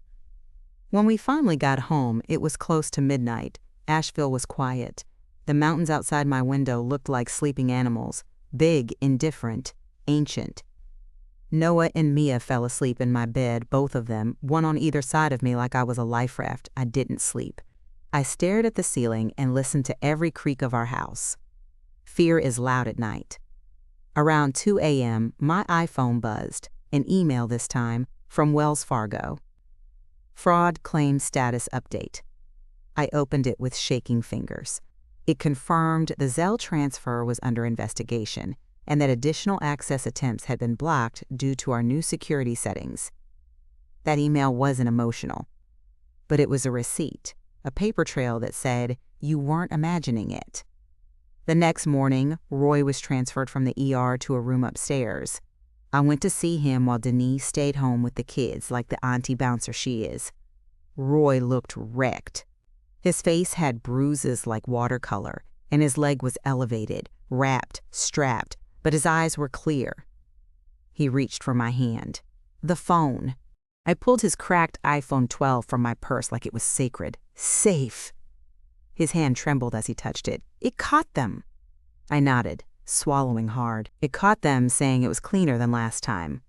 When we finally got home, it was close to midnight. Asheville was quiet. The mountains outside my window looked like sleeping animals, big, indifferent, ancient. Noah and Mia fell asleep in my bed, both of them, one on either side of me like I was a life raft. I didn't sleep. I stared at the ceiling and listened to every creak of our house. Fear is loud at night. Around 2 a.m., my iPhone buzzed, an email this time, from Wells Fargo. Fraud claim status update. I opened it with shaking fingers. It confirmed the Zelle transfer was under investigation and that additional access attempts had been blocked due to our new security settings. That email wasn't emotional, but it was a receipt, a paper trail that said, "You weren't imagining it." The next morning, Roy was transferred from the ER to a room upstairs. I went to see him while Denise stayed home with the kids like the auntie bouncer she is. Roy looked wrecked. His face had bruises like watercolor, and his leg was elevated, wrapped, strapped, but his eyes were clear. He reached for my hand. The phone. I pulled his cracked iPhone 12 from my purse like it was sacred. Safe. His hand trembled as he touched it. It caught them. I nodded, swallowing hard. It caught them, saying it was cleaner than last time.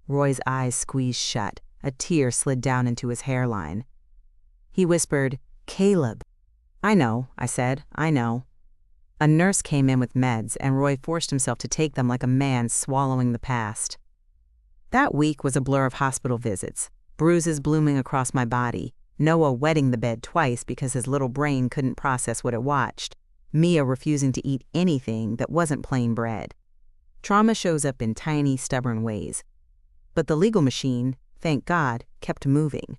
Roy's eyes squeezed shut. A tear slid down into his hairline. He whispered, "Caleb." "I know," I said. "I know." A nurse came in with meds, and Roy forced himself to take them like a man swallowing the past. That week was a blur of hospital visits, bruises blooming across my body, Noah wetting the bed twice because his little brain couldn't process what it watched, Mia refusing to eat anything that wasn't plain bread. Trauma shows up in tiny, stubborn ways. But the legal machine, thank God, kept moving.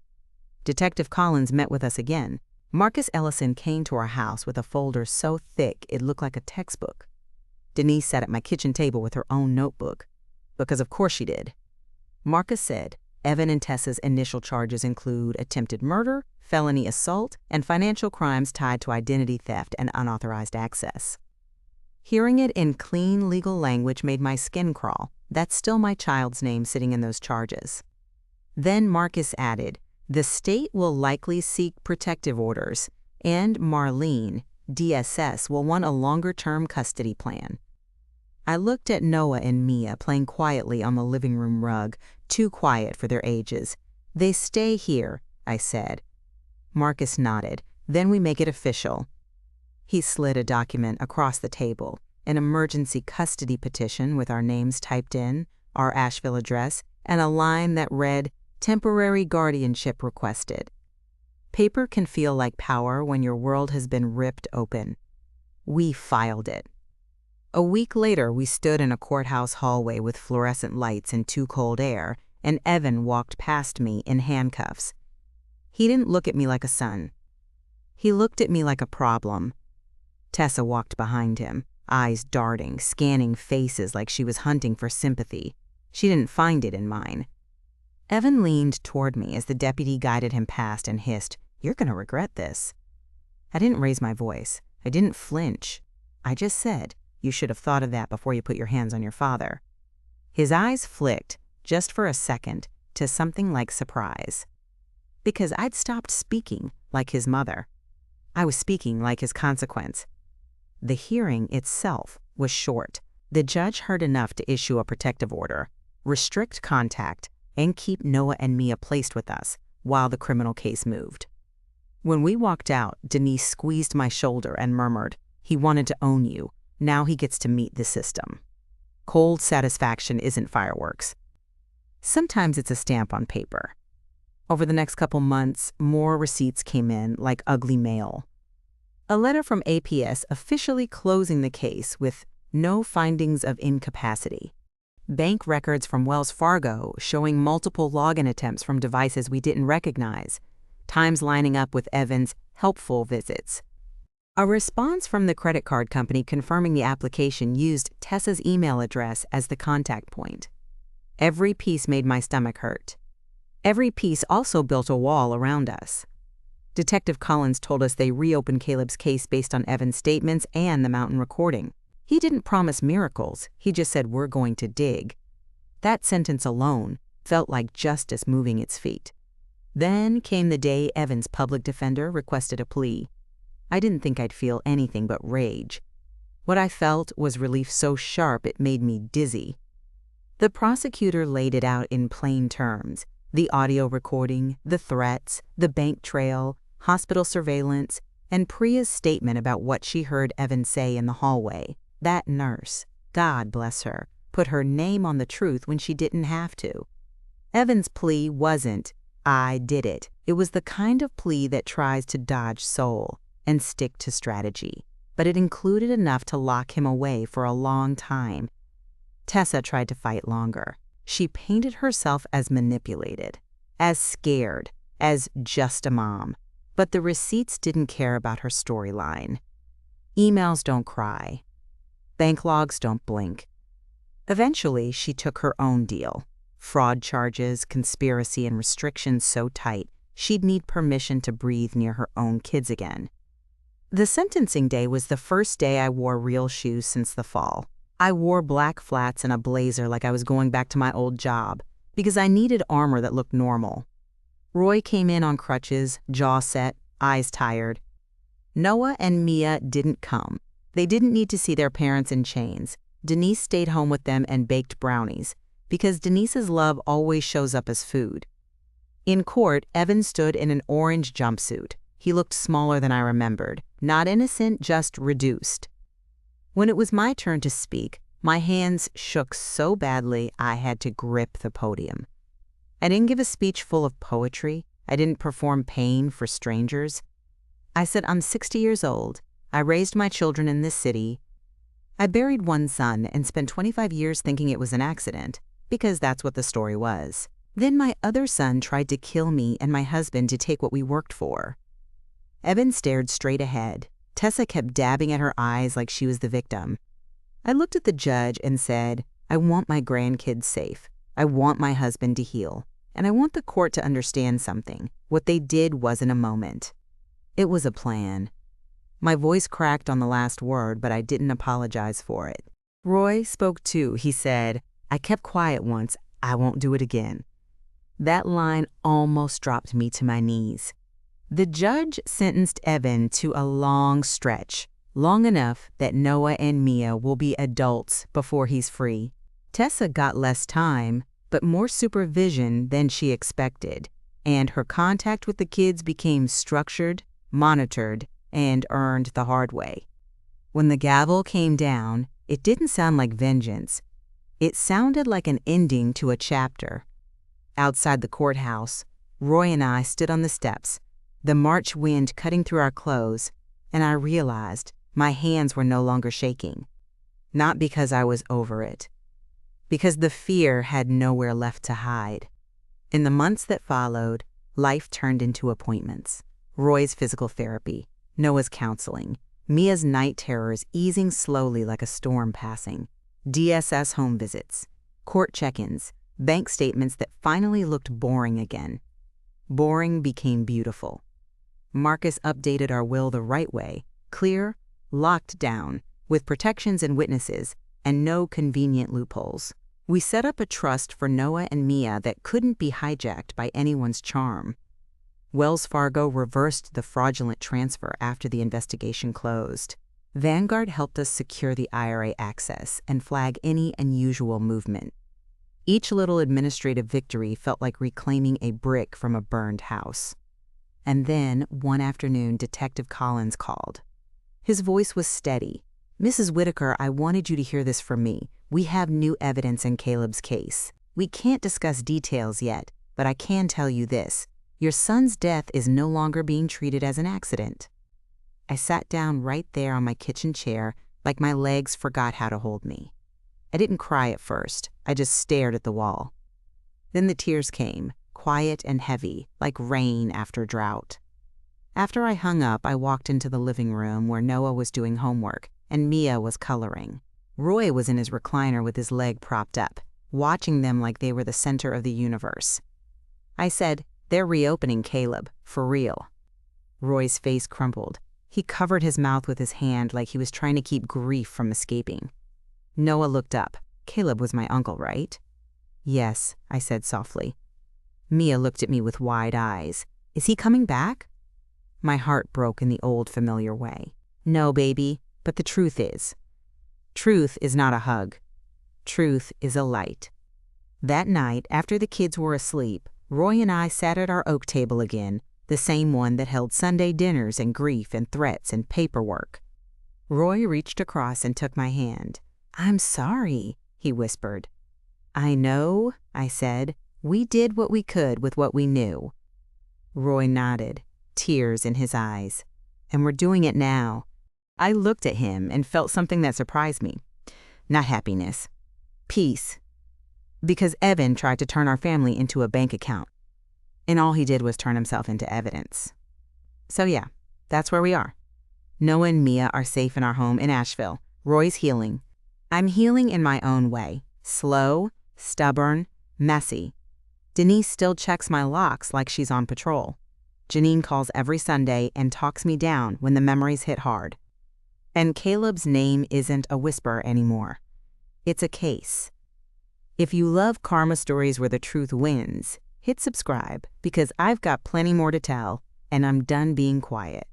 Detective Collins met with us again. Marcus Ellison came to our house with a folder so thick it looked like a textbook. Denise sat at my kitchen table with her own notebook, because of course she did. Marcus said, Evan and Tessa's initial charges include attempted murder, felony assault, and financial crimes tied to identity theft and unauthorized access. Hearing it in clean legal language made my skin crawl. That's still my child's name sitting in those charges. Then Marcus added, the state will likely seek protective orders, and Marlene, DSS, will want a longer-term custody plan. I looked at Noah and Mia playing quietly on the living room rug, too quiet for their ages. They stay here, I said. Marcus nodded. Then we make it official. He slid a document across the table, an emergency custody petition with our names typed in, our Asheville address, and a line that read, temporary guardianship requested. Paper can feel like power when your world has been ripped open. We filed it. A week later, we stood in a courthouse hallway with fluorescent lights and too cold air, and Evan walked past me in handcuffs. He didn't look at me like a son. He looked at me like a problem. Tessa walked behind him, eyes darting, scanning faces like she was hunting for sympathy. She didn't find it in mine. Evan leaned toward me as the deputy guided him past and hissed, "You're gonna regret this." I didn't raise my voice. I didn't flinch. I just said, "You should have thought of that before you put your hands on your father." His eyes flicked, just for a second, to something like surprise. Because I'd stopped speaking like his mother. I was speaking like his consequence. The hearing itself was short. The judge heard enough to issue a protective order, restrict contact, and keep Noah and Mia placed with us while the criminal case moved. When we walked out, Denise squeezed my shoulder and murmured, "He wanted to own you. Now he gets to meet the system." Cold satisfaction isn't fireworks. Sometimes it's a stamp on paper. Over the next couple months, more receipts came in like ugly mail. A letter from APS officially closing the case with no findings of incapacity. Bank records from Wells Fargo showing multiple login attempts from devices we didn't recognize, times lining up with Evan's helpful visits. A response from the credit card company confirming the application used Tessa's email address as the contact point. Every piece made my stomach hurt. Every piece also built a wall around us. Detective Collins told us they reopened Caleb's case based on Evan's statements and the mountain recording. He didn't promise miracles, he just said, "We're going to dig." That sentence alone felt like justice moving its feet. Then came the day Evan's public defender requested a plea. I didn't think I'd feel anything but rage. What I felt was relief so sharp it made me dizzy. The prosecutor laid it out in plain terms. The audio recording, the threats, the bank trail, hospital surveillance, and Priya's statement about what she heard Evan say in the hallway. That nurse, God bless her, put her name on the truth when she didn't have to. Evan's plea wasn't, "I did it." It was the kind of plea that tries to dodge soul and stick to strategy, but it included enough to lock him away for a long time. Tessa tried to fight longer. She painted herself as manipulated, as scared, as just a mom. But the receipts didn't care about her storyline. Emails don't cry. Bank logs don't blink. Eventually, she took her own deal. Fraud charges, conspiracy, and restrictions so tight, she'd need permission to breathe near her own kids again. The sentencing day was the first day I wore real shoes since the fall. I wore black flats and a blazer like I was going back to my old job, because I needed armor that looked normal. Roy came in on crutches, jaw set, eyes tired. Noah and Mia didn't come. They didn't need to see their parents in chains. Denise stayed home with them and baked brownies, because Denise's love always shows up as food. In court, Evan stood in an orange jumpsuit. He looked smaller than I remembered. Not innocent, just reduced. When it was my turn to speak, my hands shook so badly I had to grip the podium. I didn't give a speech full of poetry. I didn't perform pain for strangers. I said, "I'm 60 years old. I raised my children in this city. I buried one son and spent 25 years thinking it was an accident, because that's what the story was. Then my other son tried to kill me and my husband to take what we worked for." Evan stared straight ahead. Tessa kept dabbing at her eyes like she was the victim. I looked at the judge and said, "I want my grandkids safe. I want my husband to heal. And I want the court to understand something. What they did wasn't a moment. It was a plan." My voice cracked on the last word, but I didn't apologize for it. Roy spoke too. He said, "I kept quiet once. I won't do it again." That line almost dropped me to my knees. The judge sentenced Evan to a long stretch, long enough that Noah and Mia will be adults before he's free. Tessa got less time, but more supervision than she expected, and her contact with the kids became structured, monitored, and earned the hard way. When the gavel came down, it didn't sound like vengeance. It sounded like an ending to a chapter. Outside the courthouse, Roy and I stood on the steps, the March wind cutting through our clothes, and I realized My hands were no longer shaking. Not because I was over it, because the fear had nowhere left to hide. In the months that followed, life turned into appointments. Roy's physical therapy, Noah's counseling, Mia's night terrors easing slowly like a storm passing, DSS home visits, court check-ins, bank statements that finally looked boring again. Boring became beautiful. Marcus updated our will the right way, clear, locked down, with protections and witnesses, and no convenient loopholes. We set up a trust for Noah and Mia that couldn't be hijacked by anyone's charm. Wells Fargo reversed the fraudulent transfer after the investigation closed. Vanguard helped us secure the IRA access and flag any unusual movement. Each little administrative victory felt like reclaiming a brick from a burned house. And then, one afternoon, Detective Collins called. His voice was steady. "Mrs. Whitaker, I wanted you to hear this from me. We have new evidence in Caleb's case. We can't discuss details yet, but I can tell you this. Your son's death is no longer being treated as an accident." I sat down right there on my kitchen chair, like my legs forgot how to hold me. I didn't cry at first. I just stared at the wall. Then the tears came, quiet and heavy, like rain after drought. After I hung up, I walked into the living room where Noah was doing homework and Mia was coloring. Roy was in his recliner with his leg propped up, watching them like they were the center of the universe. I said, "They're reopening Caleb, for real." Roy's face crumpled. He covered his mouth with his hand like he was trying to keep grief from escaping. Noah looked up. "Caleb was my uncle, right?" "Yes," I said softly. Mia looked at me with wide eyes. "Is he coming back?" My heart broke in the old familiar way. "No, baby, but the truth is. Truth is not a hug. Truth is a light." That night, after the kids were asleep, Roy and I sat at our oak table again, the same one that held Sunday dinners and grief and threats and paperwork. Roy reached across and took my hand. "I'm sorry," he whispered. "I know," I said. "We did what we could with what we knew." Roy nodded, tears in his eyes. "And we're doing it now." I looked at him and felt something that surprised me. Not happiness. Peace. Because Evan tried to turn our family into a bank account. And all he did was turn himself into evidence. So yeah, that's where we are. Noah and Mia are safe in our home in Asheville. Roy's healing. I'm healing in my own way. Slow, stubborn, messy. Denise still checks my locks like she's on patrol. Janine calls every Sunday and talks me down when the memories hit hard. And Caleb's name isn't a whisper anymore. It's a case. If you love karma stories where the truth wins, hit subscribe because I've got plenty more to tell, and I'm done being quiet.